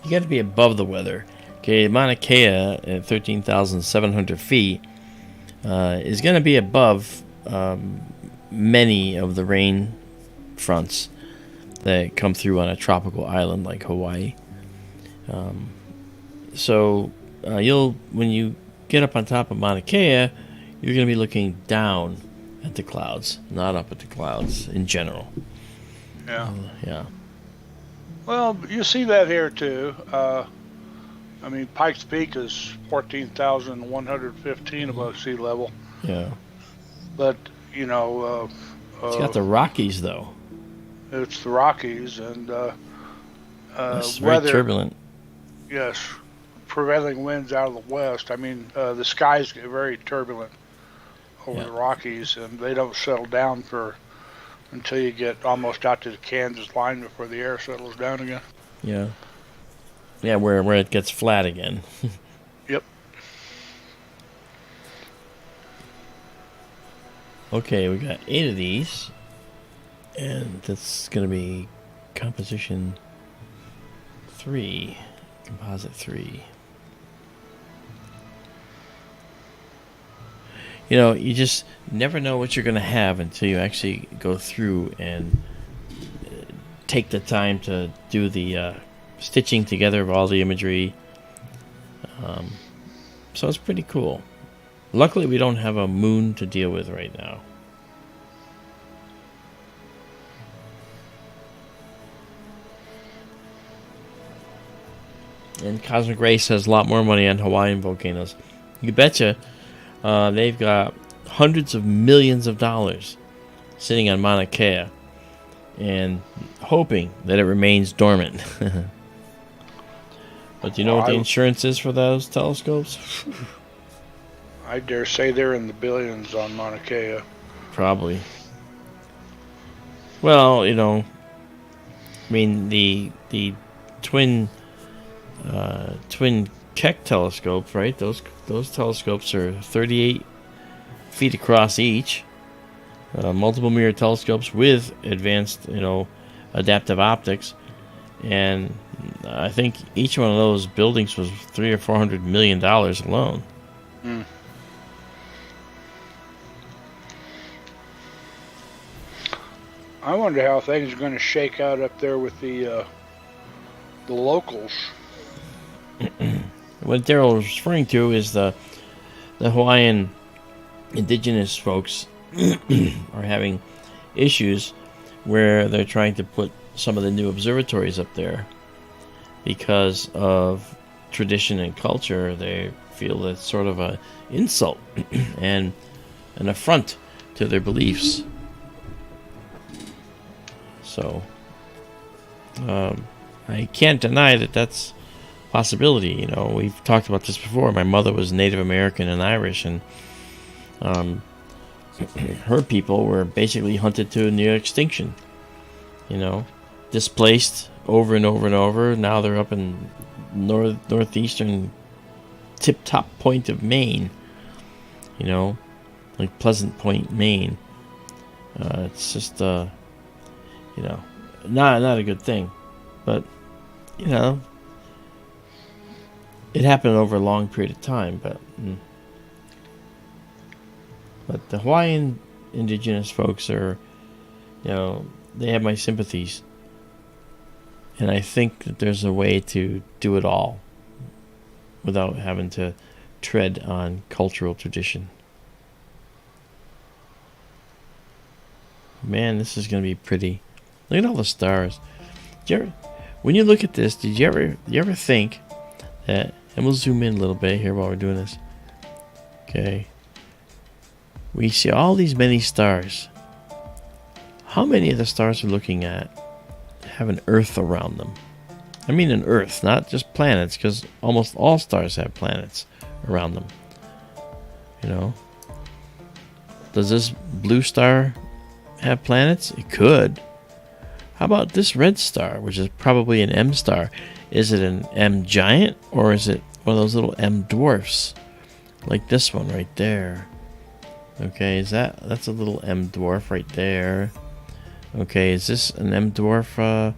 You got to be above the weather. Okay, Mauna Kea at 13,700 feet is going to be above many of the rain fronts that come through on a tropical island like Hawaii. So when you get up on top of Mauna Kea, you're going to be looking down at the clouds, not up at the clouds in general. Yeah. Yeah. Well, you see that here too. I mean, Pikes Peak is 14,115 above sea level. Yeah. But, you know... it's got the Rockies, though. It's the Rockies, and it's very turbulent. Yes. Prevailing winds out of the west. I mean, the skies get very turbulent over the Rockies, and they don't settle down until you get almost out to the Kansas line before the air settles down again. Yeah. Yeah, where it gets flat again. Yep. Okay, we got 8 of these, and that's going to be composition 3, composite 3. You know, you just never know what you're going to have until you actually go through and take the time to do the stitching together of all the imagery. So it's pretty cool. Luckily, we don't have a moon to deal with right now. And Cosmic Race has a lot more money on Hawaiian volcanoes. You betcha. They've got hundreds of millions of dollars sitting on Mauna Kea and hoping that it remains dormant. But do you know what the insurance is for those telescopes? I dare say they're in the billions on Mauna Kea. Probably. Well, you know, I mean, the twin Keck telescopes, right? Those telescopes are 38 feet across each. Multiple mirror telescopes with advanced, you know, adaptive optics, and I think each one of those buildings was $300 or $400 million alone. Mm. I wonder how things are going to shake out up there with the locals. What Daryl was referring to is the Hawaiian indigenous folks are having issues where they're trying to put some of the new observatories up there because of tradition and culture. They feel it's sort of an insult and an affront to their beliefs. So I can't deny that that's a possibility. You know, we've talked about this before. My mother was Native American and Irish, and her people were basically hunted to near extinction. You know, displaced over and over and over. Now they're up in northeastern tip-top point of Maine. You know, like Pleasant Point, Maine. It's just, you know, not a good thing. But, you know, it happened over a long period of time. But the Hawaiian indigenous folks are, you know, they have my sympathies. And I think that there's a way to do it all without having to tread on cultural tradition. Man, this is going to be pretty. Look at all the stars. When you look at this, did you ever think that, and we'll zoom in a little bit here while we're doing this. Okay. We see all these many stars. How many of the stars we're looking at have an Earth around them? I mean an Earth, not just planets, because almost all stars have planets around them. You know? Does this blue star have planets? It could. How about this red star, which is probably an M star? Is it an M giant, or is it one of those little M dwarfs? Like this one right there. Okay, that's a little M dwarf right there. Okay, is this an M dwarf,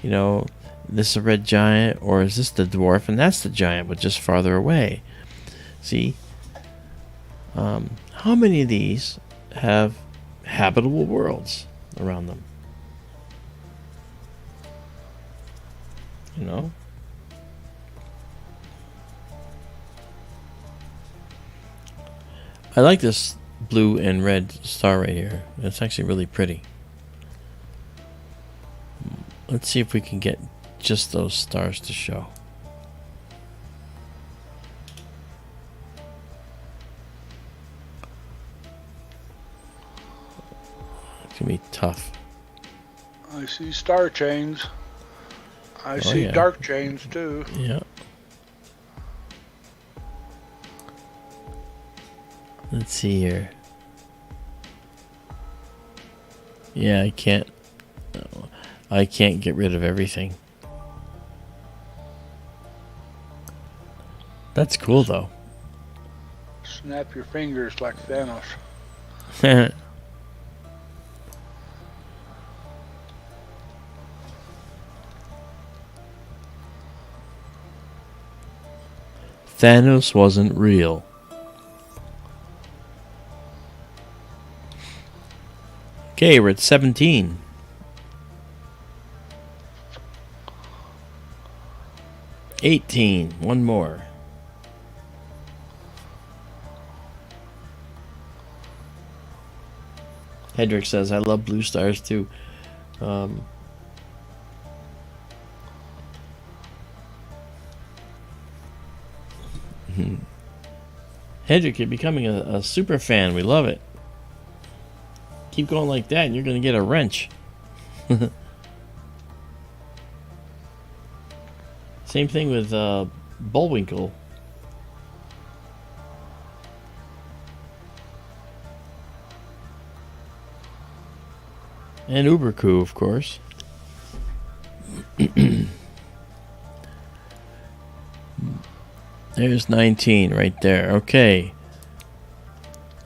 you know, this a red giant, or is this the dwarf and that's the giant but just farther away? See, how many of these have habitable worlds around them? You know? I like this blue and red star right here. It's actually really pretty. Let's see if we can get just those stars to show. It's gonna be tough. I see star chains. I see dark chains too. Yeah. Let's see here. Yeah, I can't get rid of everything. That's cool though. Snap your fingers like Thanos. Thanos wasn't real. Okay, we're at 17. One more. Hedrick says, I love blue stars too. Hedrick, you're becoming a super fan. We love it. Keep going like that and you're going to get a wrench. Same thing with Bullwinkle. And Uberku, of course. There's 19 right there. Okay.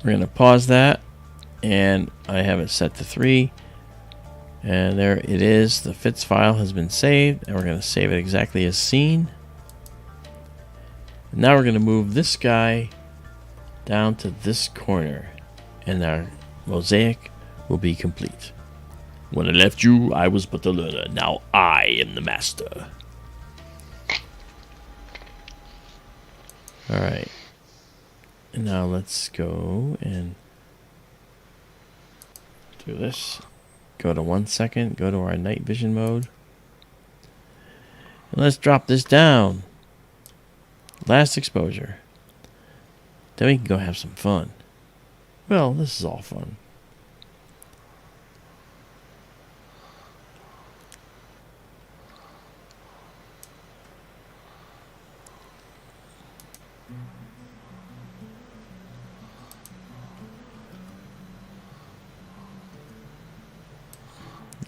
We're going to pause that. And I have it set to 3. And there it is. The FITS file has been saved. And we're going to save it exactly as seen. And now we're going to move this guy down to this corner. And our mosaic will be complete. When I left you, I was but a learner. Now I am the master. Alright. And now let's go and do this. Go to 1 second. Go to our night vision mode. And let's drop this down. Last exposure. Then we can go have some fun. Well, this is all fun.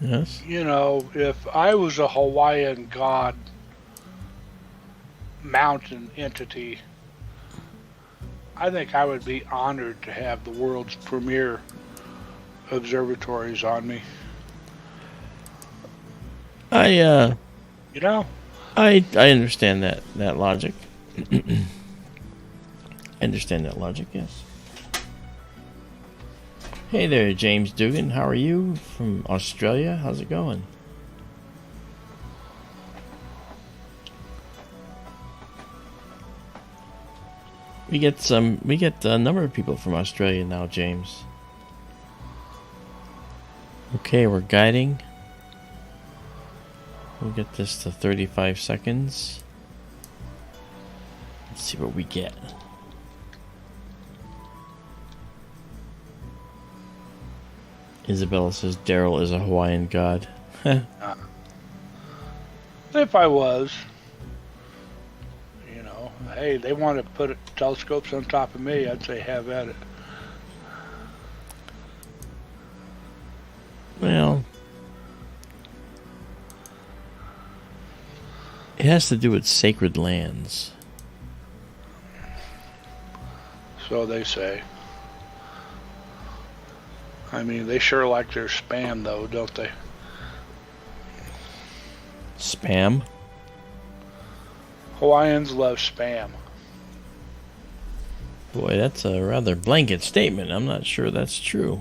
Yes. You know, if I was a Hawaiian god mountain entity, I think I would be honored to have the world's premier observatories on me. I You know? I understand that logic. I understand that logic, yes. Hey there, James Dugan. How are you from Australia? How's it going? We get a number of people from Australia now, James. Okay, we're guiding. We'll get this to 35 seconds. Let's see what we get. Izabela says Daryl is a Hawaiian god. If I was, you know, hey, they want to put telescopes on top of me, I'd say have at it. Well, it has to do with sacred lands. So they say. I mean, they sure like their spam, though, don't they? Spam? Hawaiians love spam. Boy, that's a rather blanket statement. I'm not sure that's true.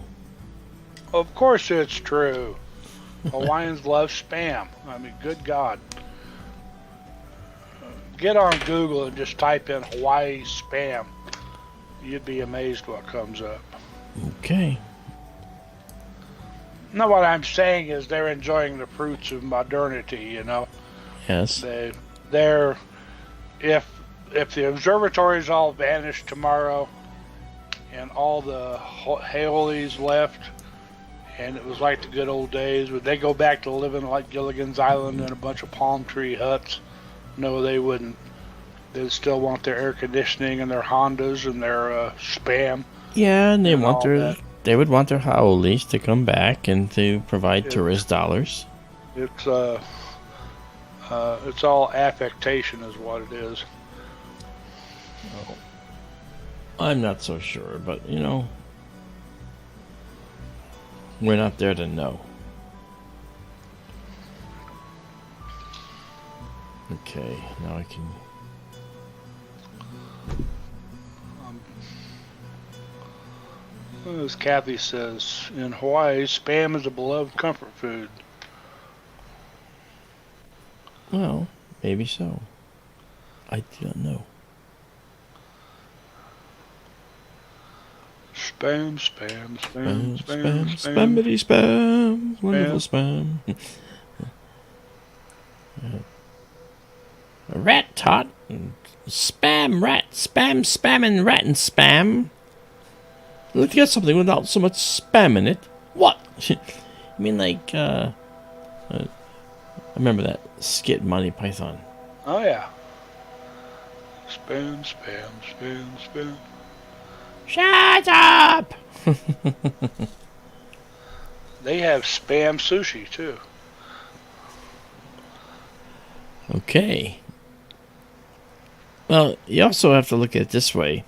Of course it's true. Hawaiians love spam. I mean, good God. Get on Google and just type in Hawaii spam. You'd be amazed what comes up. Okay. No, what I'm saying is they're enjoying the fruits of modernity, you know. Yes. They're if the observatories all vanish tomorrow and all the Haoles left and it was like the good old days, would they go back to living like Gilligan's Island in a bunch of palm tree huts? No, they wouldn't. They'd still want their air conditioning and their Hondas and their spam. Yeah, and they would want their haoles to come back and to provide tourist dollars. It's all affectation is what it is. Oh. I'm not so sure, but you know, we're not there to know. Okay, now I can. As Kathy says, in Hawaii, spam is a beloved comfort food. Well, maybe so. I do not know. Spam. Spammity spam. Wonderful spam. A rat tot. Spam rat. Spam and rat and spam. Let's get something without so much spam in it. What? You mean like, I remember that skit, Monty Python. Oh, yeah. Spam. Shut up! They have spam sushi, too. Okay. Well, you also have to look at it this way.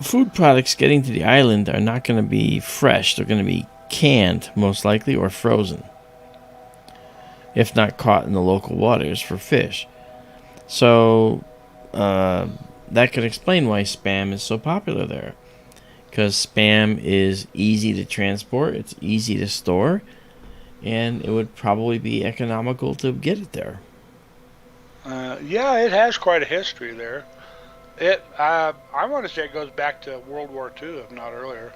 Food products getting to the island are not going to be fresh. They're going to be canned, most likely, or frozen. If not caught in the local waters for fish. So, that could explain why spam is so popular there. Because spam is easy to transport, it's easy to store, and it would probably be economical to get it there. Yeah, it has quite a history there. I want to say it goes back to World War II, if not earlier.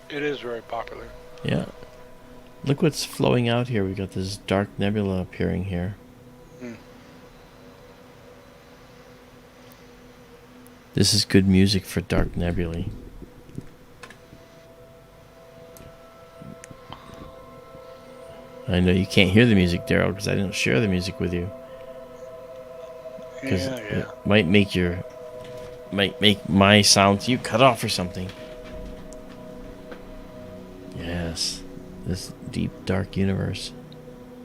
It is very popular. Yeah. Look what's flowing out here. We got this dark nebula appearing here. This is good music for dark nebulae. I know you can't hear the music, Daryl, because I didn't share the music with you. Because it might make my sound to you cut off or something. Yes, this deep, dark universe.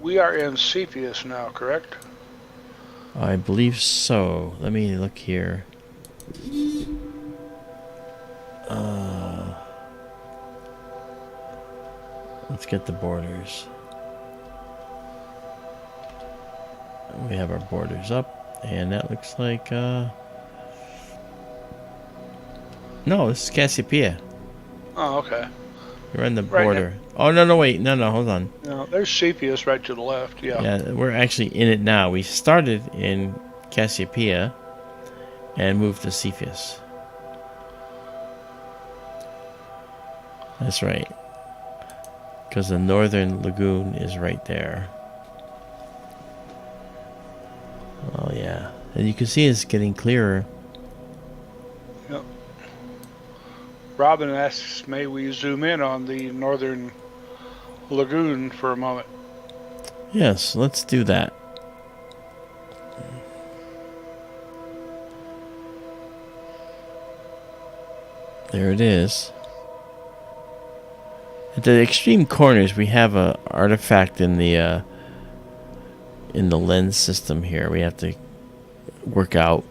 We are in Cepheus now, correct? I believe so. Let me look here. Let's get the borders. We have our borders up, and that looks like no, this is Cassiopeia. Oh, okay. We're on the border. Oh, no, wait. No, hold on. No, there's Cepheus right to the left, yeah. Yeah, we're actually in it now. We started in Cassiopeia and moved to Cepheus. That's right. Because the northern lagoon is right there. Oh, yeah. And you can see it's getting clearer. Yep. Robin asks, may we zoom in on the northern lagoon for a moment? Yes, let's do that. There it is. At the extreme corners, we have a artifact in the lens system here. We have to work out.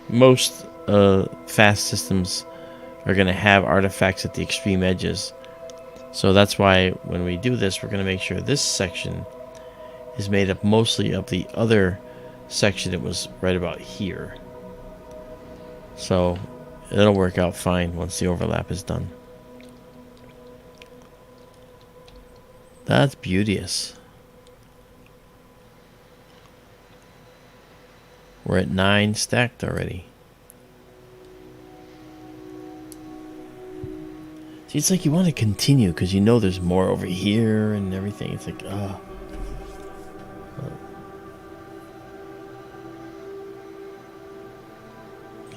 Most fast systems are going to have artifacts at the extreme edges. So that's why when we do this, we're going to make sure this section is made up mostly of the other section that was right about here. So it'll work out fine once the overlap is done. That's beauteous. We're at 9 stacked already. See, it's like you want to continue because you know there's more over here and everything. It's like, oh.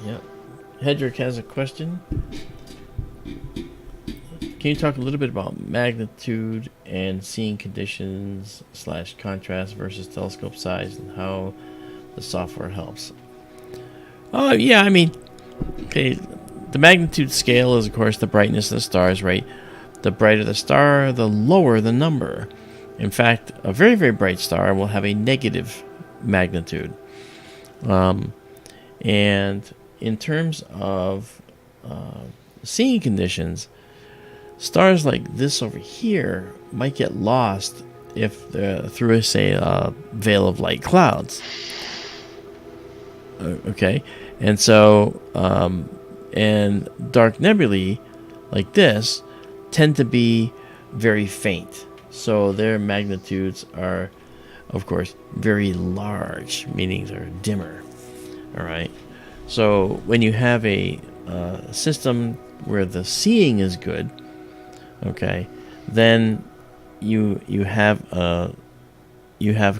Yep. Hedrick has a question. Can you talk a little bit about magnitude and seeing conditions / contrast versus telescope size and how the software helps? Oh, yeah, I mean, okay, the magnitude scale is, of course, the brightness of the stars, right? The brighter the star, the lower the number. In fact, a very, very bright star will have a negative magnitude. And in terms of seeing conditions, stars like this over here might get lost if they're through, say, a veil of light clouds. Okay, and so and dark nebulae like this tend to be very faint, so their magnitudes are, of course, very large, meaning they're dimmer. All right, so when you have a system where the seeing is good, okay, then you have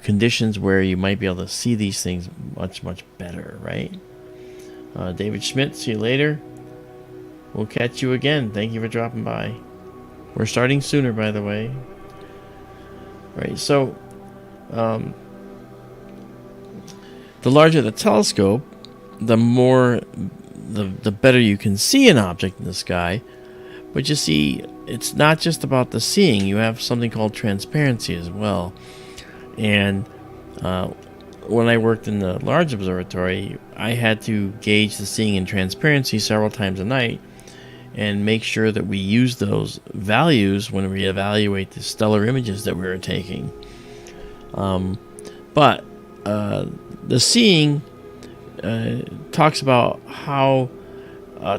conditions where you might be able to see these things much better, right? David Schmidt, see you later. We'll catch you again. Thank you for dropping by. We're starting sooner, by the way. Right, so the larger the telescope, the better you can see an object in the sky. But you see, it's not just about the seeing. You have something called transparency as well. And when I worked in the large observatory, I had to gauge the seeing and transparency several times a night and make sure that we use those values when we evaluate the stellar images that we were taking. But the seeing talks about how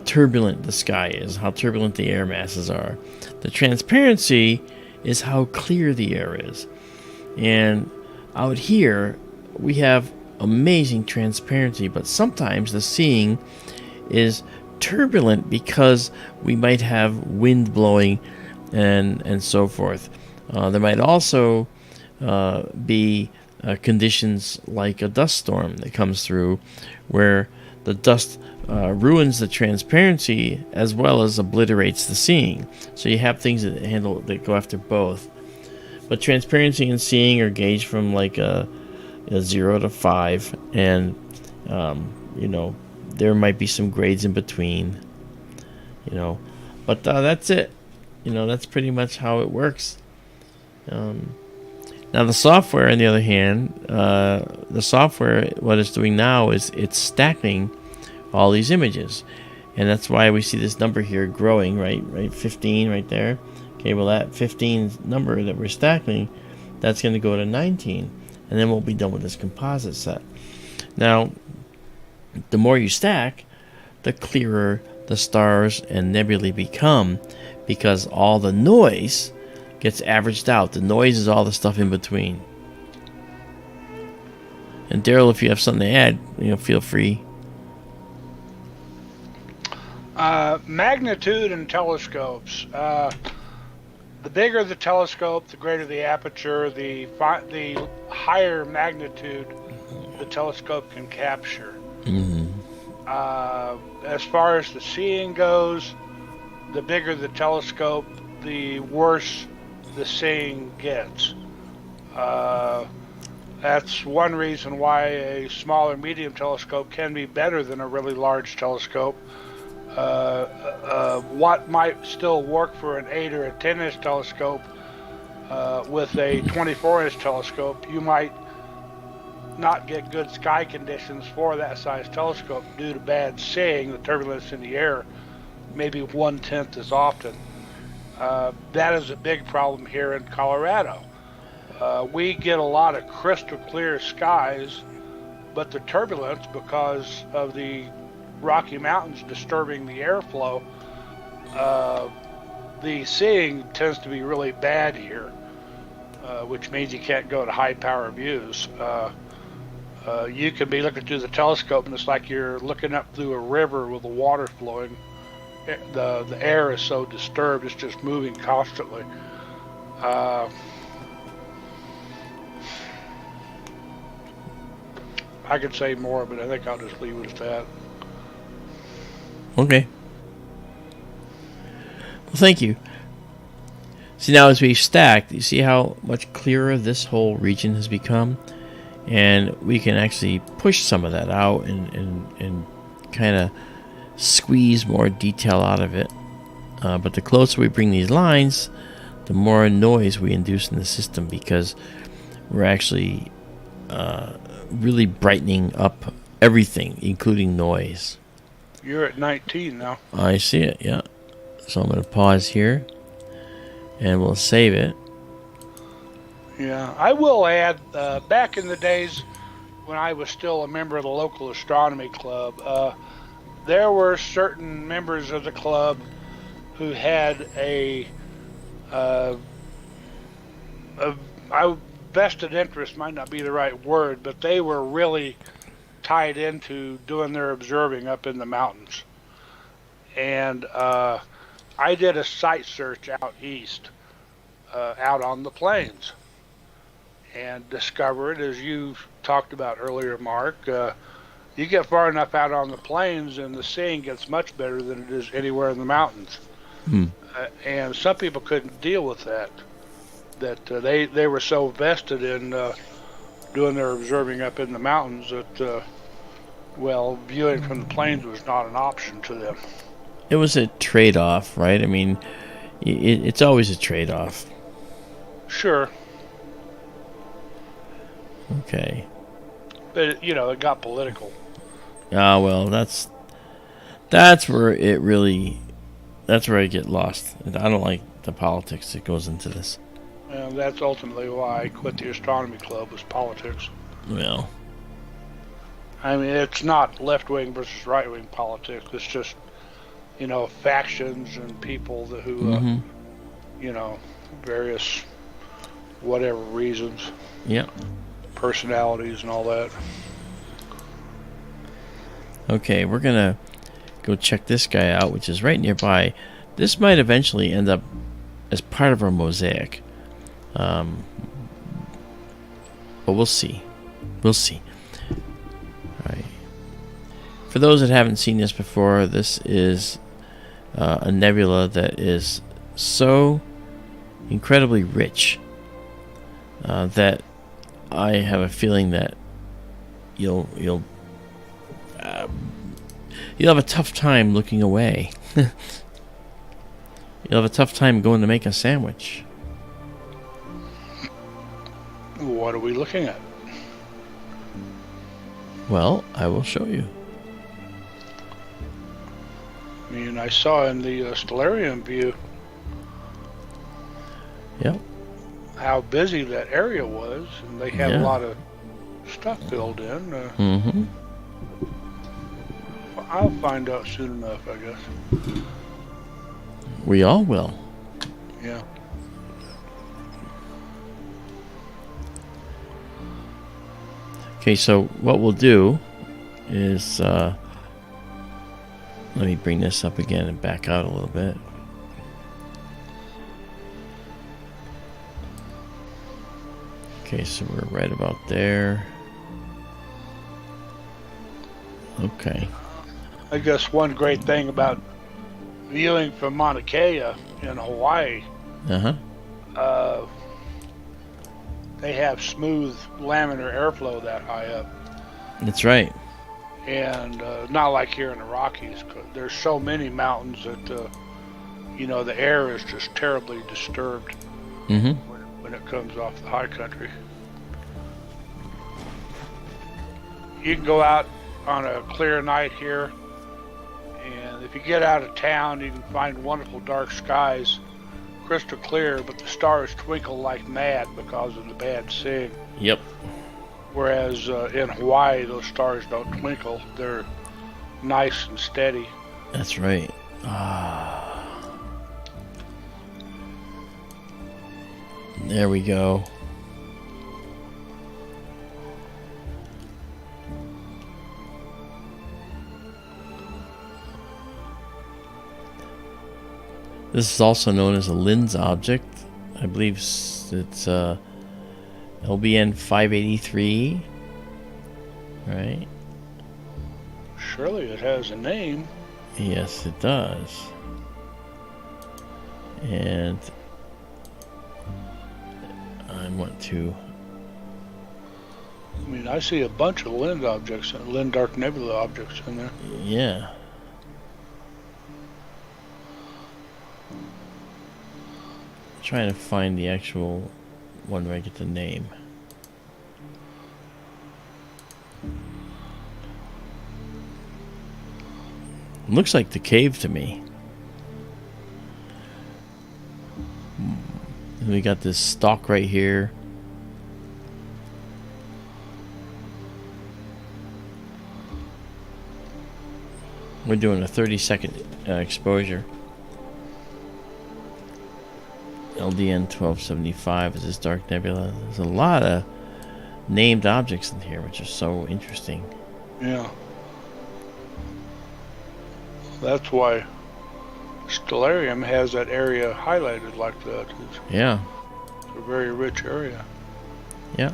turbulent the sky is, how turbulent the air masses are. The transparency is how clear the air is. And out here, we have amazing transparency, but sometimes the seeing is turbulent because we might have wind blowing and so forth. There might also be conditions like a dust storm that comes through where the dust ruins the transparency as well as obliterates the seeing. So you have things that go after both. But transparency and seeing are gauged from like a 0 to 5, and there might be some grades in between. But that's it. That's pretty much how it works. Now the software, on the other hand, what it's doing now is it's stacking all these images, and that's why we see this number here growing, right 15 right there. Okay, well that 15 number that we're stacking, that's going to go to 19, and then we'll be done with this composite set. Now the more you stack, the clearer the stars and nebulae become, because all the noise gets averaged out. The noise is all the stuff in between. And Daryl, if you have something to add, feel free. Magnitude and telescopes. The bigger the telescope, the greater the aperture, the higher magnitude the telescope can capture. Mm-hmm. As far as the seeing goes, the bigger the telescope, the worse the seeing gets. That's one reason why a small or medium telescope can be better than a really large telescope. What might still work for an 8 or a 10-inch telescope, with a 24-inch telescope, you might not get good sky conditions for that size telescope due to bad seeing, the turbulence in the air, maybe 1/10 as often. That is a big problem here in Colorado. We get a lot of crystal clear skies, but the turbulence, because of the Rocky Mountains disturbing the airflow, the seeing tends to be really bad here, which means you can't go to high power views. You can be looking through the telescope and it's like you're looking up through a river with the water flowing. The air is so disturbed, it's just moving constantly. I could say more, but I think I'll just leave it at that. Okay. Well, thank you. See, now as we've stacked, you see how much clearer this whole region has become? And we can actually push some of that out and kind of squeeze more detail out of it. But the closer we bring these lines, the more noise we induce in the system, because we're actually really brightening up everything, including noise. You're at 19 now. I see it, yeah. So I'm going to pause here, and we'll save it. Yeah, I will add, back in the days when I was still a member of the local astronomy club, there were certain members of the club who had a vested interest, might not be the right word, but they were really tied into doing their observing up in the mountains. And I did a site search out east, out on the plains, and discovered, as you talked about earlier, Mark, you get far enough out on the plains and the seeing gets much better than it is anywhere in the mountains. And some people couldn't deal with that. They were so vested in doing their observing up in the mountains that, viewing from the plains was not an option to them. It was a trade-off, right? I mean, it's always a trade-off. Sure. Okay. But, it got political. Well, that's where it really, that's where I get lost. I don't like the politics that goes into this. And that's ultimately why I quit the astronomy club, was politics. Well, I mean, it's not left-wing versus right-wing politics. It's just, factions and people who, various whatever reasons. Yeah. Personalities and all that. Okay, we're going to go check this guy out, which is right nearby. This might eventually end up as part of our mosaic. But we'll see. All right. for those that haven't seen this before, this is a nebula that is so incredibly rich that I have a feeling that you'll have a tough time looking away. You'll have a tough time going to make a sandwich. What are we looking at? Well, I will show you. I mean, I saw in the Stellarium view. Yep. How busy that area was, and they had a lot of stuff filled in. I'll find out soon enough, I guess. We all will. Yeah. Okay, so what we'll do is let me bring this up again and back out a little bit. Okay, so we're right about there. Okay. I guess one great thing about viewing from Mauna Kea in Hawaii, they have smooth laminar airflow that high up. That's right. And not like here in the Rockies. There's so many mountains that, the air is just terribly disturbed when it comes off the high country. You can go out on a clear night here, and if you get out of town, you can find wonderful dark skies, crystal clear, but the stars twinkle like mad because of the bad seeing. Yep. Whereas in Hawaii, those stars don't twinkle. They're nice and steady. That's right. There we go. This is also known as a lens object. I believe it's LBN 583. Right? Surely it has a name. Yes, it does. And I want to... I mean, I see a bunch of lens objects, lens dark nebula objects in there. Yeah. Trying to find the actual one where I get the name. Looks like the cave to me. And we got this stalk right here. We're doing a 30-second exposure. LDN 1275 is this dark nebula. There's a lot of named objects in here, which are so interesting. Yeah. That's why Stellarium has that area highlighted like that. Yeah. It's a very rich area. Yeah.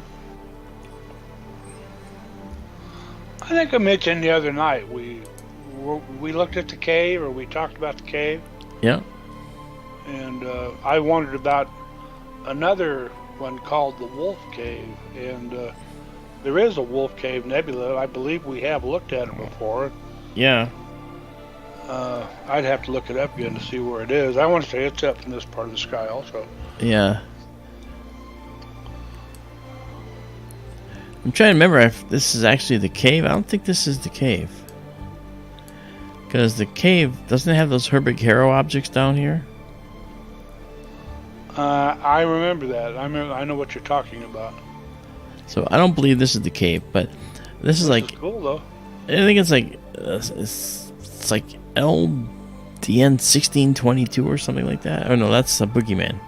I think I mentioned the other night we looked at the cave, or we talked about the cave. Yeah. And I wondered about another one called the Wolf Cave, and there is a Wolf Cave Nebula. I believe we have looked at it before. Yeah. I'd have to look it up again to see where it is. I want to say it's up in this part of the sky also. Yeah. I'm trying to remember if this is actually the cave. I don't think this is the cave. Because the cave, doesn't it have those Herbig Haro objects down here? I remember that. I know what you're talking about. So I don't believe this is the cave, but this is like... Is cool, though. I think it's like... It's like LDN 1622 or something like that. Oh no, that's a boogeyman.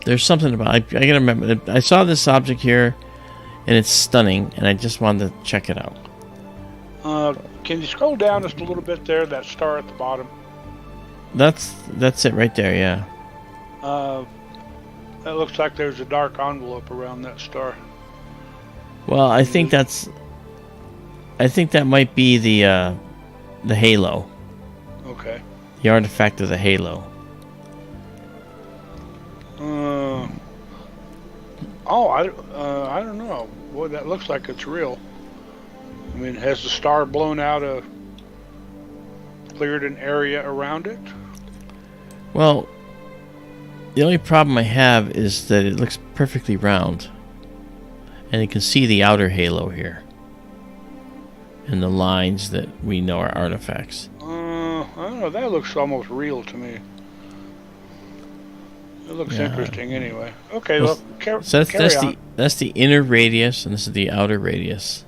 There's something about... I gotta remember. I saw this object here, and it's stunning, and I just wanted to check it out. Can you scroll down just a little bit there? That star at the bottom. That's it right there, yeah. That looks like there's a dark envelope around that star. Well, I think that's... I think that might be the halo. Okay. The artifact of the halo. I don't know. Boy, that looks like it's real. I mean, has the star blown out cleared an area around it? Well, the only problem I have is that it looks perfectly round. And you can see the outer halo here. And the lines that we know are artifacts. I don't know. That looks almost real to me. It looks interesting anyway. Okay, well, so carry on. That's the inner radius, and this is the outer radius.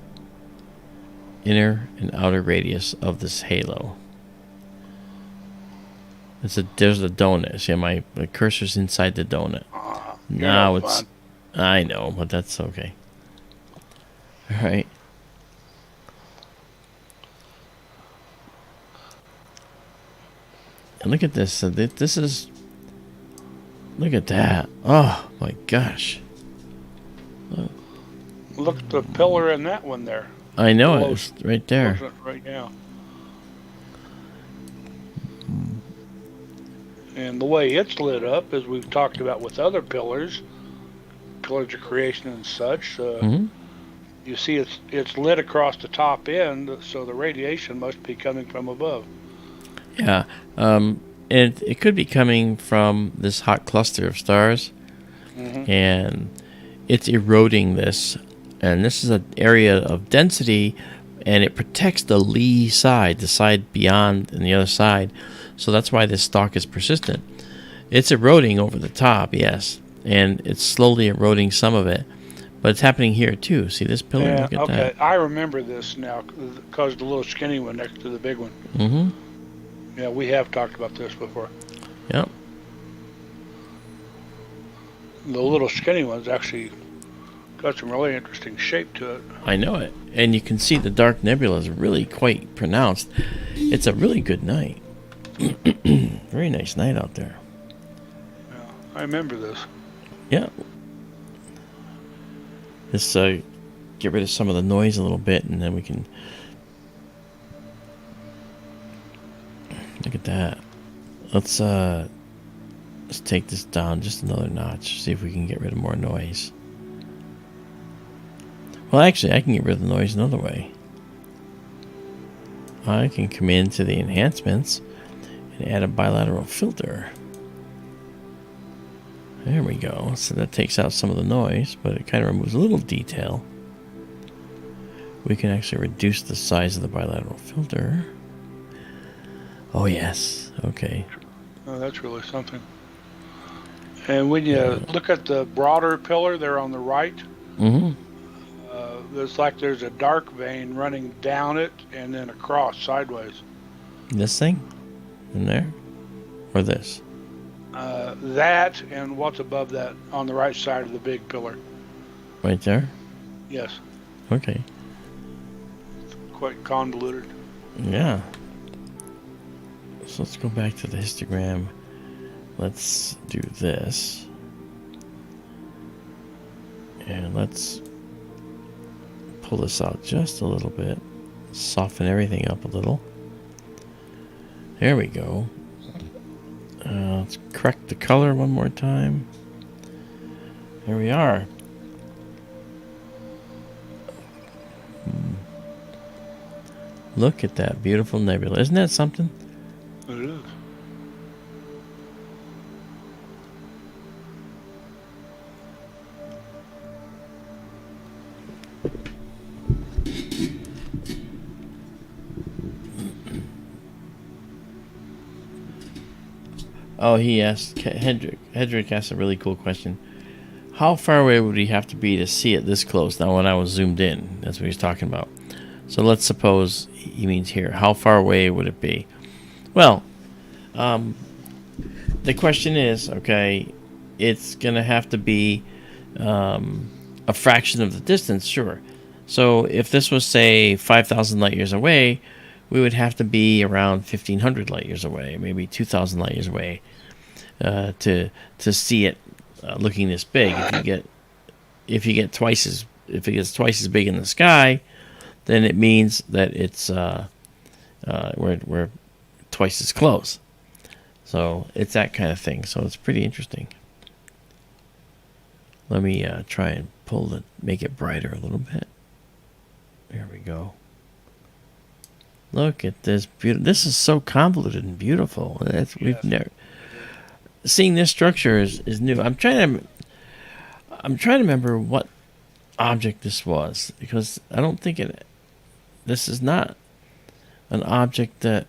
Inner and outer radius of this halo. There's a donut. See, my cursor's inside the donut. Now it's... I know, but that's okay. All right. And look at this. This is... Look at that. Oh, my gosh. Look at the pillar in that one there. I know it. It's right there. Right now. And the way it's lit up, as we've talked about with other pillars of creation and such, you see it's lit across the top end, so the radiation must be coming from above. Yeah. And it could be coming from this hot cluster of stars, and it's eroding this, and this is an area of density, and it protects the lee side, the side beyond and the other side, so that's why this stalk is persistent. It's eroding over the top, yes, and it's slowly eroding some of it, but it's happening here too. See this pillar? Yeah, look at okay, that. I remember this now, because the little skinny one next to the big one. Yeah, we have talked about this before. Yep. The little skinny one's actually got some really interesting shape to it. I know it. And you can see the dark nebula is really quite pronounced. It's a really good night. Very nice night out there. Yeah, I remember this. Yeah. Let's get rid of some of the noise a little bit, and then we can... Look at that. Let's take this down just another notch. See if we can get rid of more noise. Well, actually, I can get rid of the noise another way. I can come into the enhancements and add a bilateral filter. There we go. So that takes out some of the noise, but it kind of removes a little detail. We can actually reduce the size of the bilateral filter. Oh, yes. Okay. Oh, that's really something. And when you look at the broader pillar there on the right, it's like there's a dark vein running down it and then across sideways. This thing? In there? Or this? That and what's above that on the right side of the big pillar. Right there? Yes. Okay. It's quite convoluted. Yeah. So let's go back to the histogram. Let's do this. And let's pull this out just a little bit. Soften everything up a little. There we go. Let's correct the color one more time. There we are. Look at that beautiful nebula. Isn't that something? It is. Oh, he asked, Hedrick asked a really cool question. How far away would he have to be to see it this close? Now, when I was zoomed in, that's what he's talking about. So let's suppose he means here. How far away would it be? Well, the question is, okay, it's going to have to be a fraction of the distance, sure. So if this was, say, 5,000 light years away, we would have to be around 1,500 light years away, maybe 2,000 light years away, to see it looking this big. If it gets twice as big in the sky, then it means that it's we're twice as close. So it's that kind of thing. So it's pretty interesting. Let me try and make it brighter a little bit. There we go. Look at this beautiful. This is so convoluted and beautiful. We've never seeing this structure is new. I'm trying to remember what object this was, because I don't think this is not an object that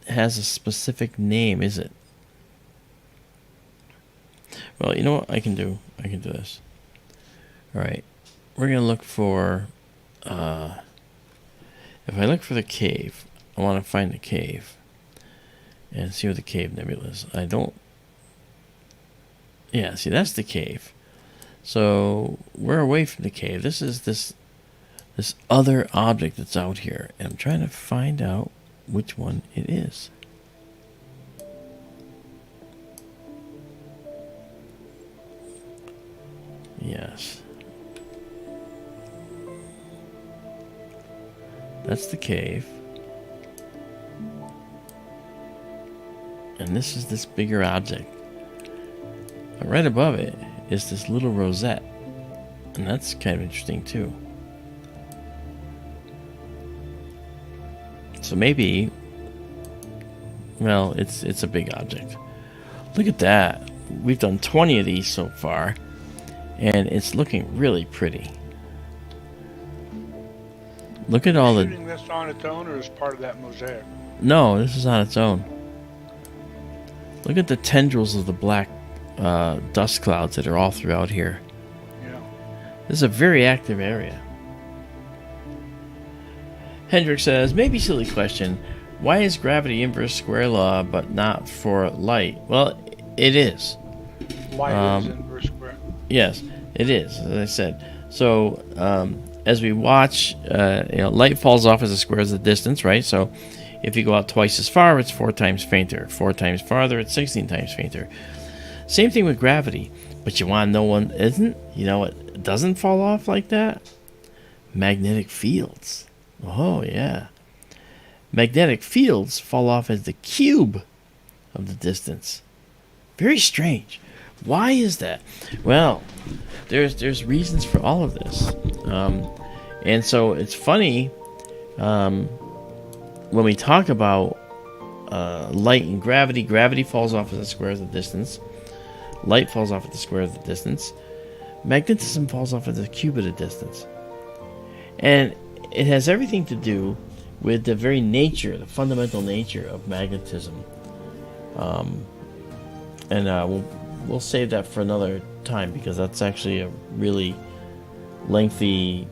has a specific name, is it? Well, you know what I can do? I can do this. All right. We're going to look for... if I look for the cave, I want to find the cave and see what the cave nebula is. I don't... Yeah, see, that's the cave. So we're away from the cave. This is this other object that's out here. And I'm trying to find out which one it is. Yes. That's the cave. And this is this bigger object. But right above it is this little rosette. And that's kind of interesting too. So maybe, well, it's a big object. Look at that. We've done 20 of these so far, and it's looking really pretty. Look at all the... Shooting this on its own, or is part of that mosaic? No, this is on its own. Look at the tendrils of the black dust clouds that are all throughout here. Yeah. This is a very active area. Hendrik says, maybe silly question, why is gravity inverse square law but not for light? Well, it is. Light is inverse square. Yes, it is, as I said. So, as we watch, light falls off as a square as the distance, right? So, if you go out twice as far, it's 4 times fainter. 4 times farther, it's 16 times fainter. Same thing with gravity. But you want to know one isn't? You know what doesn't fall off like that? Magnetic fields. Oh, yeah. Magnetic fields fall off as the cube of the distance. Very strange. Why is that? Well, there's reasons for all of this. And so it's funny when we talk about light and gravity. Gravity falls off as the square of the distance. Light falls off at the square of the distance. Magnetism falls off at the cube of the distance. And it has everything to do with the very nature, the fundamental nature of magnetism. And we'll save that for another time, because that's actually a really lengthy,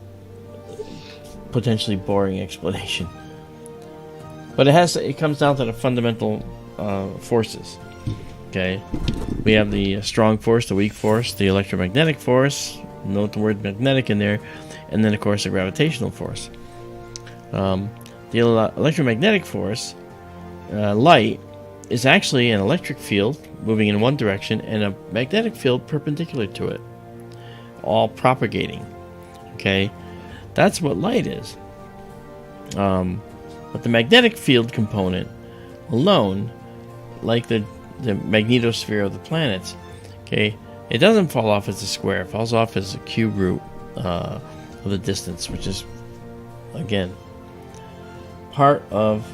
potentially boring explanation. But it comes down to the fundamental forces. Okay, we have the strong force, the weak force, the electromagnetic force. Note the word magnetic in there. And then, of course, the gravitational force. The electromagnetic force, light, is actually an electric field moving in one direction and a magnetic field perpendicular to it, all propagating. Okay, that's what light is. But the magnetic field component alone, like the magnetosphere of the planets, okay, it doesn't fall off as a square. It falls off as a cube root of the distance, which is, again, part of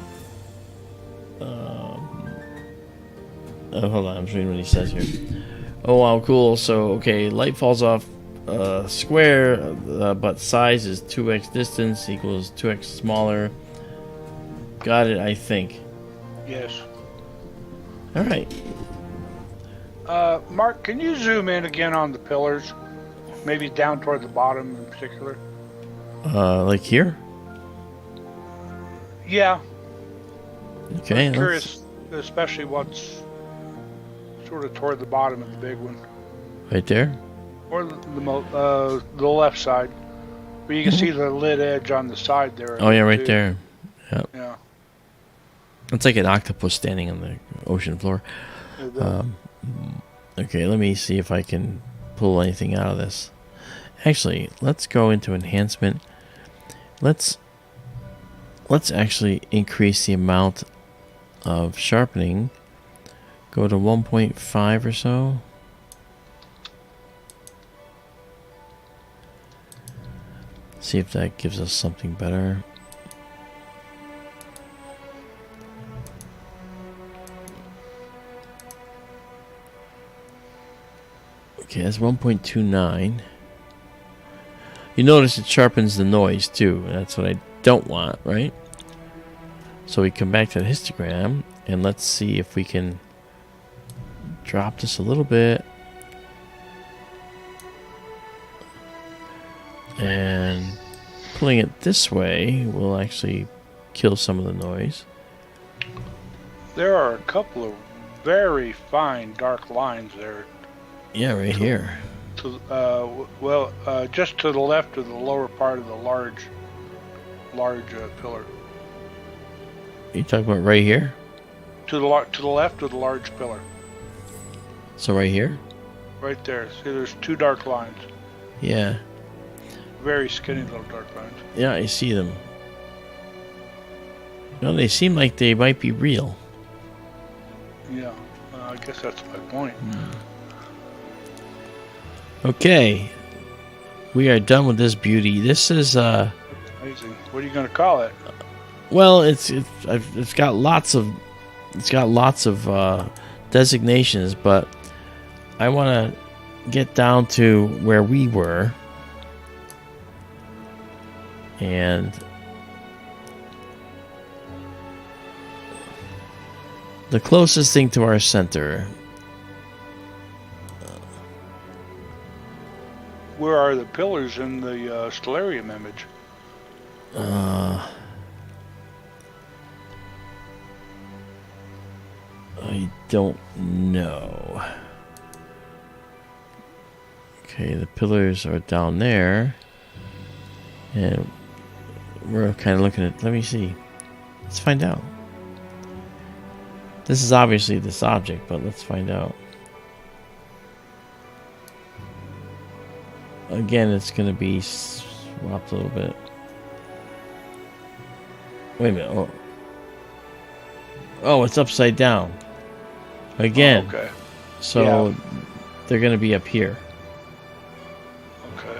hold on, I'm just reading what he says here. Oh wow, cool. So okay, light falls off square, but size is 2x distance equals 2x smaller. Got it, I think. Yes. All right. Mark, can you zoom in again on the pillars? Maybe down toward the bottom in particular. Like here? Yeah. Okay. I'm curious, especially what's sort of toward the bottom of the big one. Right there? Or the left side. But you can see the lid edge on the side there. Oh, yeah, right there. Yep. Yeah. It's like an octopus standing on the ocean floor. Okay, let me see if I can pull anything out of this. Actually, let's go into enhancement. let's actually increase the amount of sharpening. Go to 1.5 or so. See if that gives us something better. Okay, that's 1.29. You notice it sharpens the noise too. That's what I don't want, right? So we come back to the histogram and let's see if we can drop this a little bit. And pulling it this way will actually kill some of the noise. There are a couple of very fine dark lines there. Yeah, right here. Just to the left of the lower part of the large pillar. You talking about right here? To the left of the large pillar. So right here? Right there. See, there's two dark lines. Yeah. Very skinny little dark lines. Yeah, I see them. No, they seem like they might be real. Yeah, I guess that's my point. Okay. We are done with this beauty. This is amazing. What are you going to call it? Well, it's got lots of designations, but I want to get down to where we were, and the closest thing to our center. Where are the pillars in the stellarium image? I don't know. Okay, the pillars are down there. And we're kind of looking at... Let me see. Let's find out. This is obviously this object, but let's find out. Again, it's going to be swapped a little bit. Wait a minute. Oh, it's upside down. Again. Oh, okay. So yeah. They're going to be up here. Okay.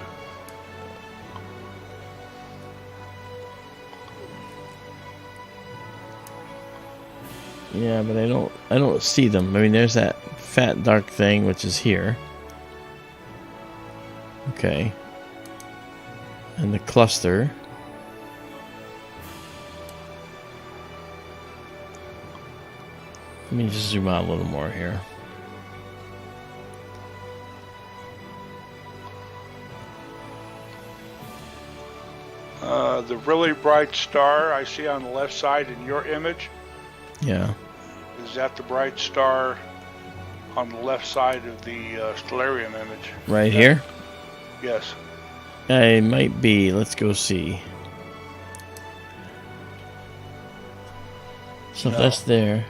Yeah, but I don't see them. I mean, there's that fat dark thing which is here. Okay. And the cluster. Let me just zoom out a little more here. The really bright star I see on the left side in your image. Yeah. Is that the bright star on the left side of the stellarium image? Right here? Yes. It might be. Let's go see. So if that's there.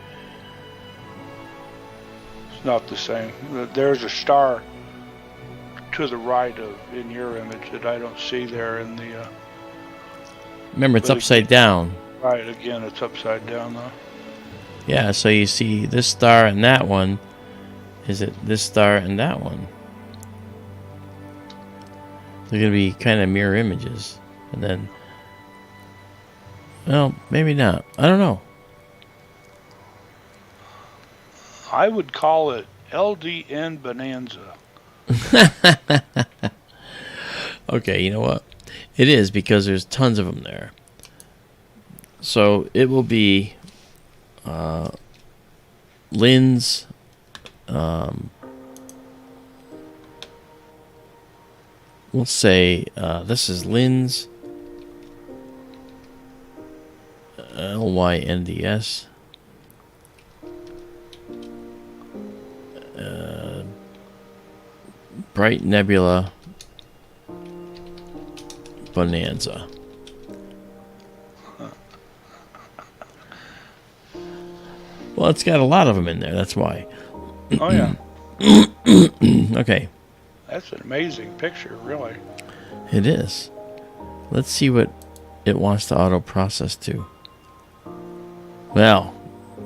It's not the same. There's a star to the right of in your image that I don't see there in the... Remember, it's upside down. Right, again, it's upside down, though. Yeah, so you see this star and that one. Is it this star and that one? They're going to be kind of mirror images. And then... Well, maybe not. I don't know. I would call it LDN Bonanza. Okay, you know what? It is, because there's tons of them there. So it will be Lynn's we'll say this is Lynn's LYNDS Bright Nebula Bonanza. Well, it's got a lot of them in there. That's why. Oh, yeah. Okay. That's an amazing picture, really. It is. Let's see what it wants to auto-process to. Well,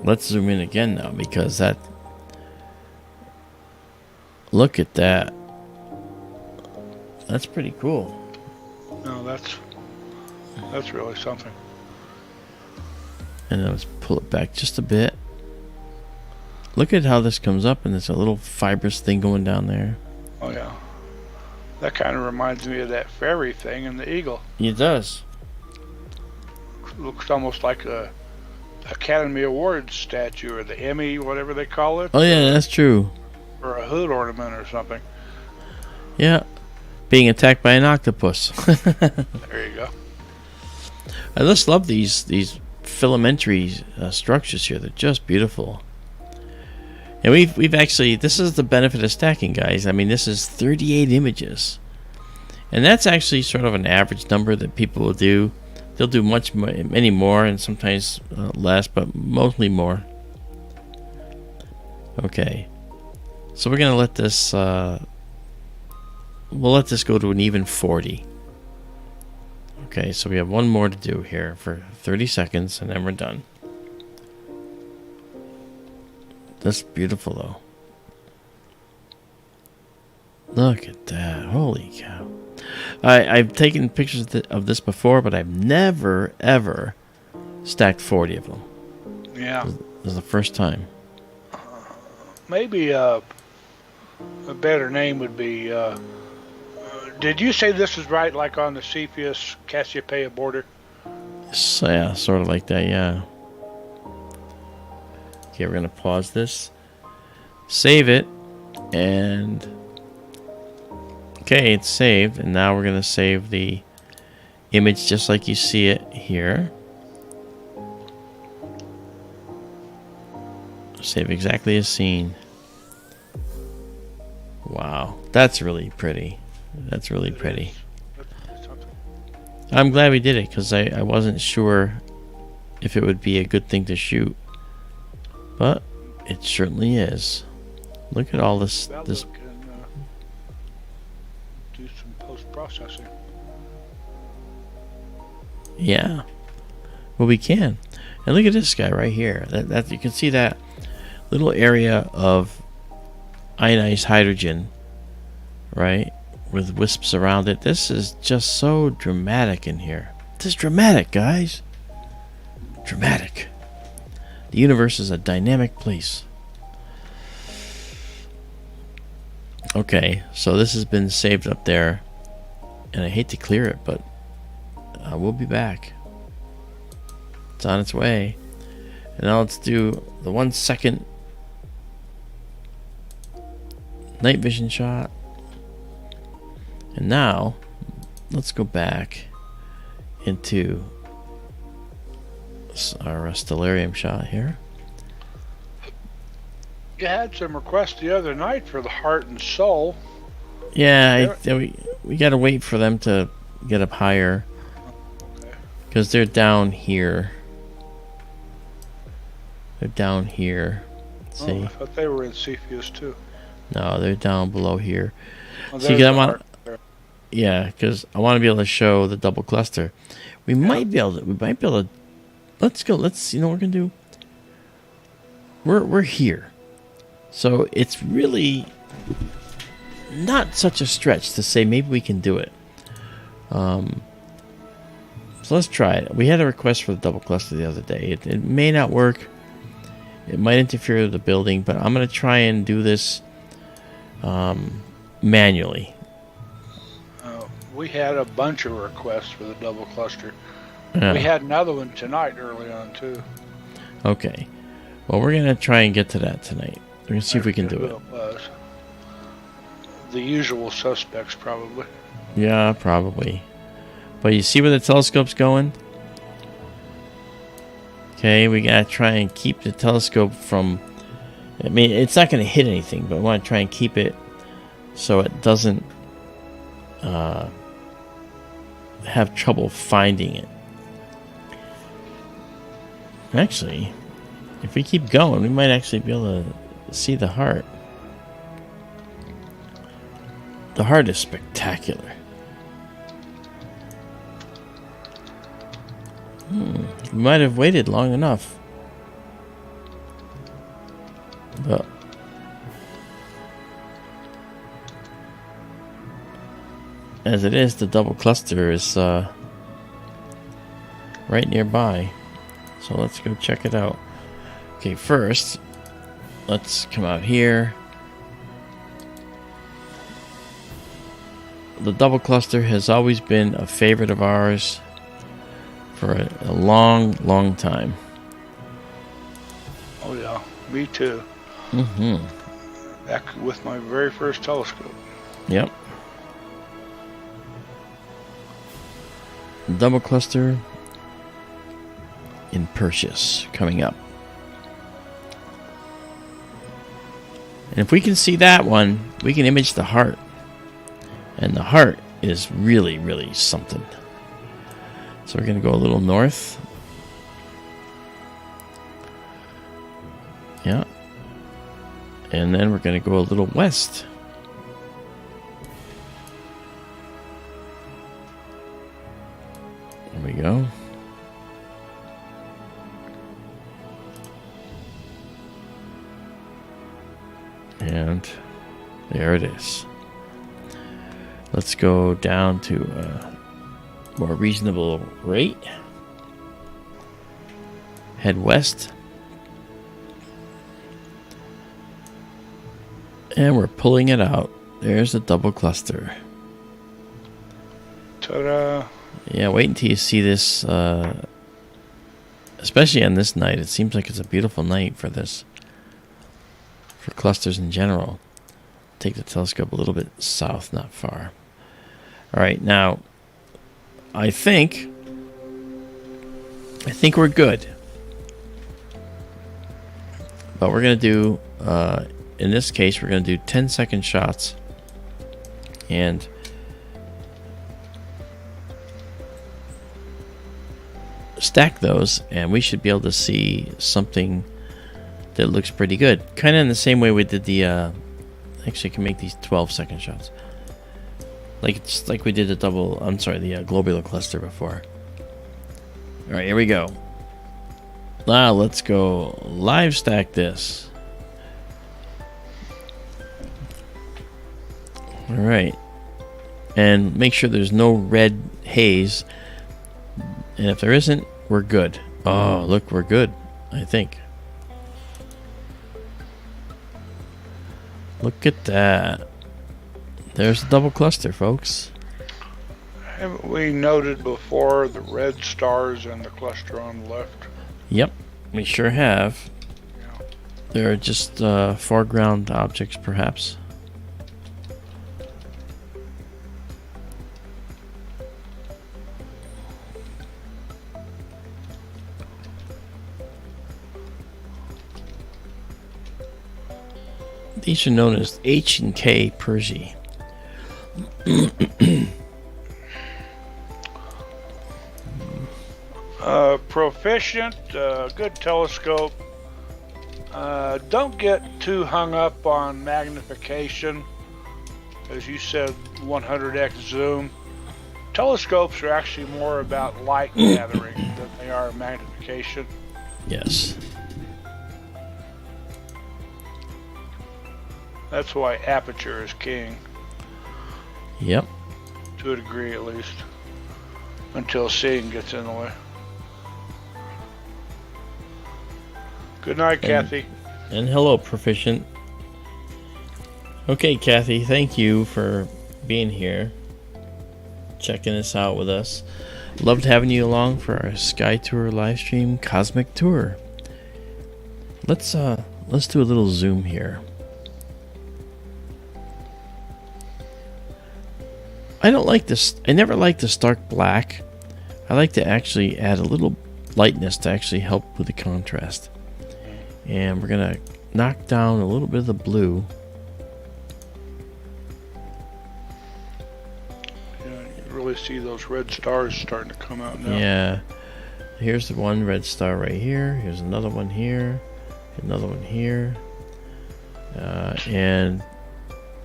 let's zoom in again now, because that... Look at that. That's pretty cool. No, that's really something. And let's pull it back just a bit. Look at how this comes up, and there's a little fibrous thing going down there. Oh yeah. That kind of reminds me of that fairy thing in the eagle. It does. Looks almost like a Academy Awards statue, or the Emmy, whatever they call it. Oh yeah, that's true. Or a hood ornament or something. Yeah. Being attacked by an octopus. There you go. I just love these filamentary structures here. They're just beautiful. And we've actually, this is the benefit of stacking, guys. I mean, this is 38 images. And that's actually sort of an average number that people will do. They'll do many more, and sometimes less, but mostly more. Okay. So we're going to let this, we'll let this go to an even 40. Okay, so we have one more to do here for 30 seconds, and then we're done. That's beautiful, though. Look at that. Holy cow. I've taken pictures of this before, but I've never, ever stacked 40 of them. Yeah. This is the first time. Maybe a better name would be... did you say this is right, like on the Cepheus-Cassiopeia border? So, yeah, sort of like that, yeah. Okay, we're going to pause this. Save it. And... Okay, it's saved. And now we're going to save the image just like you see it here. Save exactly as seen. Wow, that's really pretty. That's really pretty. I'm glad we did it, because I wasn't sure if it would be a good thing to shoot. But it certainly is. Look at all this. This can do some post-processing. Yeah. Well, we can. And look at this guy right here. That you can see that little area of ionized hydrogen, right? With wisps around it. This is just so dramatic in here. This is dramatic, guys. Dramatic. The universe is a dynamic place. Okay, so this has been saved up there. And I hate to clear it, but we'll be back. It's on its way. And now let's do the 1 second night vision shot. And now let's go back into our stellarium shot here. You had some requests the other night for the heart and soul. Yeah, we got to wait for them to get up higher. Because they're down here. They're down here. Let's see. I thought they were in Cepheus too. No, they're down below here. Oh, See, yeah, because I want to be able to show the double cluster. We might be able to. Let's go. Let's. You know what we're gonna do. We're here, so it's really not such a stretch to say maybe we can do it. So let's try it. We had a request for the double cluster the other day. It may not work. It might interfere with the building, but I'm gonna try and do this manually. We had a bunch of requests for the double cluster. Yeah. We had another one tonight early on too. Okay. Well, we're gonna try and get to that tonight. We're gonna see if we can do it. The usual suspects, probably. Yeah, probably. But you see where the telescope's going? Okay, we gotta try and keep the telescope from... I mean, it's not gonna hit anything, but I want to try and keep it so it doesn't have trouble finding it. Actually, if we keep going, we might actually be able to see the heart. The heart is spectacular. We might have waited long enough. But as it is, the double cluster is right nearby. So let's go check it out. Okay, first, let's come out here. The double cluster has always been a favorite of ours for a long, long time. Oh yeah, me too. Back with my very first telescope. Yep. Double cluster in Perseus coming up. And if we can see that one, we can image the heart. And the heart is really, really something. So we're going to go a little north. Yeah. And then we're going to go a little west. There we go. And there it is. Let's go down to a more reasonable rate. Head west. And we're pulling it out. There's a double cluster. Ta-da! Yeah, wait until you see this, especially on this night. It seems like it's a beautiful night for this. For clusters in general. Take the telescope a little bit south, not far. Alright, now, I think we're good. But we're going to do, in this case, we're going to do 10-second shots. And stack those, and we should be able to see something that looks pretty good. Kind of in the same way we did the, actually can make these 12-second shots. It's like we did the globular cluster before. Alright, here we go. Now let's go live stack this. Alright. And make sure there's no red haze. And if there isn't, we're good. Oh, look, we're good, I think. Look at that. There's the double cluster, folks. Haven't we noted before the red stars in the cluster on the left? Yep, we sure have. Yeah. They're just foreground objects, perhaps. These are known as H and K Persei. Proficient, good telescope. Don't get too hung up on magnification. As you said, 100x zoom. Telescopes are actually more about light gathering than they are magnification. Yes. That's why aperture is king. Yep. To a degree, at least. Until seeing gets in the way. Good night, Kathy. And hello, Proficient. Okay, Kathy, thank you for being here. Checking this out with us. Loved having you along for our Sky Tour live stream Cosmic Tour. Let's do a little zoom here. I don't like this. I never like the stark black. I like to actually add a little lightness to actually help with the contrast. And we're gonna knock down a little bit of the blue. Yeah, you really see those red stars starting to come out now. Yeah. Here's the one red star right here. Here's another one here. Another one here. And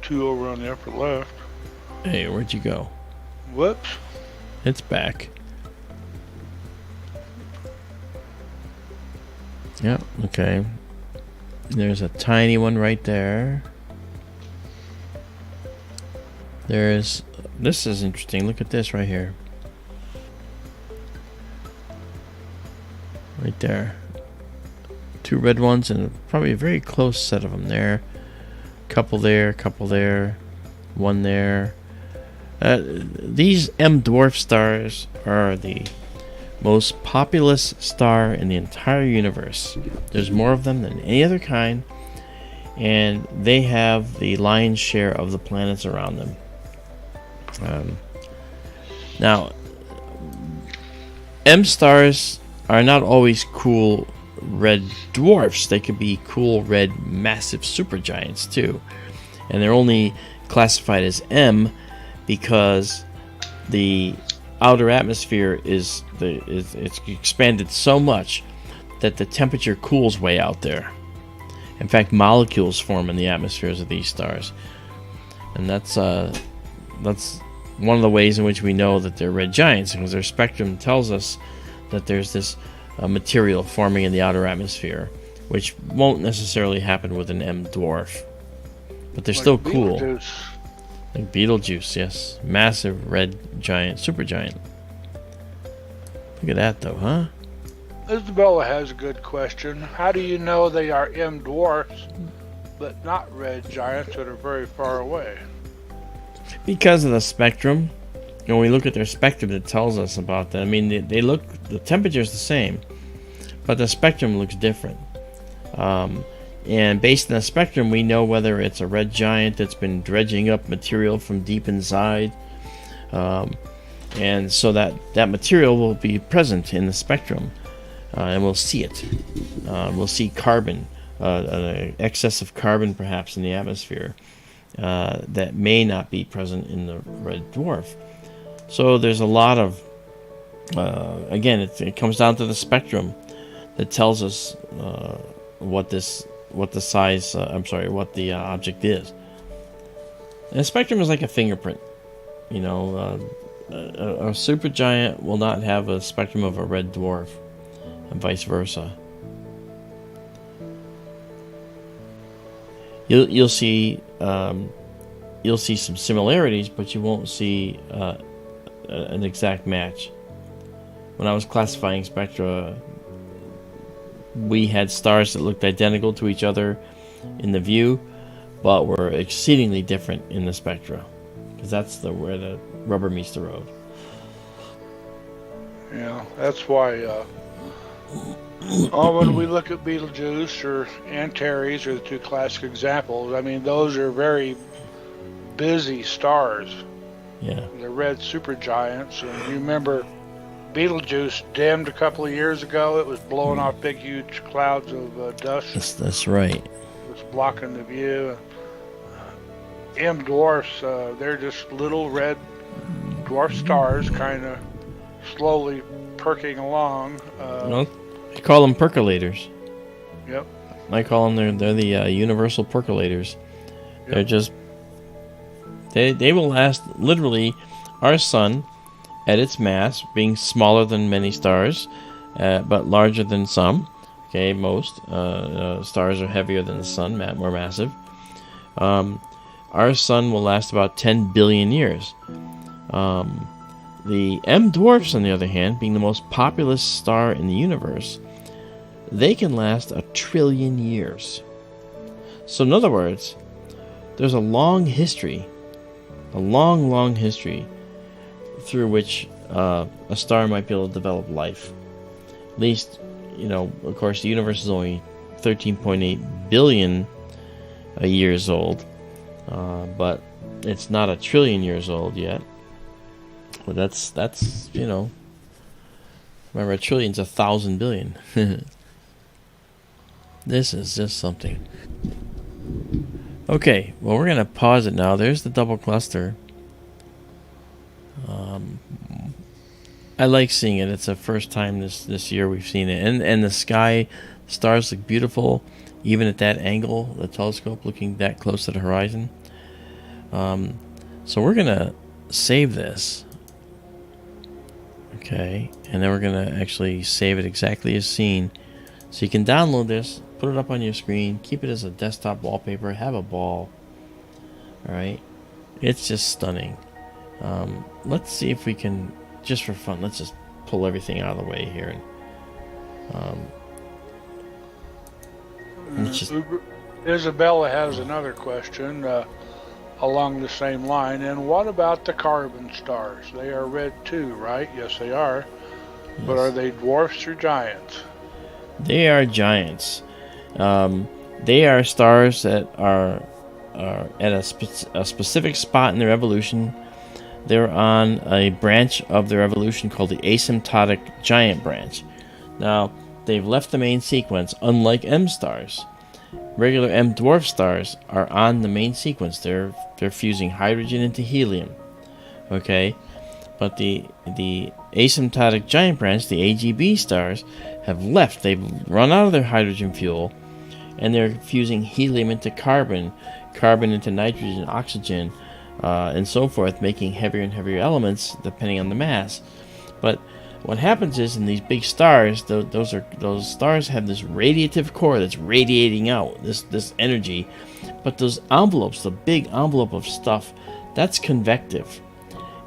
two over on the upper left. hey, where'd you go? Whoops. It's back. Yep, okay. There's a tiny one right there. This is interesting. Look at this right here. Right there. Two red ones and probably a very close set of them there. Couple there, one there. These M dwarf stars are the most populous star in the entire universe. There's more of them than any other kind, and they have the lion's share of the planets around them. Now, M stars are not always cool red dwarfs. They could be cool red massive supergiants too, and they're only classified as M because the outer atmosphere it's expanded so much that the temperature cools way out there. In fact, molecules form in the atmospheres of these stars, and that's one of the ways in which we know that they're red giants, because their spectrum tells us that there's this material forming in the outer atmosphere, which won't necessarily happen with an M dwarf, but they're still cool. Like Betelgeuse, yes. Massive red giant, supergiant. Look at that though, huh? Izabela has a good question. How do you know they are M dwarfs, but not red giants that are very far away? Because of the spectrum. When we look at their spectrum, it tells us about that. I mean, the temperature is the same, but the spectrum looks different. And based on the spectrum, we know whether it's a red giant that's been dredging up material from deep inside. And so that material will be present in the spectrum, and we'll see it. We'll see carbon, an excess of carbon perhaps in the atmosphere that may not be present in the red dwarf. So there's a lot of, again, it comes down to the spectrum that tells us what the object is. And the spectrum is like a fingerprint. You know, a supergiant will not have a spectrum of a red dwarf, and vice versa. You'll see some similarities, but you won't see an exact match. When I was classifying spectra, we had stars that looked identical to each other in the view, but were exceedingly different in the spectra, because that's where the rubber meets the road. Yeah, that's why when we look at Betelgeuse or Antares are the two classic examples. I mean, those are very busy stars. Yeah. They're red supergiants, and you remember Betelgeuse dimmed a couple of years ago. It was blowing off big, huge clouds of dust. That's right. It was blocking the view. M dwarfs, they're just little red dwarf stars, kind of slowly perking along. Well, I call them percolators. Yep. I call them they're the universal percolators. Yep. They're just they will last. Literally, our sun, at its mass, being smaller than many stars, but larger than some. Okay, most stars are heavier than the sun, more massive. Our sun will last about 10 billion years. The M dwarfs, on the other hand, being the most populous star in the universe, they can last 1 trillion years. So in other words, there's a long history, a long history through which a star might be able to develop life. At least, of course, the universe is only 13.8 billion years old, but it's not 1 trillion years old yet. But that's remember, 1 trillion's 1,000 billion. This is just something. Okay, well, we're gonna pause it now. There's the double cluster. I like seeing it. It's the first time this year we've seen it, and the sky, stars look beautiful, even at that angle, the telescope looking that close to the horizon. So we're gonna save this. Okay, and then we're gonna actually save it exactly as seen, So you can download this, put it up on your screen, keep it as a desktop wallpaper, have a ball. All right, it's just stunning. Let's see if we can, just for fun, let's just pull everything out of the way here. And let's just... Izabela has another question along the same line. And what about the carbon stars? They are red too, right? Yes, they are. Yes. But are they dwarfs or giants? They are giants. They are stars that are at a specific spot in their evolution. They're on a branch of their evolution called the asymptotic giant branch. Now, they've left the main sequence, unlike M stars. Regular M dwarf stars are on the main sequence. They're fusing hydrogen into helium. Okay? But the asymptotic giant branch, the AGB stars, have left. They've run out of their hydrogen fuel, and they're fusing helium into carbon, carbon into nitrogen, oxygen, and so forth, making heavier and heavier elements depending on the mass. But what happens is, in these big stars, those stars have this radiative core that's radiating out this energy, but those envelopes, the big envelope of stuff, that's convective,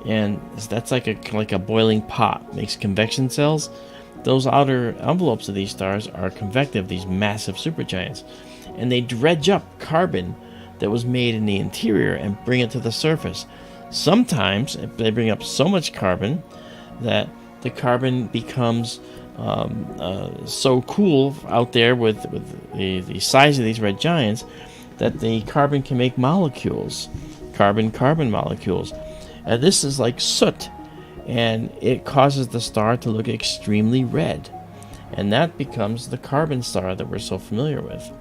and that's like a boiling pot makes convection cells. Those outer envelopes of these stars are convective, these massive supergiants, and they dredge up carbon that was made in the interior and bring it to the surface. Sometimes they bring up so much carbon that the carbon becomes so cool out there with the size of these red giants that the carbon can make molecules, carbon-carbon molecules. And this is like soot, and it causes the star to look extremely red. And that becomes the carbon star that we're so familiar with.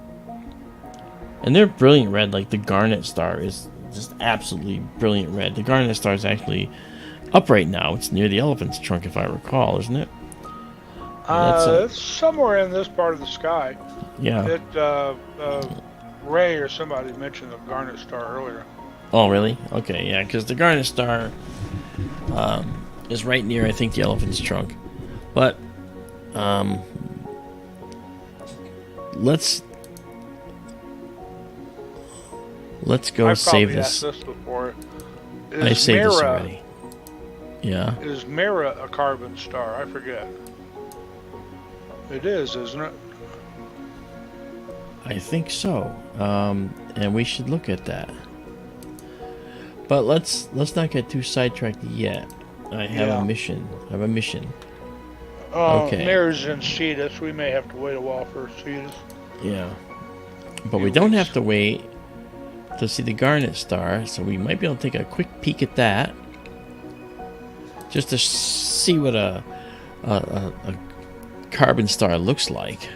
And they're brilliant red, like the Garnet star is just absolutely brilliant red. The Garnet star is actually up right now. It's near the elephant's trunk, if I recall, isn't it? It's somewhere in this part of the sky. Yeah. Ray or somebody mentioned the Garnet star earlier. Oh, really? Okay, yeah, because the Garnet star is right near, I think, the elephant's trunk. But let's go save this. I've probably asked this before. I saved this already. Yeah. Is Mira a carbon star? I forget. It is, isn't it? I think so. And we should look at that. But let's not get too sidetracked yet. I have a mission. Okay. Mira's in Cetus. We may have to wait a while for Cetus. Yeah. But we don't have to wait to see the Garnet star, so we might be able to take a quick peek at that, just to see what a carbon star looks like.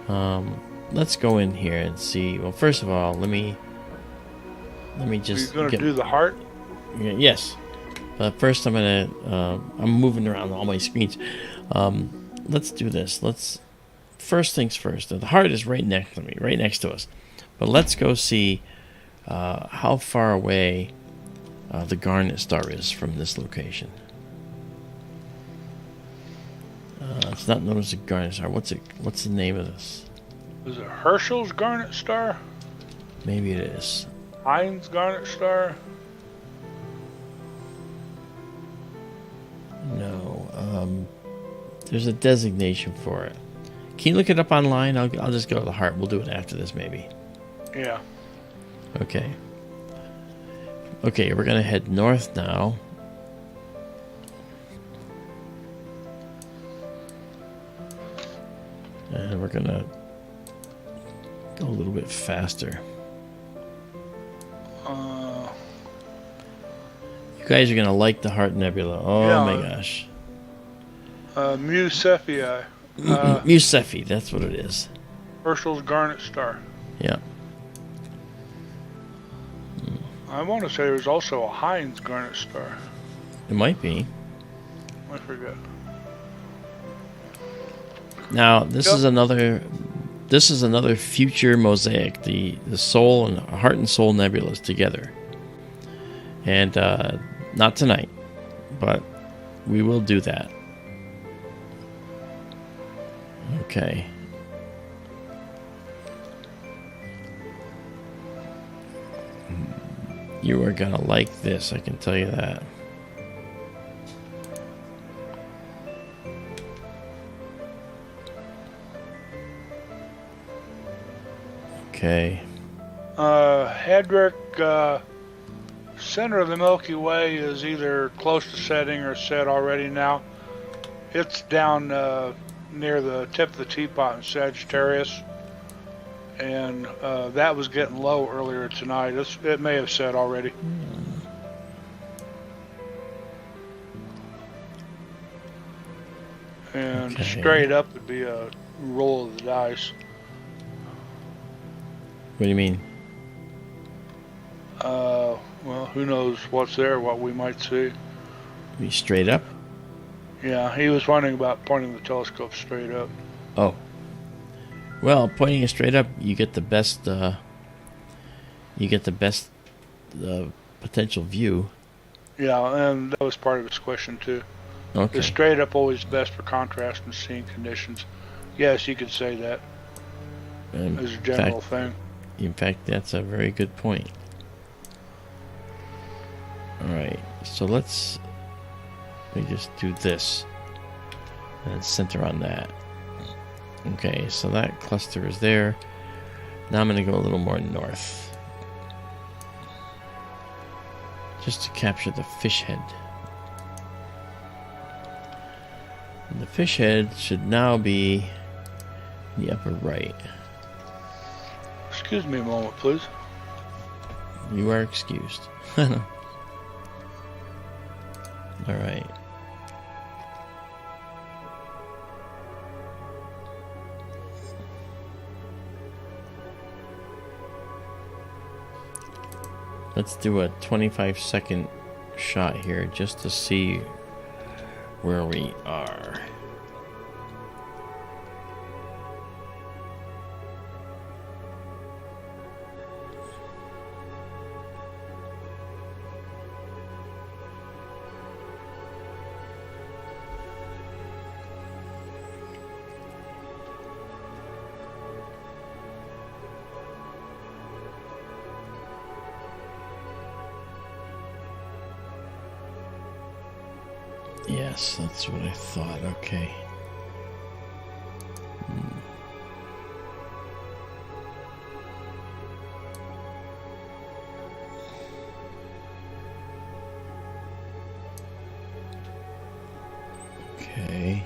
Let's go in here and see. Well, first of all, let me just. Are you gonna do the heart? Yes. First, I'm moving around all my screens. Let's do this. First things first. The heart is right next to me, right next to us. But let's go see how far away the Garnet star is from this location. It's not known as a Garnet star. What's the name of this? Is it Herschel's Garnet star? Maybe it is. Heinz Garnet star? No. There's a designation for it. Can you look it up online? I'll just go to the heart. We'll do it after this, maybe. Yeah. Okay. Okay, we're going to head north now. And we're going to go a little bit faster. You guys are going to like the Heart Nebula. Oh, yeah. My gosh. Mu Cephei. Mu Cephei, that's what it is. Herschel's Garnet star. Yeah. I want to say there's also a Heinz Garnet star. It might be. I forget. Now, this is another future mosaic. The soul and heart and soul nebulas together. And not tonight, but we will do that. Okay. You are gonna like this, I can tell you that. Okay. Hedrick, center of the Milky Way is either close to setting or set already now. It's down near the tip of the teapot in Sagittarius, and that was getting low earlier tonight. It may have set already. And Okay. straight up would be a roll of the dice. What do you mean? Well, who knows what's there, what we might see. Be straight up? Yeah, he was wondering about pointing the telescope straight up. Oh. Well, pointing it straight up, you get the best potential view. Yeah, and that was part of his question too. Okay. Is straight up always best for contrast and seeing conditions? Yes, you could say that as a general thing. In fact, that's a very good point. Alright, so let me just do this and center on that. Okay, so that cluster is there. Now I'm going to go a little more north, just to capture the fish head. And the fish head should now be in the upper right. Excuse me a moment, please. You are excused. Alright. Let's do a 25-second shot here just to see where we are. Yes, that's what I thought. Okay. Okay.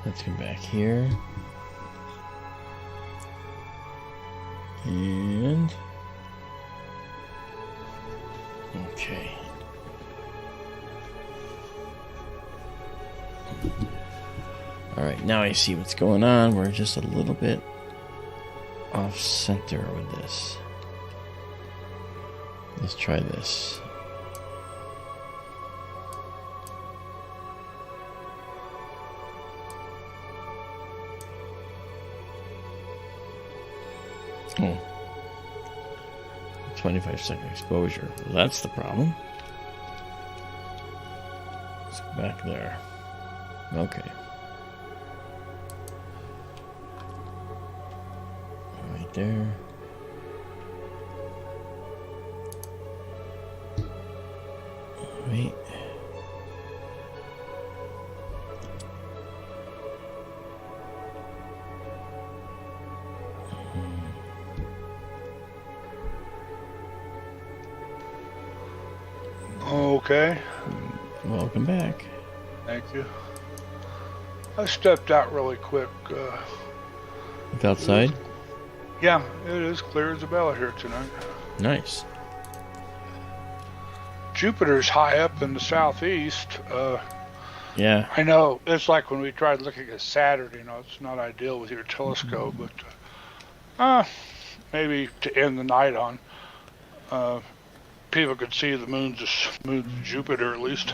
Let's come back here. And okay. All right, now I see what's going on. We're just a little bit off center with this. Let's try this. Oh. 25-second exposure. Well, that's the problem. Let's go back there. Okay. Right there. Wait. Okay. Welcome back. Thank you. I stepped out really quick. Look outside? Yeah, it is clear Izabela here tonight. Nice. Jupiter's high up in the southeast. Yeah. I know, it's like when we tried looking at Saturn, you know, it's not ideal with your telescope, but maybe to end the night on. People could see the moon's Jupiter at least.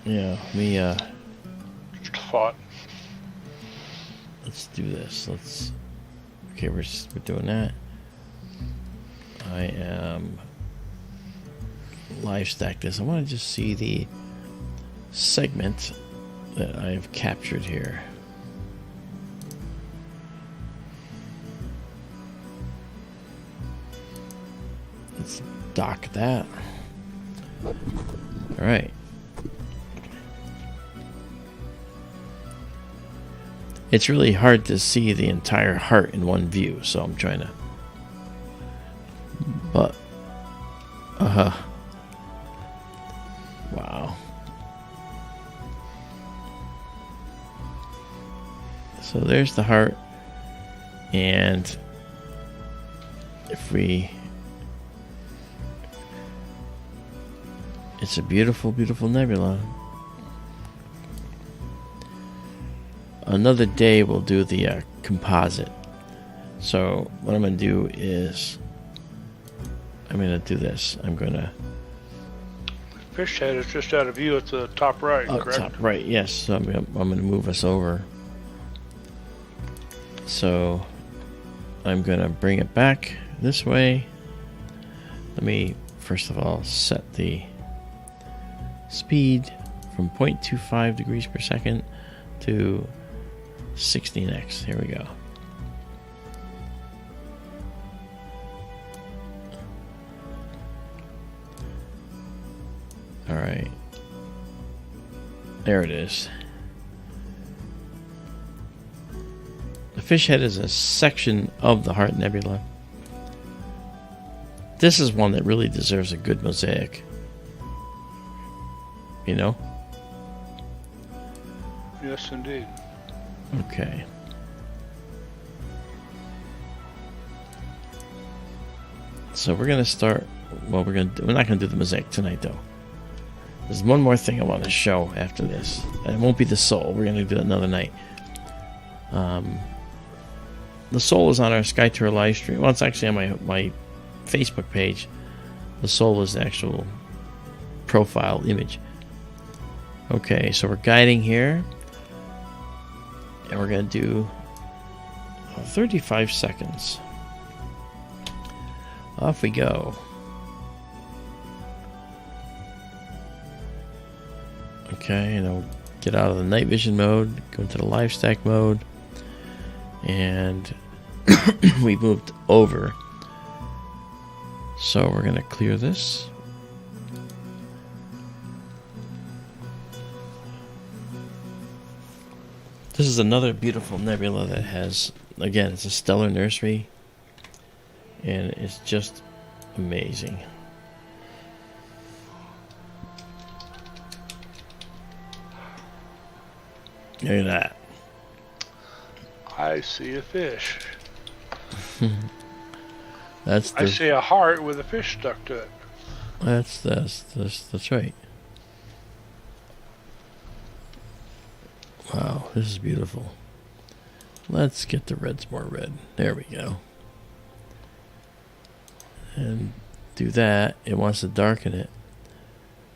Yeah, we Thought. let's do this. Okay, we're doing that. I am live stack this. I want to just see the segment that I've captured here. Let's dock that. All right. It's really hard to see the entire heart in one view, so I'm trying to. But, wow. So there's the heart, and if we, it's a beautiful, beautiful nebula. Another day we'll do the composite. So what I'm going to do is I'm going to do this. I'm going to... Fish head is just out of view at the top right, correct? Top right, yes. So I'm going to move us over. So I'm going to bring it back this way. Let me, first of all, set the speed from 0.25 degrees per second to 16x. Here we go. All right. There it is. The fish head is a section of the Heart Nebula. This is one that really deserves a good mosaic. You know? Yes, indeed. Okay. So we're gonna start. Well, we're not gonna do the mosaic tonight, though. There's one more thing I want to show after this. And it won't be the soul. We're gonna do it another night. The soul is on our Sky Tour live stream. Well, it's actually on my Facebook page. The soul is the actual profile image. Okay, so we're guiding here. And we're going to do 35 seconds. Off we go. Okay, and I'll get out of the night vision mode, go into the live stack mode, and we moved over. So we're going to clear this. This is another beautiful nebula that has, again, it's a stellar nursery, and it's just amazing. Look at that. I see a fish. I see a heart with a fish stuck to it. That's right. Wow, this is beautiful. Let's get the reds more red. There we go. And do that. It wants to darken it.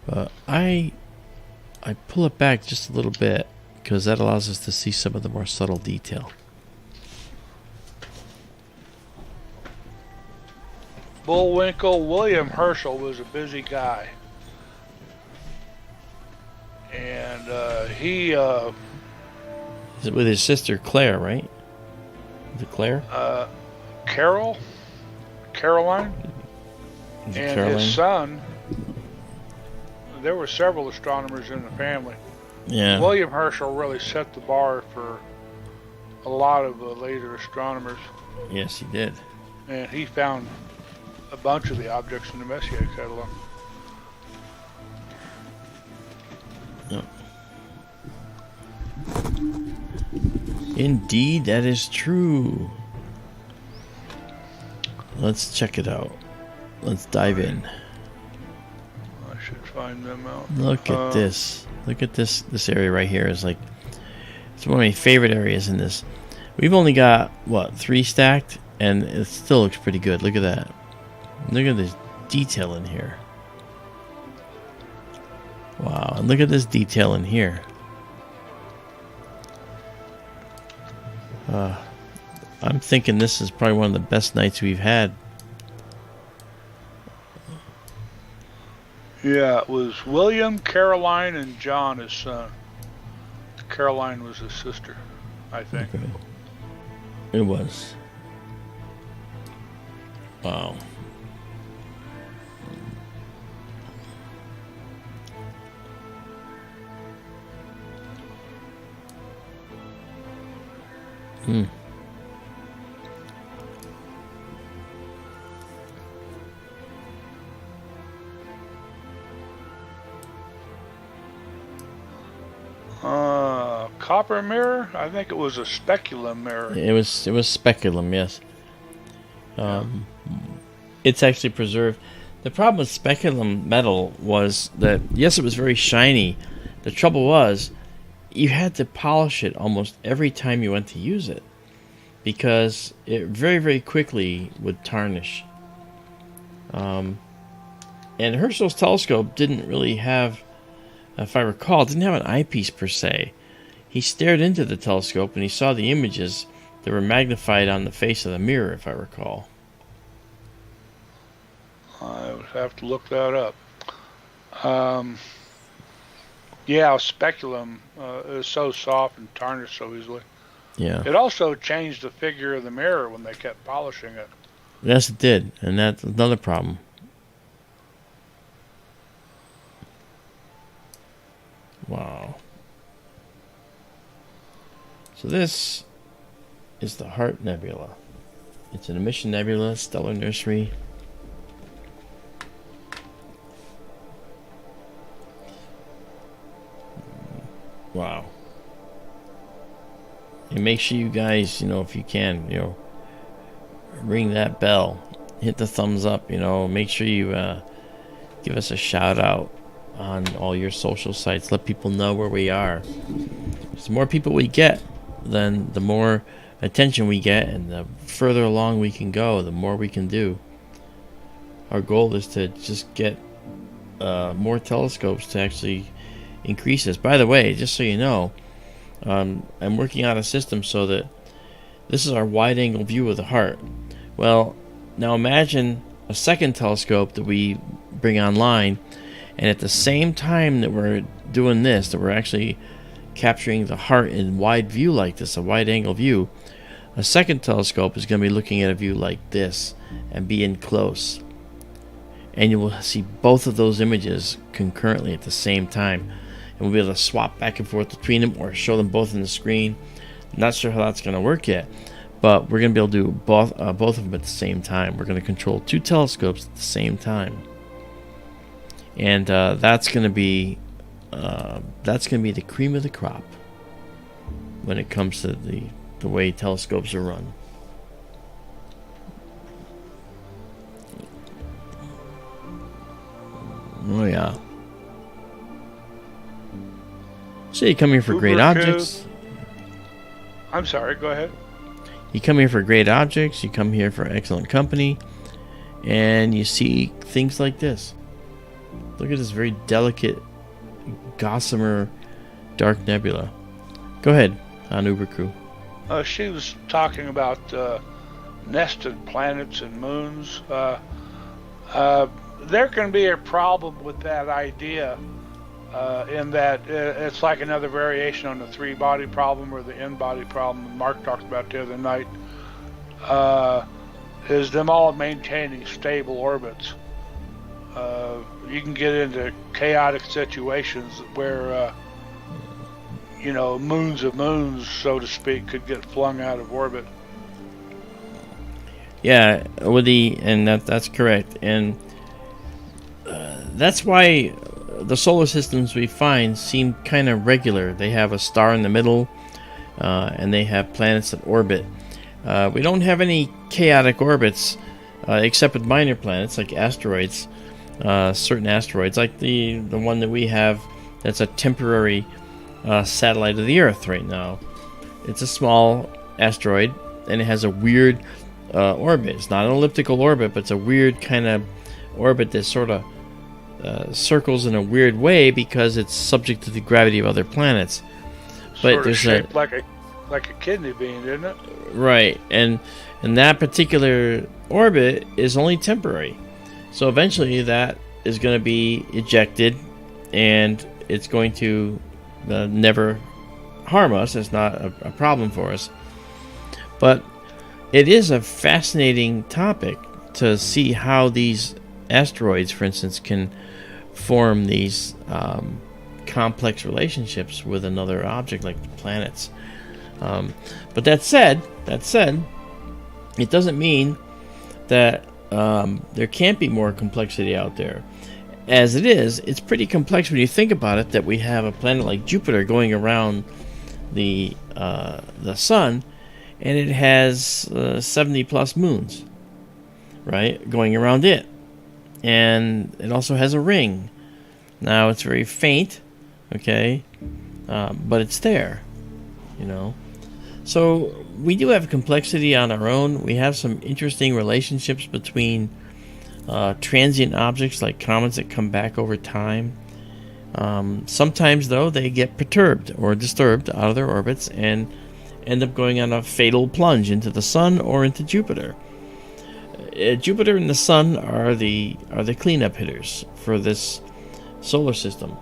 But I pull it back just a little bit because that allows us to see some of the more subtle detail. Bullwinkle William Herschel was a busy guy. And he... Is it with his sister Claire, right? Is it Claire? Caroline? Is it And Caroline? his son... There were several astronomers in the family. Yeah. William Herschel really set the bar for a lot of later astronomers. Yes, he did. And he found a bunch of the objects in the Messier catalog. Yep. Indeed, that is true. Let's check it out. Let's dive in. I should find them out. Look at this. Look at this. This area right here is like, it's one of my favorite areas in this. We've only got, what, 3 stacked? And it still looks pretty good. Look at that. Look at this detail in here. Wow. And look at this detail in here. I'm thinking this is probably one of the best nights we've had. Yeah, it was William, Caroline, and John, his son. Caroline was his sister, I think. Okay. It was. Wow. Hmm. Copper mirror? I think it was a speculum mirror. It was speculum, yes. It's actually preserved. The problem with speculum metal was that, yes, it was very shiny. The trouble was, you had to polish it almost every time you went to use it, because it very, very quickly would tarnish. And Herschel's telescope didn't really have, if I recall, didn't have an eyepiece per se. He stared into the telescope and he saw the images that were magnified on the face of the mirror, if I recall. I would have to look that up. Yeah, speculum is so soft and tarnished so easily. Yeah. It also changed the figure of the mirror when they kept polishing it. Yes, it did, and that's another problem. Wow. So this is the Heart Nebula. It's an emission nebula, stellar nursery. Wow. And make sure you guys, if you can, ring that bell, hit the thumbs up, make sure you give us a shout out on all your social sites. Let people know where we are. The more people we get, then the more attention we get, and the further along we can go, the more we can do. Our goal is to just get more telescopes to actually increase this. By the way, just so you know, I'm working on a system so that this is our wide angle view of the heart. Well, now imagine a second telescope that we bring online, and at the same time that we're doing this, that we're actually capturing the heart in wide view like this, a wide angle view, a second telescope is going to be looking at a view like this and be in close. And you will see both of those images concurrently at the same time. And we'll be able to swap back and forth between them or show them both on the screen. Not sure how that's going to work yet, but we're going to be able to do both of them at the same time. We're going to control two telescopes at the same time. And that's going to be the cream of the crop when it comes to the way telescopes are run. Oh yeah. So you come here for great objects. I'm sorry, go ahead. You come here for great objects, you come here for excellent company, and you see things like this. Look at this very delicate, gossamer, dark nebula. Go ahead, on Uber Crew. She was talking about nested planets and moons. There can be a problem with that idea in that it's like another variation on the three-body problem or the n-body problem Mark talked about the other night, is them all maintaining stable orbits. You can get into chaotic situations where, moons of moons, so to speak, could get flung out of orbit. Yeah, that's correct. And that's why the solar systems we find seem kind of regular. They have a star in the middle, and they have planets that orbit. We don't have any chaotic orbits, except with minor planets like asteroids. Certain asteroids, like the one that we have, that's a temporary satellite of the Earth right now. It's a small asteroid, and it has a weird orbit. It's not an elliptical orbit, but it's a weird kind of orbit that sort of circles in a weird way because it's subject to the gravity of other planets. But sort of shaped like a kidney bean, isn't it? Right, and that particular orbit is only temporary. So eventually that is going to be ejected, and it's going to never harm us. It's not a problem for us. But it is a fascinating topic to see how these asteroids, for instance, can form these complex relationships with another object like the planets. But that said, it doesn't mean that there can't be more complexity out there. As it is, it's pretty complex when you think about it, that we have a planet like Jupiter going around the sun, and it has 70 plus moons, right, going around it. And it also has a ring. Now, it's very faint, okay, but it's there, you know. So we do have complexity on our own. We have some interesting relationships between transient objects like comets that come back over time. Sometimes, though, they get perturbed or disturbed out of their orbits and end up going on a fatal plunge into the sun or into Jupiter. Jupiter and the sun are the cleanup hitters for this solar system.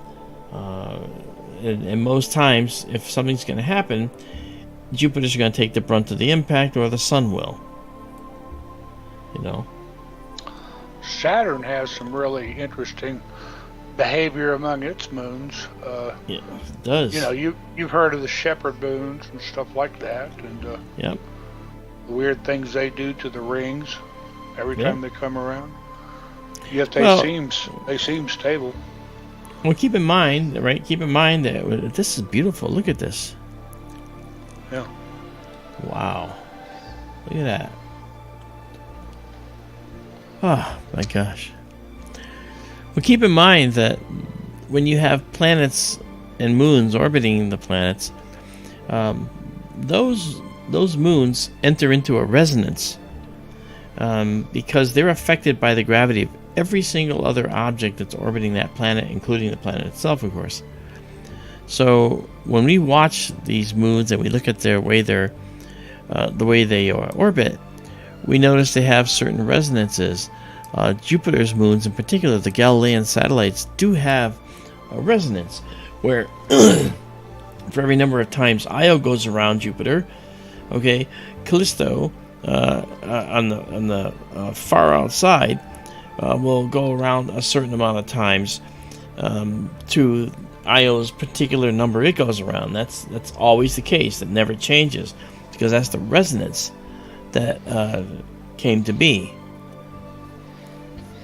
And most times, if something's going to happen, Jupiter's going to take the brunt of the impact, or the sun will. You know. Saturn has some really interesting behavior among its moons. Yeah, it does. You know, you've heard of the shepherd moons and stuff like that, and yep. the weird things they do to the rings every time they come around. Yet they seem stable. Well, keep in mind, right? Keep in mind that this is beautiful. Look at this. Yeah. Wow. Look at that. Oh, my gosh. Well, keep in mind that when you have planets and moons orbiting the planets, those moons enter into a resonance because they're affected by the gravity of every single other object that's orbiting that planet, including the planet itself, of course. So when we watch these moons and we look at the way they orbit, we notice they have certain resonances. Jupiter's moons, in particular, the Galilean satellites, do have a resonance where for every number of times Io goes around Jupiter, okay, Callisto on the far outside will go around a certain amount of times to Io's particular number it goes around. That's always the case. It never changes because that's the resonance that came to be.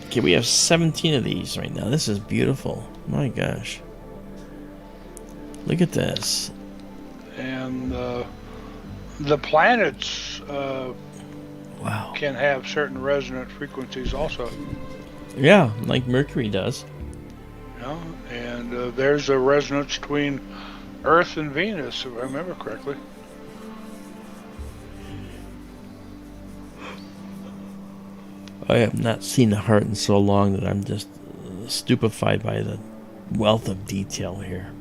Okay, we have 17 of these right now. This is beautiful. My gosh. Look at this. And the planets wow, can have certain resonant frequencies also. Yeah, like Mercury does. Yeah, and there's a resonance between Earth and Venus, if I remember correctly. I have not seen the heart in so long that I'm just stupefied by the wealth of detail here.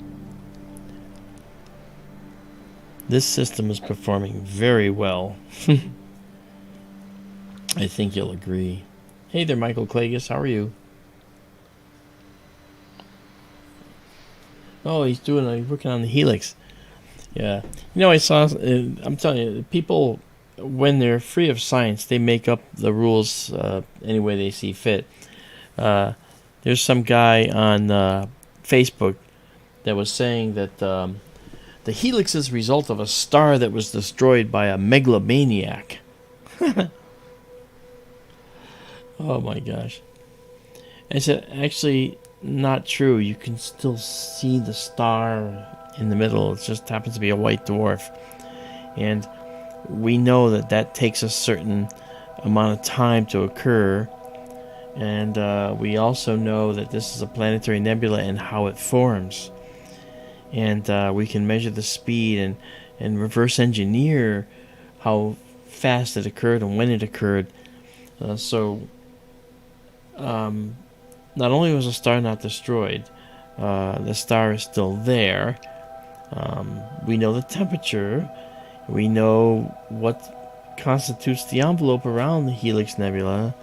This system is performing very well. I think you'll agree. Hey there, Michael Klagus. How are you? Oh, he's working on the Helix. Yeah. You know, I saw, I'm telling you, people, when they're free of science, they make up the rules any way they see fit. There's some guy on Facebook that was saying that the Helix is a result of a star that was destroyed by a megalomaniac. Oh my gosh. I said, actually, not true. You can still see the star in the middle. It just happens to be a white dwarf. And we know that takes a certain amount of time to occur. And we also know that this is a planetary nebula and how it forms. And we can measure the speed and reverse engineer how fast it occurred and when it occurred. Not only was the star not destroyed, the star is still there. We know the temperature. We know what constitutes the envelope around the Helix Nebula.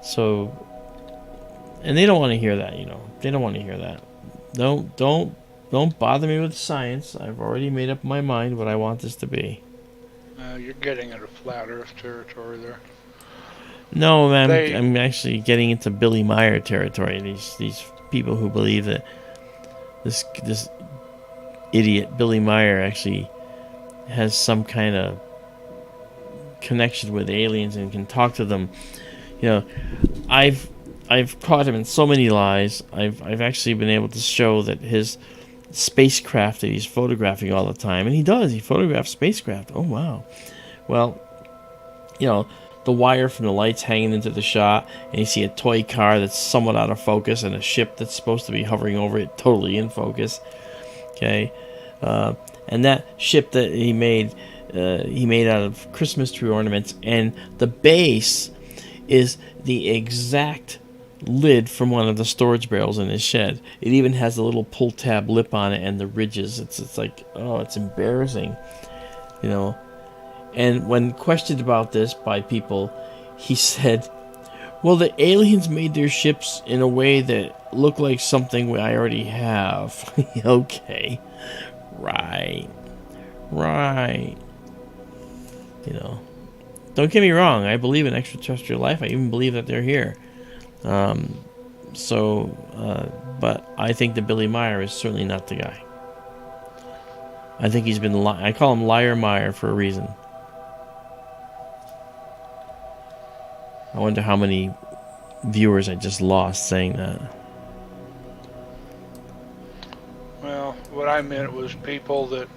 So And they don't want to hear that, you know. They don't want to hear that. Don't bother me with science. I've already made up my mind what I want this to be. You're getting into flat Earth territory there. No, I'm actually getting into Billy Meyer territory. These people who believe that this idiot Billy Meyer actually has some kind of connection with aliens and can talk to them. You know, I've caught him in so many lies. I've actually been able to show that his spacecraft that he's photographing all the time, and he photographs spacecraft. Oh wow. Well, you know, the wire from the lights hanging into the shot, and you see a toy car that's somewhat out of focus, and a ship that's supposed to be hovering over it totally in focus. Okay, and that ship that he made out of Christmas tree ornaments, and the base is the exact lid from one of the storage barrels in his shed. It even has a little pull tab lip on it, and the ridges. It's like, oh, it's embarrassing, you know. And when questioned about this by people, he said, well, the aliens made their ships in a way that looked like something I already have. Okay. Right. You know, don't get me wrong. I believe in extraterrestrial life. I even believe that they're here. But I think that Billy Meyer is certainly not the guy. I think he's been I call him Liar Meyer for a reason. I wonder how many viewers I just lost saying that. Well, what I meant was people that...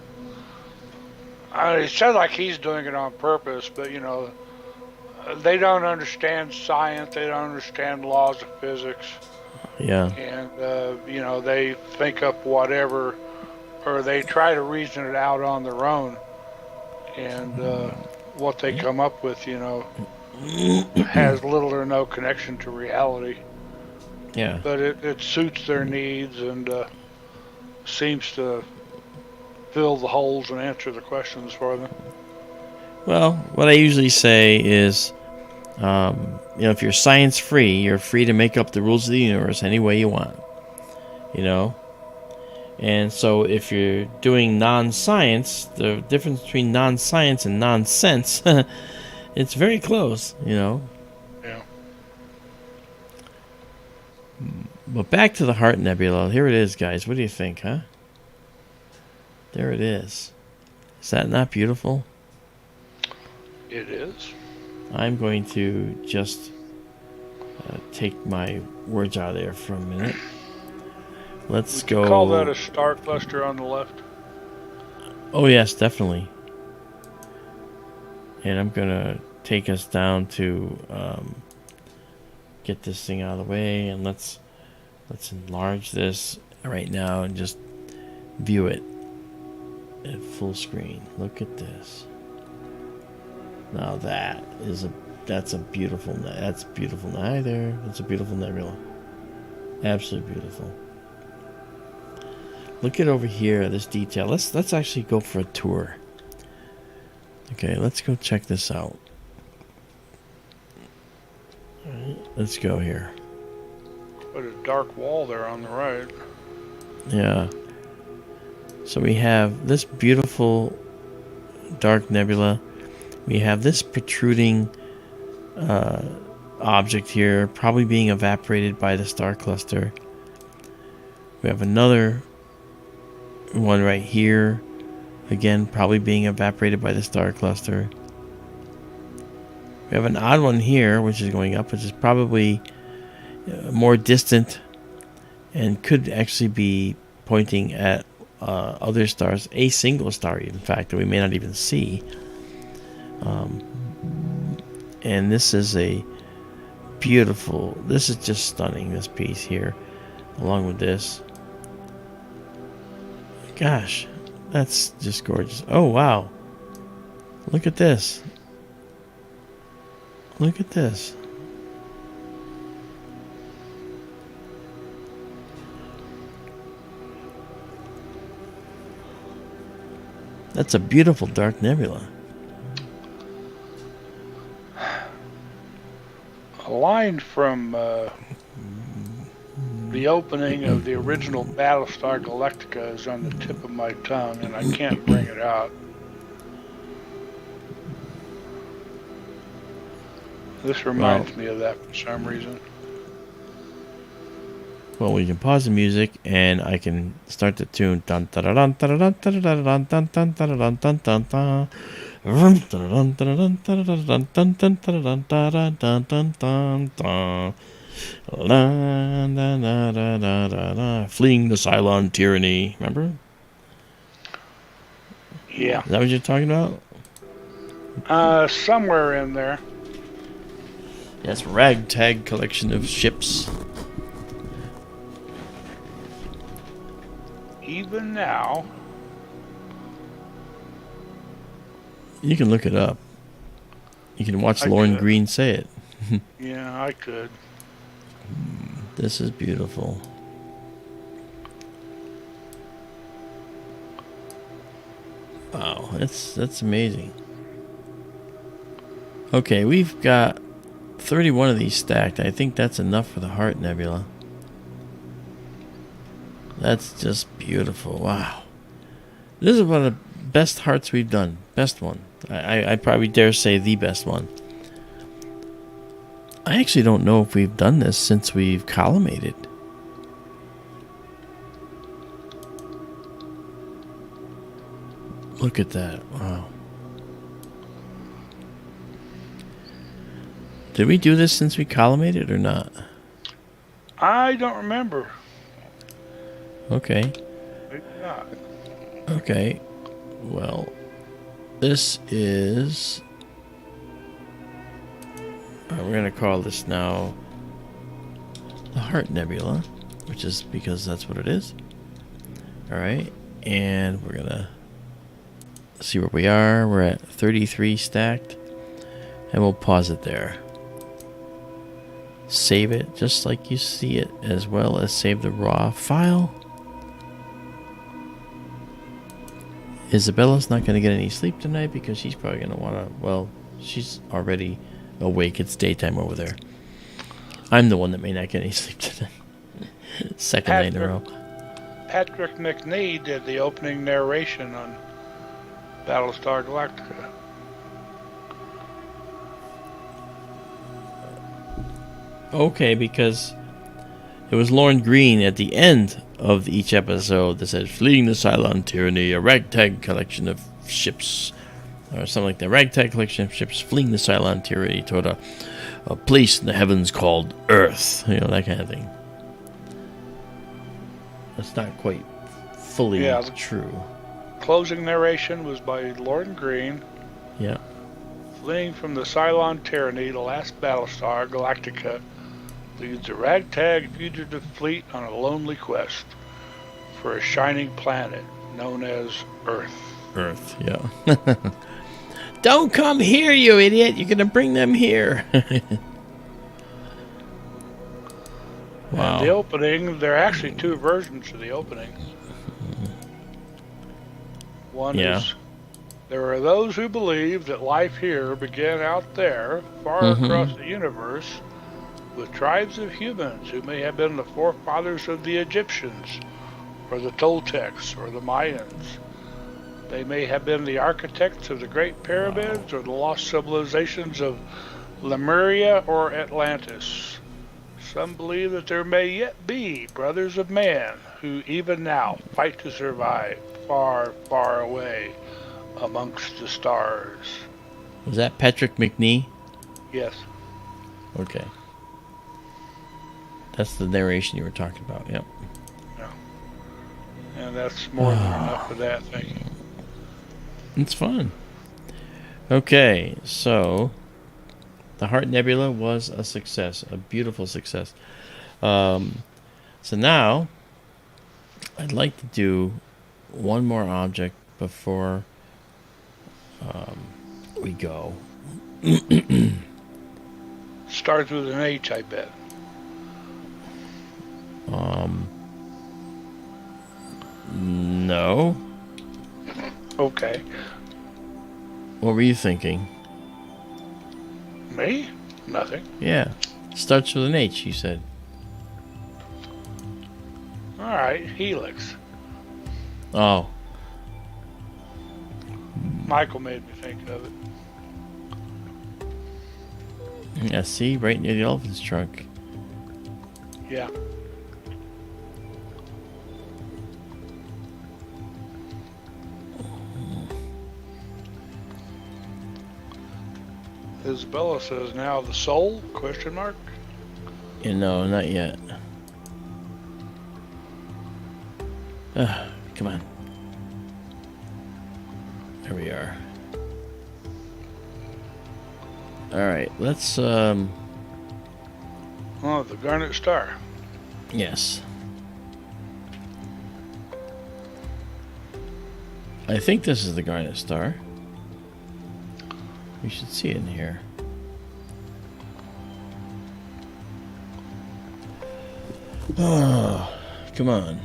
it sounds like he's doing it on purpose, but, you know, they don't understand science. They don't understand laws of physics. Yeah. And, you know, they think up whatever, or they try to reason it out on their own. And what they come up with, you know, has little or no connection to reality. Yeah. But it suits their needs and seems to fill the holes and answer the questions for them. Well, what I usually say is, you know, if you're science free, you're free to make up the rules of the universe any way you want. You know? And so if you're doing non-science, the difference between non-science and nonsense, it's very close, you know? Yeah. But back to the Heart Nebula. Here it is, guys. What do you think, huh? There it is. Is that not beautiful? It is. I'm going to just take my words out of there for a minute. Let's go. You call that a star cluster on the left? Oh, yes, definitely. And I'm going to take us down to get this thing out of the way. And let's enlarge this right now and just view it at full screen. Look at this. Now that's a beautiful Hi there. That's a beautiful nebula. Absolutely beautiful. Look at over here, this detail. Let's actually go for a tour. Okay, let's go check this out. All right, let's go here. Put a dark wall there on the right. Yeah. So we have this beautiful dark nebula. We have this protruding object here, probably being evaporated by the star cluster. We have another one right here, again, probably being evaporated by the star cluster. We have an odd one here, which is going up, which is probably more distant and could actually be pointing at other stars, a single star, in fact, that we may not even see. And this is a beautiful, this is just stunning, this piece here, along with this. Gosh, that's just gorgeous. Oh, wow. Look at this. Look at this. That's a beautiful dark nebula. A line from The opening of the original Battlestar Galactica is on the tip of my tongue, and I can't bring it out. This reminds me of that for some reason. Well, we can pause the music, and I can start the tune. Dun dun dun dun dun dun dun dun dun dun dun dun dun dun dun. Fleeing the Cylon tyranny. Remember? Yeah. Is that what you're talking about? Somewhere in there. Yes, ragtag collection of ships. Even now. You can look it up. You can watch Lauren Green say it. Yeah, I could. This is beautiful. Wow, that's amazing. Okay, we've got 31 of these stacked. I think that's enough for the Heart Nebula. That's just beautiful. Wow. This is one of the best hearts we've done. Best one. I probably dare say the best one. I actually don't know if we've done this since we've collimated. Look at that. Wow. Did we do this since we collimated or not? I don't remember. Okay. Maybe not. Okay. Well, this is... we're going to call this now the Heart Nebula, which is because that's what it is. Alright. And we're going to see where we are. We're at 33 stacked. And we'll pause it there. Save it just like you see it, as well as save the raw file. Izabela's not going to get any sleep tonight because she's probably going to want to, well, she's already awake. It's daytime over there. I'm the one that may not get any sleep tonight. Second night in a row. Patrick McNee did the opening narration on Battlestar Galactica. Okay, because it was Lauren Green at the end of each episode that said, "Fleeing the Cylon tyranny, a ragtag collection of ships," or something like that. Ragtag collection of ships fleeing the Cylon tyranny toward a place in the heavens called Earth. You know, that kind of thing. That's not quite fully true. Closing narration was by Lauren Green. Yeah. Fleeing from the Cylon tyranny, the last Battlestar Galactica leads a ragtag fugitive fleet on a lonely quest for a shining planet known as Earth. Earth, yeah. Don't come here, you idiot! You're gonna bring them here. Wow. And the opening, there are actually two versions of the opening. One is, there are those who believe that life here began out there, far across the universe, with tribes of humans who may have been the forefathers of the Egyptians, or the Toltecs, or the Mayans. They may have been the architects of the Great Pyramids, or the lost civilizations of Lemuria or Atlantis. Some believe that there may yet be brothers of man who even now fight to survive far, far away amongst the stars. Was that Patrick McNee? Yes. Okay. That's the narration you were talking about, yep. Yeah. And that's more than enough of that, thank you. It's fun. Okay, so the Heart Nebula was a success, a beautiful success. So now I'd like to do one more object before we go. Starts with an H, I bet. No. Okay. What were you thinking? Me? Nothing. Yeah. Starts with an H, you said. right, Helix. Oh. Michael made me think of it. Yeah, see? Right near the elephant's trunk. Yeah. Izabela says now the soul? Question mark. Yeah, no, not yet. Come on. There we are. Alright, let's Oh, the Garnet Star. yes. I think this is the Garnet Star. You should see it in here. Oh, come on.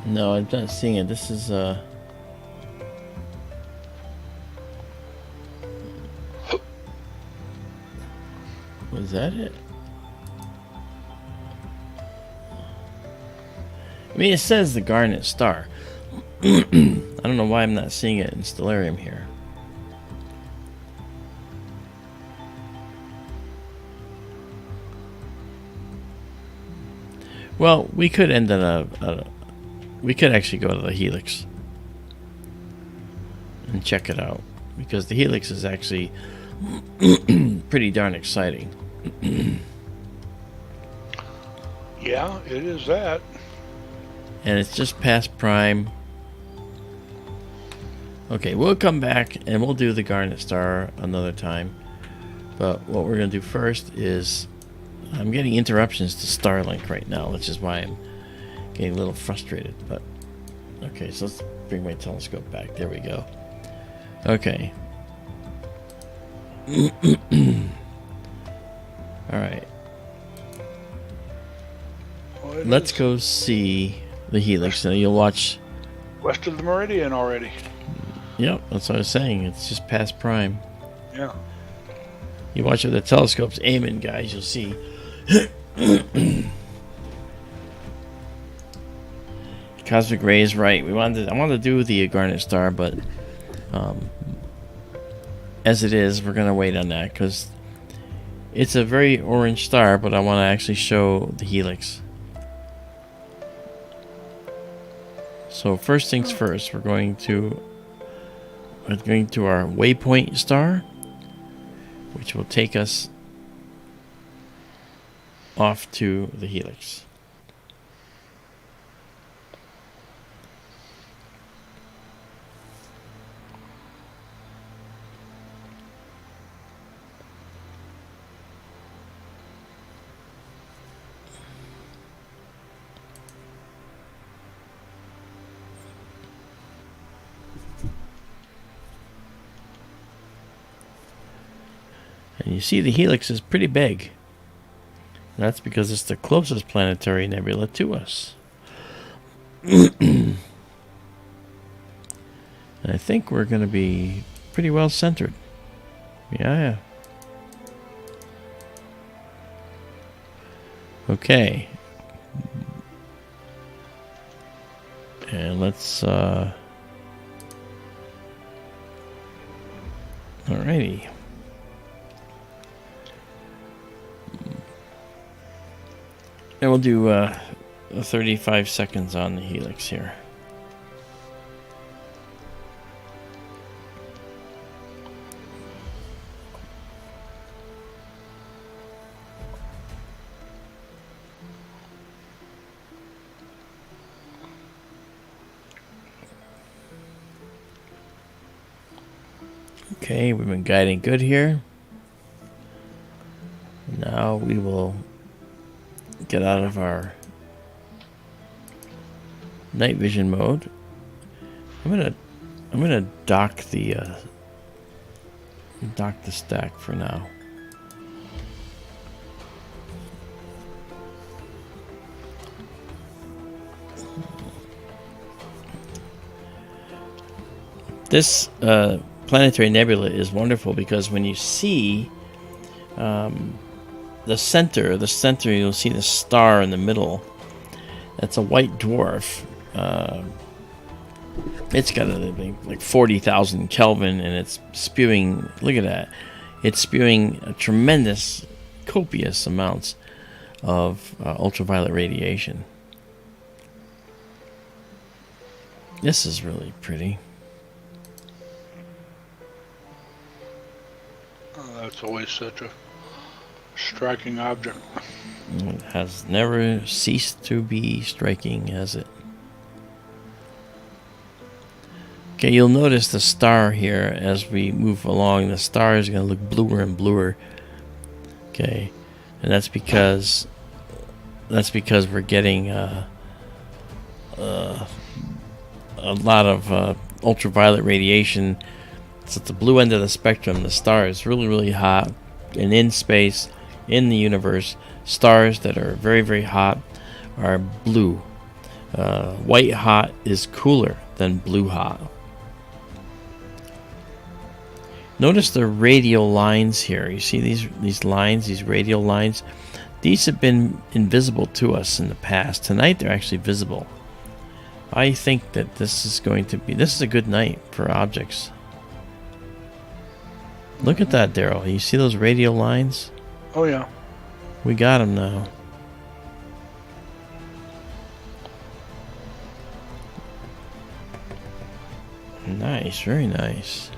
No, I'm not seeing it. This is, was that it? I mean, it says the Garnet Star. I don't know why I'm not seeing it in Stellarium here. Well, we could end on we could actually go to the Helix and check it out, because the Helix is actually pretty darn exciting. Yeah, it is that. And it's just past prime. Okay, we'll come back and we'll do the Garnet Star another time. But what we're going to do first is, I'm getting interruptions to Starlink right now, which is why I'm getting a little frustrated. But okay, so let's bring my telescope back. There we go. Okay. All right. Well, Let's go see the Helix, and you'll watch. West of the Meridian already. Yep, that's what I was saying. It's just past prime. Yeah. You watch with the telescopes aiming, guys, you'll see. Cosmic rays, right? I wanted to do the Garnet Star, but as it is, we're gonna wait on that because it's a very orange star. But I want to actually show the Helix. So first things first, we're going to our waypoint star, which will take us off to the Helix. And you see the Helix is pretty big. That's because it's the closest planetary nebula to us. And I think we're going to be pretty well centered. Yeah. Okay. And let's alrighty. And we'll do 35 seconds on the Helix here. Okay, we've been guiding good here. Now we will get out of our night vision mode. I'm gonna dock the stack for now. This planetary nebula is wonderful because when you see the center, you'll see the star in the middle. That's a white dwarf. It's got like 40,000 Kelvin, and it's spewing. Look at that! It's spewing a tremendous, copious amounts of ultraviolet radiation. This is really pretty. Oh, that's always such a striking object. It has never ceased to be striking, has it? Okay, you'll notice the star here as we move along. The star is going to look bluer and bluer. Okay, and that's because we're getting a lot of ultraviolet radiation. It's at the blue end of the spectrum. The star is really, really hot, and in space, in the universe, stars that are very, very hot are blue. White hot is cooler than blue hot. Notice the radial lines here. You see these lines, these radial lines? These have been invisible to us in the past. Tonight they're actually visible. I think that this is a good night for objects. Look at that, Daryl. You see those radial lines? Oh, yeah. We got them now. Nice, very nice.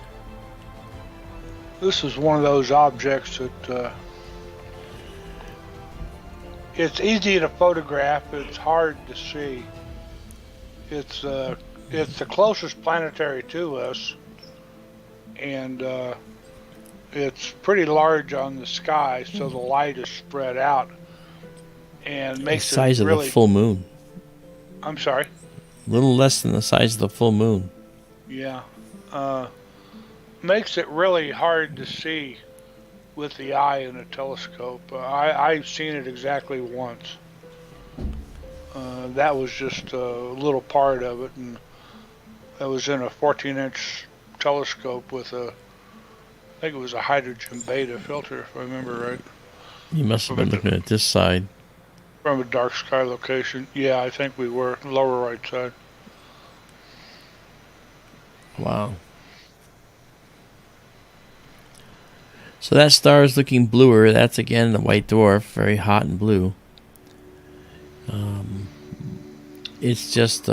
This is one of those objects that it's easy to photograph. It's hard to see. It's the closest planetary to us, and it's pretty large on the sky, so the light is spread out and makes the size it really, of the full moon. I'm sorry. A little less than the size of the full moon. Yeah. Makes it really hard to see with the eye in a telescope. I've seen it exactly once. That was just a little part of it, and that was in a 14-inch telescope with I think it was a hydrogen beta filter, if I remember right. You must have been looking at this side. From a dark sky location. Yeah, I think we were. Lower right side. Wow. So that star is looking bluer. That's again the white dwarf, very hot and blue. It's just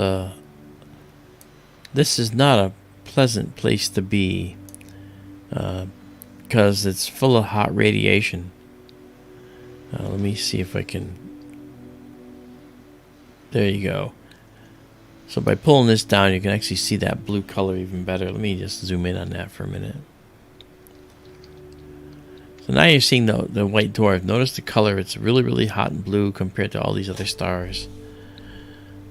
this is not a pleasant place to be because it's full of hot radiation. Let me see if I can. There you go. So by pulling this down, you can actually see that blue color even better. Let me just zoom in on that for a minute. So now you're seeing the white dwarf. Notice the color. It's really, really hot and blue compared to all these other stars.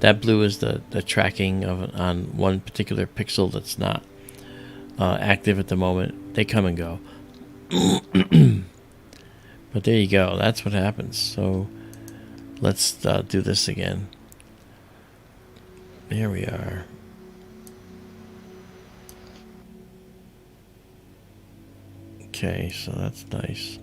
That blue is the tracking on one particular pixel that's not active at the moment. They come and go. But there you go. That's what happens. So let's do this again. There we are. Okay, so that's nice.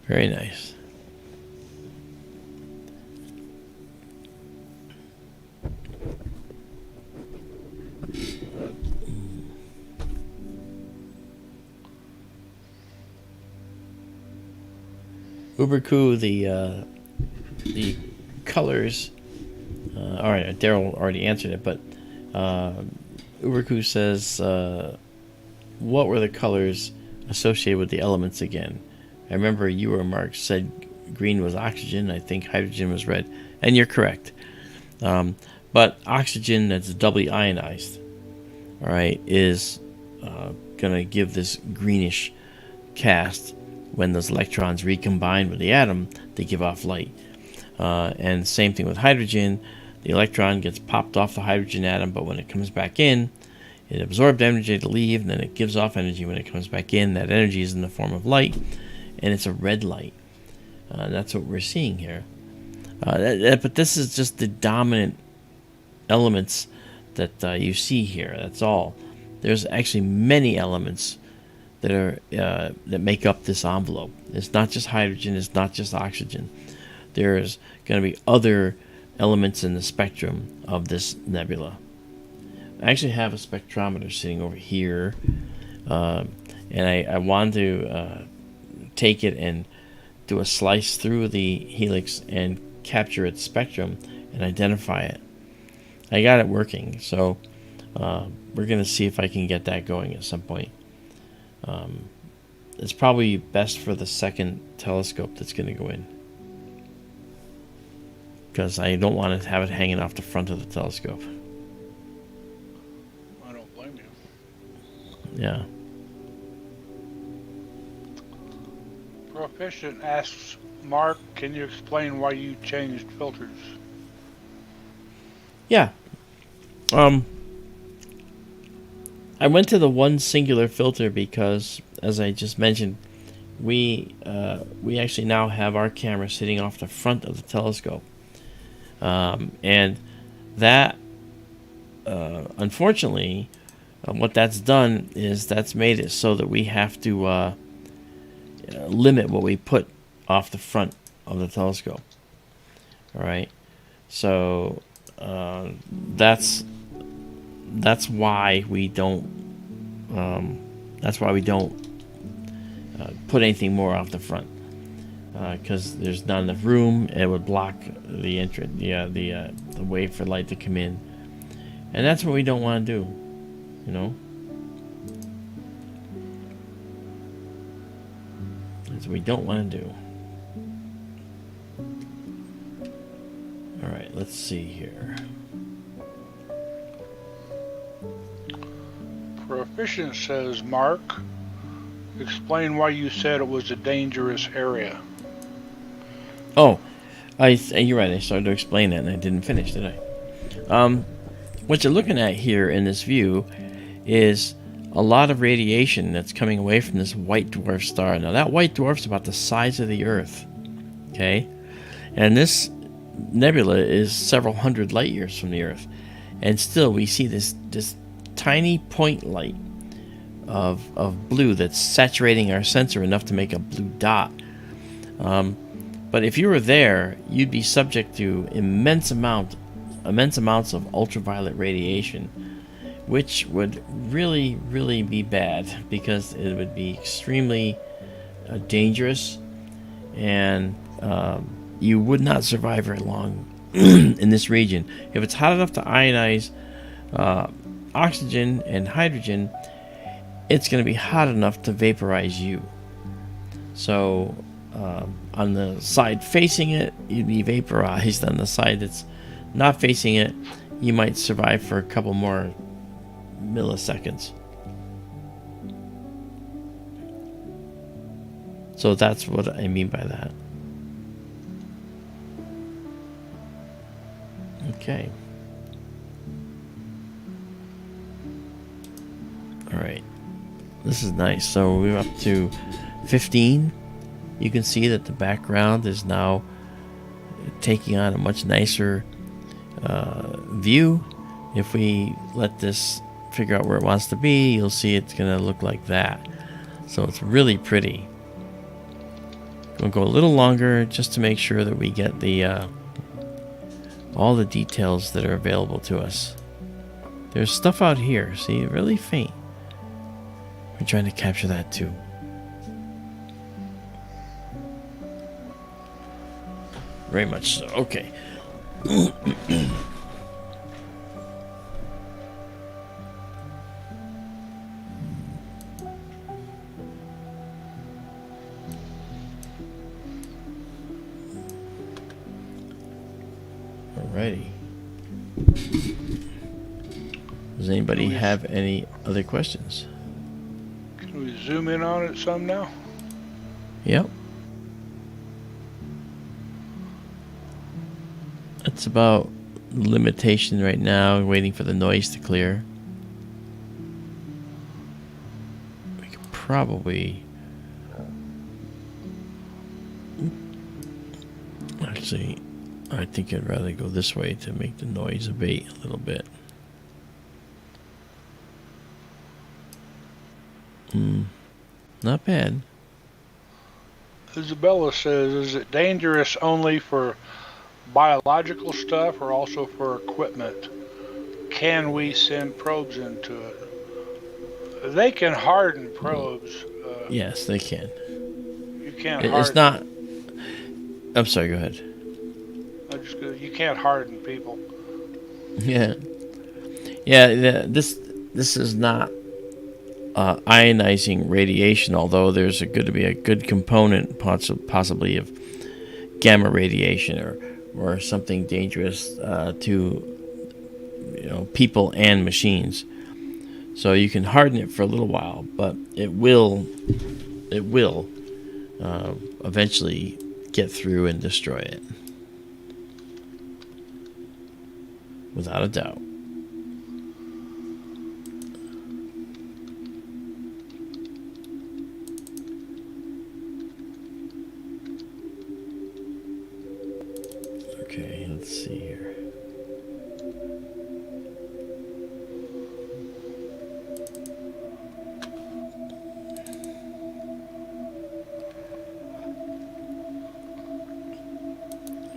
Very nice. Uberku, the colors. All right, Daryl already answered it, but Uberku says, what were the colors associated with the elements again? I remember you or Mark said green was oxygen. I think hydrogen was red, and you're correct. But oxygen that's doubly ionized, all right, is gonna give this greenish cast. When those electrons recombine with the atom, they give off light. And same thing with hydrogen. The electron gets popped off the hydrogen atom, but when it comes back in, it absorbed energy to leave, and then it gives off energy when it comes back in. That energy is in the form of light, and it's a red light. That's what we're seeing here. But this is just the dominant elements that you see here. That's all. There's actually many elements that are that make up this envelope. It's not just hydrogen. It's not just oxygen. There's going to be other elements in the spectrum of this nebula. I actually have a spectrometer sitting over here, and I wanted to take it and do a slice through the helix and capture its spectrum and identify it. I got it working, so we're going to see if I can get that going at some point. It's probably best for the second telescope that's going to go in, because I don't want to have it hanging off the front of the telescope. I don't blame you. Yeah. Proficient asks, Mark, can you explain why you changed filters? Yeah. I went to the one singular filter because, as I just mentioned, we actually now have our camera sitting off the front of the telescope, and that unfortunately, what that's done is that's made it so that we have to limit what we put off the front of the telescope. All right, so that's why we don't put anything more off the front, because there's not enough room. It would block the entrance, the way for light to come in, and that's what we don't want to do, you know. That's what we don't want to do. All right, let's see here. Proficient says, Mark, explain why you said it was a dangerous area. Oh, you're right. I started to explain that and I didn't finish, did I? What you're looking at here in this view is a lot of radiation that's coming away from this white dwarf star. Now, that white dwarf is about the size of the Earth, okay? And this nebula is several hundred light years from the Earth. And still, we see this tiny point light of blue that's saturating our sensor enough to make a blue dot. But if you were there, you'd be subject to immense amounts of ultraviolet radiation, which would really, really be bad, because it would be extremely dangerous, and you would not survive very long in this region. If it's hot enough to ionize oxygen and hydrogen, it's going to be hot enough to vaporize you. So on the side facing it, you'd be vaporized. On the side that's not facing it, you might survive for a couple more milliseconds. So that's what I mean by that. Okay. All right. This is nice. So we're up to 15. You can see that the background is now taking on a much nicer view. If we let this figure out where it wants to be, you'll see it's going to look like that. So it's really pretty. We'll go a little longer just to make sure that we get the all the details that are available to us. There's stuff out here, see, really faint. We're trying to capture that too. Very much so. Okay. Alrighty. Does anybody have any other questions? Can we zoom in on it some now? Yep. It's about limitation right now, waiting for the noise to clear. We could probably... Actually, I think I'd rather go this way to make the noise abate a little bit. Not bad. Izabela says, is it dangerous only for biological stuff or also for equipment? Can we send probes into it? They can harden probes. Yes, they can. You can't It's harden. not. I'm sorry. Go ahead. You can't harden people. Yeah. Yeah. This is not ionizing radiation, although there's to be a good component, possibly of gamma radiation or something dangerous to people and machines. So you can harden it for a little while, but it will eventually get through and destroy it, without a doubt. Okay, let's see here.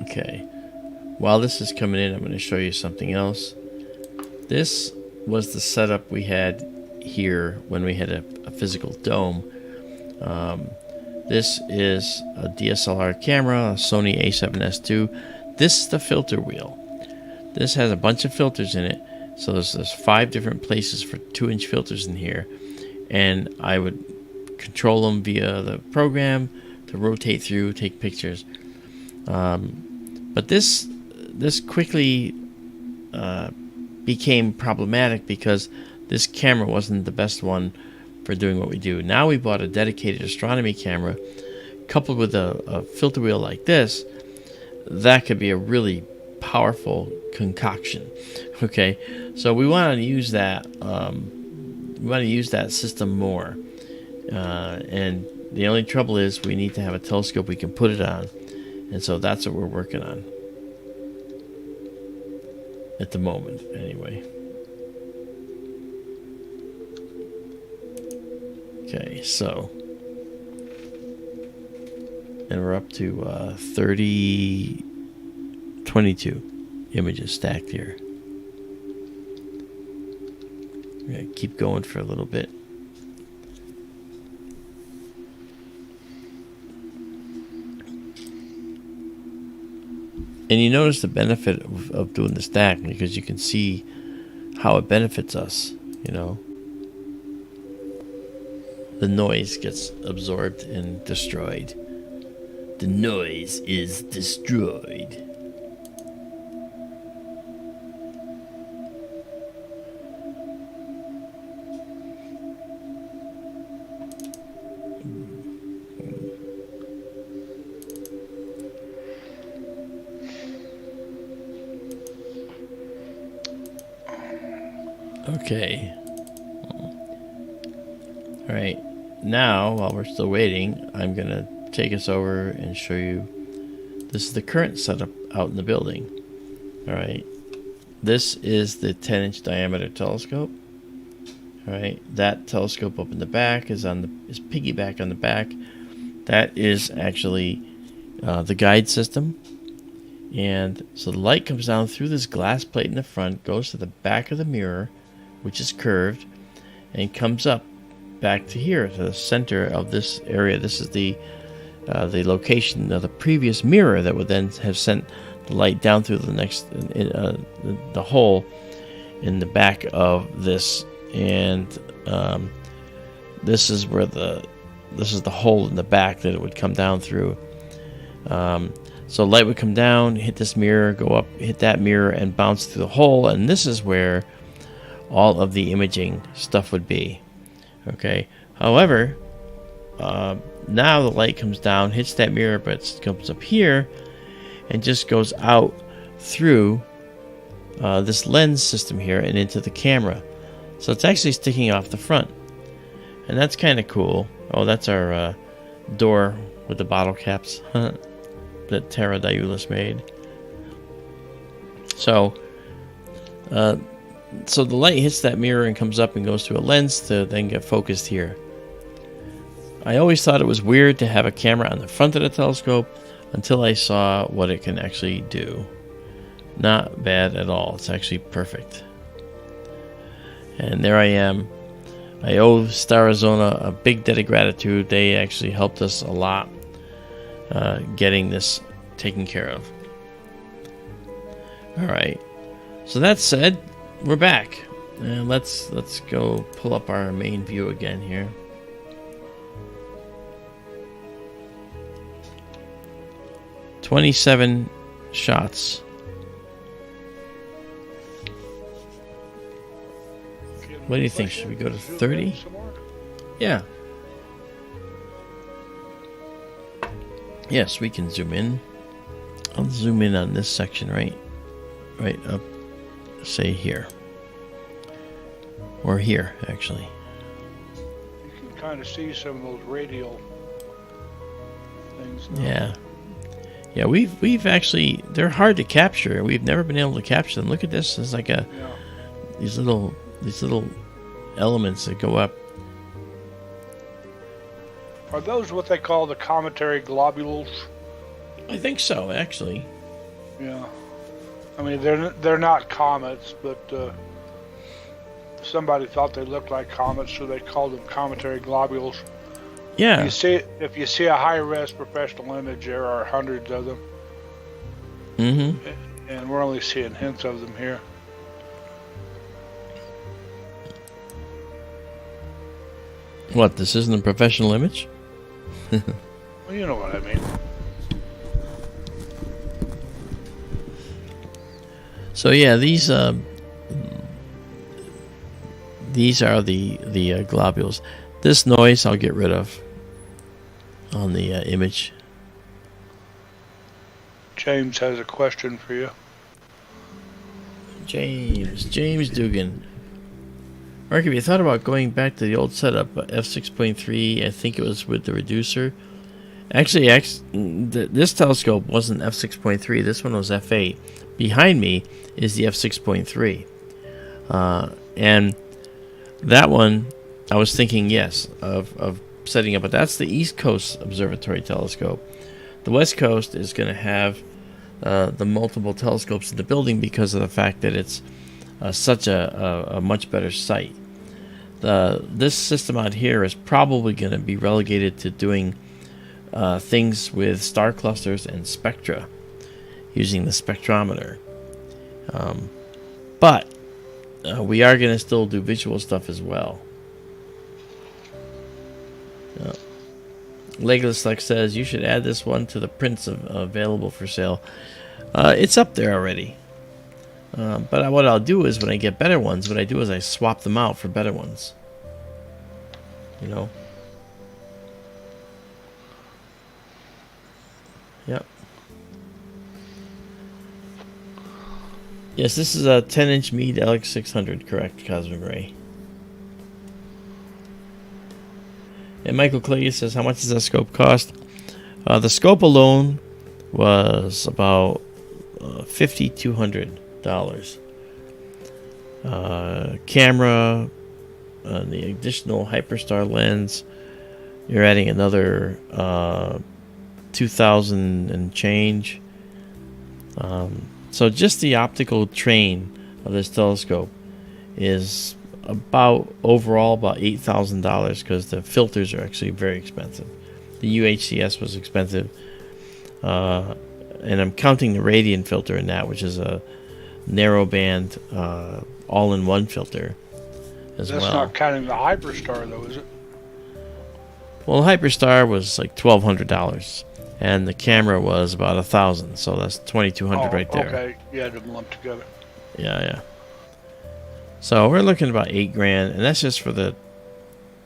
Okay, while this is coming in, I'm going to show you something else. This was the setup we had here when we had a physical dome. This is a DSLR camera, a Sony A7S II. This is the filter wheel. This has a bunch of filters in it. So there's 5 different places for 2-inch filters in here. And I would control them via the program to rotate through, take pictures. But this quickly became problematic because this camera wasn't the best one for doing what we do. Now we bought a dedicated astronomy camera coupled with a filter wheel like this. That could be a really powerful concoction. Okay, so we want to use that. We want to use that system more. And the only trouble is we need to have a telescope we can put it on. And so that's what we're working on. At the moment, anyway. Okay, so. And we're up to 22 images stacked here. We're going to keep going for a little bit. And you notice the benefit of doing the stack because you can see how it benefits us, The noise gets absorbed and destroyed. The noise is destroyed. Okay. All right. Now, while we're still waiting, I'm going to take us over and show you. This is the current setup out in the building. All right. This is the 10-inch diameter telescope. All right. That telescope up in the back is piggyback on the back. That is actually the guide system. And so the light comes down through this glass plate in the front, goes to the back of the mirror, which is curved, and comes up back to here, to the center of this area. This is the location of the previous mirror that would then have sent the light down through the hole in the back of this, and this is the hole in the back that it would come down through. So light would come down, hit this mirror, go up, hit that mirror, and bounce through the hole, and this is where all of the imaging stuff would be. Okay. However, now the light comes down, hits that mirror, but it comes up here and just goes out through this lens system here and into the camera. So it's actually sticking off the front, and that's kind of cool. Oh, that's our door with the bottle caps that Terra Diulis made. So the light hits that mirror and comes up and goes through a lens to then get focused here. I always thought it was weird to have a camera on the front of the telescope until I saw what it can actually do. Not bad at all. It's actually perfect. And there I am. I owe Arizone a big debt of gratitude. They actually helped us a lot getting this taken care of. All right. So that said, we're back. And let's go pull up our main view again here. "27 shots. What do you think? Should we go to 30? Yeah. Yes, we can zoom in. I'll zoom in on this section right up, say here. Or here, actually. You can kind of see some of those radial things now. Yeah. Yeah, we've actually, they're hard to capture. We've never been able to capture them. Look at this. It's like these little elements that go up. Are those what they call the cometary globules? I think so, actually. Yeah. I mean, they're not comets, but somebody thought they looked like comets, so they called them cometary globules. Yeah. If you see a high-res professional image, there are hundreds of them. Mm-hmm. And we're only seeing hints of them here. What, this isn't a professional image? Well, you know what I mean. So yeah, these are the globules. This noise I'll get rid of on the image. James has a question for you. James Dugan. Mark, have you thought about going back to the old setup, f6.3? I think it was with the reducer. Actually, this telescope wasn't f6.3. This one was f8. Behind me is the f6.3. And that one, I was thinking, yes, of setting up. But that's the East Coast Observatory telescope. The West Coast is going to have the multiple telescopes in the building because of the fact that it's such a much better site. This system out here is probably going to be relegated to doing things with star clusters and spectra using the spectrometer. But we are going to still do visual stuff as well. Legolas Lex says you should add this one to the prints available for sale. It's up there already. But what I'll do is when I get better ones, what I do is I swap them out for better ones. You know? Yep. Yes, this is a 10-inch Meade LX600, correct, Cosmic Ray. And Michael Clay says, how much does that scope cost? The scope alone was about $5,200. Camera, the additional Hyperstar lens, you're adding another 2,000 and change. So just the optical train of this telescope is overall about $8,000 because the filters are actually very expensive. The UHCS was expensive, and I'm counting the radiant filter in that, which is a narrow band all-in-one filter as well. That's not counting the Hyperstar, though, is it? Well, the Hyperstar was like $1,200, and the camera was about $1,000, so that's $2,200 right there. Okay, you had them lumped together. Yeah. So we're looking at about $8,000, and that's just for the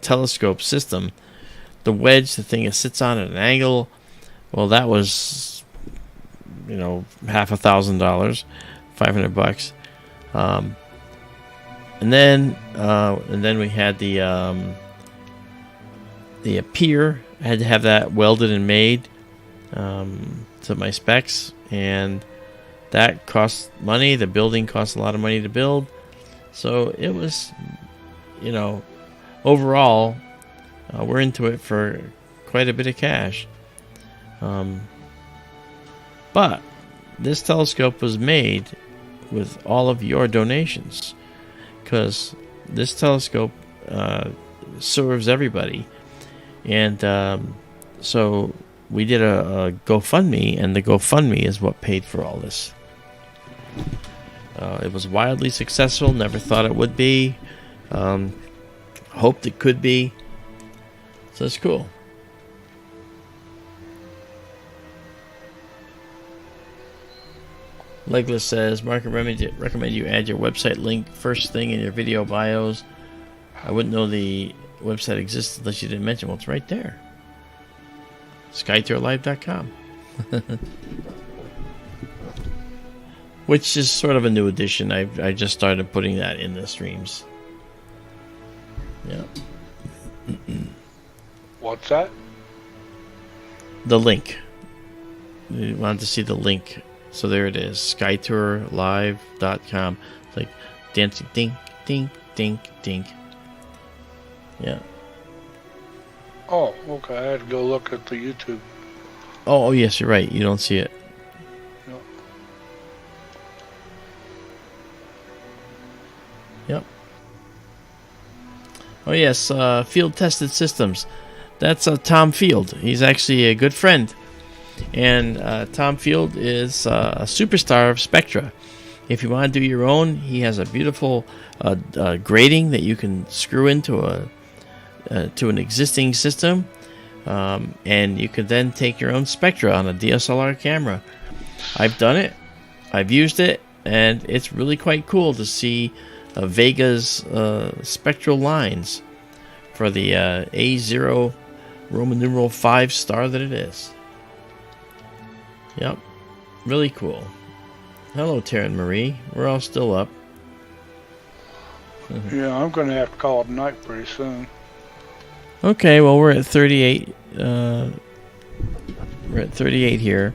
telescope system. The wedge, the thing it sits on at an angle, well, that was, $1,000, $500. And then we had the pier. I had to have that welded and made to my specs, and that cost money. The building cost a lot of money to build. So it was, overall, we're into it for quite a bit of cash. But this telescope was made with all of your donations, because this telescope serves everybody. And so we did a GoFundMe, and the GoFundMe is what paid for all this. It was wildly successful. Never thought it would be. Hoped it could be. So it's cool. Legless says, Mark, recommend you add your website link first thing in your video bios. I wouldn't know the website exists unless you didn't mention. Well, it's right there. SkyTourLive.com. Which is sort of a new addition. I just started putting that in the streams. Yeah. What's that? The link. You wanted to see the link. So there it is. SkyTourLive.com. It's like dancing dink, dink, dink, dink. Yeah. Oh, okay. I had to go look at the YouTube. Oh, yes, you're right. You don't see it. No. Yep. Oh, yes. Field Tested Systems. That's Tom Field. He's actually a good friend. And Tom Field is a superstar of spectra. If you want to do your own, he has a beautiful grating that you can screw into to an existing system, and you can then take your own spectra on a DSLR camera. I've done it, I've used it, and it's really quite cool to see Vega's spectral lines for the A0 Roman numeral 5 star that it is. Yep, really cool. Hello, Taryn Marie. We're all still up. Yeah, I'm going to have to call it night pretty soon. Okay, well, we're at 38. We're at 38 here.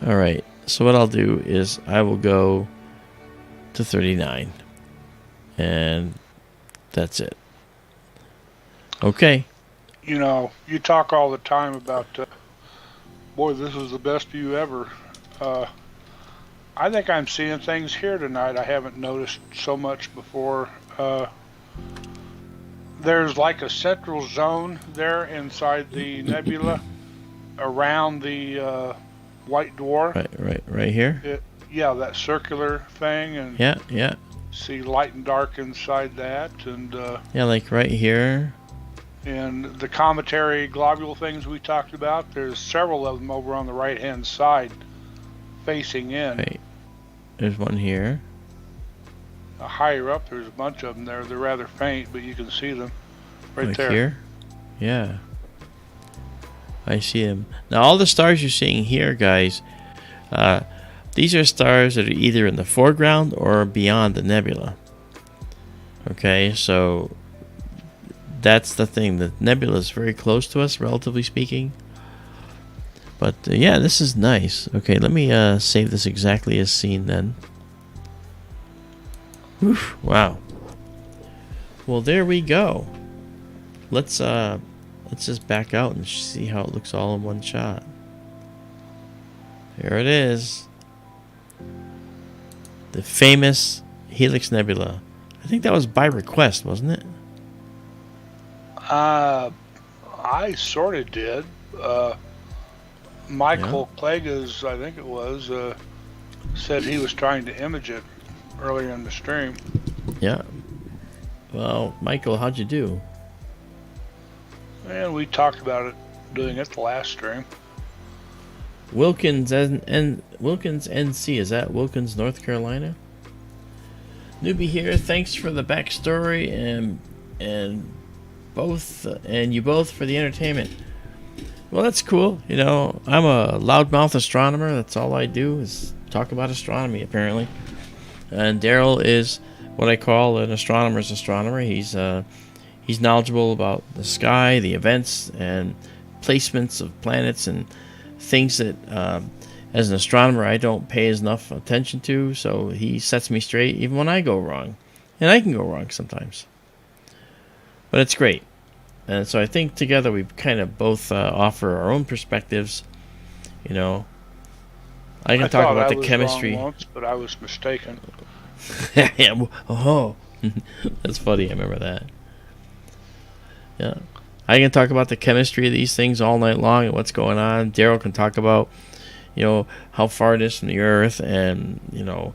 All right. So what I'll do is I will go to 39, and that's it. Okay. You know, you talk all the time about, boy, this is the best view ever. I think I'm seeing things here tonight I haven't noticed so much before. There's like a central zone there inside the nebula around the white dwarf. Right here? Yeah, that circular thing. And yeah. See light and dark inside that. And yeah, like right here. And the cometary globule things we talked about, there's several of them over on the right-hand side facing in. Right. There's one here. Higher up, there's a bunch of them there. They're rather faint, but you can see them right like there. Here? Yeah. I see them. Now, all the stars you're seeing here, guys, these are stars that are either in the foreground or beyond the nebula. Okay, so that's the thing. The nebula is very close to us, relatively speaking. But yeah, this is nice. Okay, let me save this exactly as seen then. Oof, wow. Well, there we go. Let's just back out and see how it looks all in one shot. Here it is. The famous Helix Nebula. I think that was by request, wasn't it? I sort of did. Michael Plagas, I think it was, said he was trying to image it earlier in the stream. Yeah. Well, Michael, how'd you do? And we talked about it, doing it the last stream. Wilkins Wilkins NC, is that Wilkins, North Carolina? Newbie here, thanks for the backstory and you both for the entertainment. Well, that's cool. You know, I'm a loudmouth astronomer. That's all I do is talk about astronomy, apparently. And Daryl is what I call an astronomer's astronomer. He's knowledgeable about the sky, the events, and placements of planets and things that, as an astronomer, I don't pay enough attention to. So he sets me straight even when I go wrong. And I can go wrong sometimes. But it's great. And so I think together we kind of both offer our own perspectives. You know, I can talk about the chemistry. Wrong once, but I was mistaken. Yeah. Oh, that's funny. I remember that. Yeah. I can talk about the chemistry of these things all night long and what's going on. Daryl can talk about, how far it is from the Earth and, the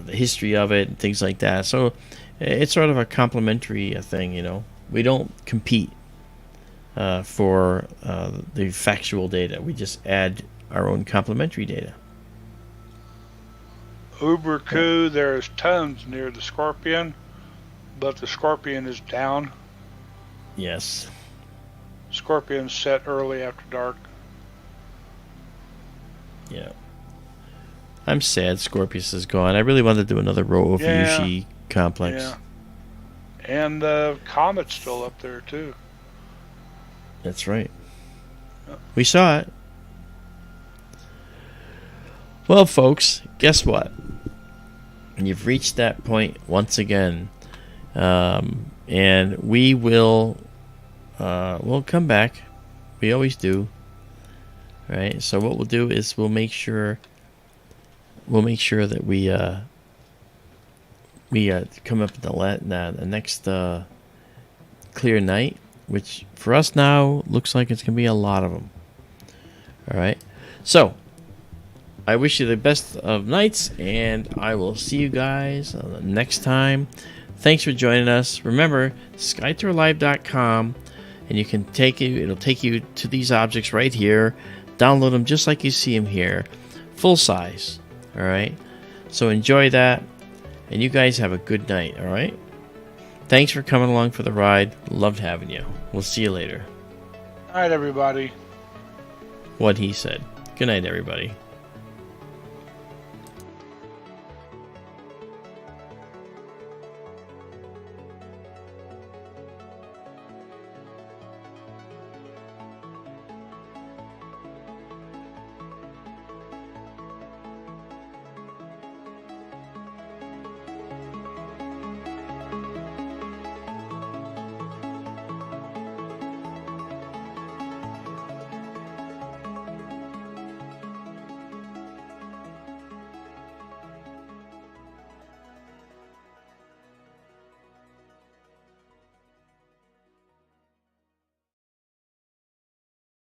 history of it and things like that. So it's sort of a complementary thing, We don't compete for the factual data. We just add our own complementary data. Uber cool, there's tons near the Scorpion, but the Scorpion is down. Yes. Scorpion's set early after dark. Yeah. I'm sad Scorpius is gone. I really wanted to do another row of Yushi complex. Yeah. And the Comet's still up there, too. That's right. We saw it. Well, folks, guess what? You've reached that point once again. And we will we'll come back. We always do. Right? So what we'll do is we'll make sure that we come up with the next clear night, which for us now looks like it's going to be a lot of them. All right. So I wish you the best of nights, and I will see you guys the next time. Thanks for joining us. Remember, skytourlive.com, and you can it'll take you to these objects right here. Download them just like you see them here, full size. All right. So enjoy that, and you guys have a good night. All right. Thanks for coming along for the ride. Loved having you. We'll see you later. All right, everybody. What he said. Good night, everybody.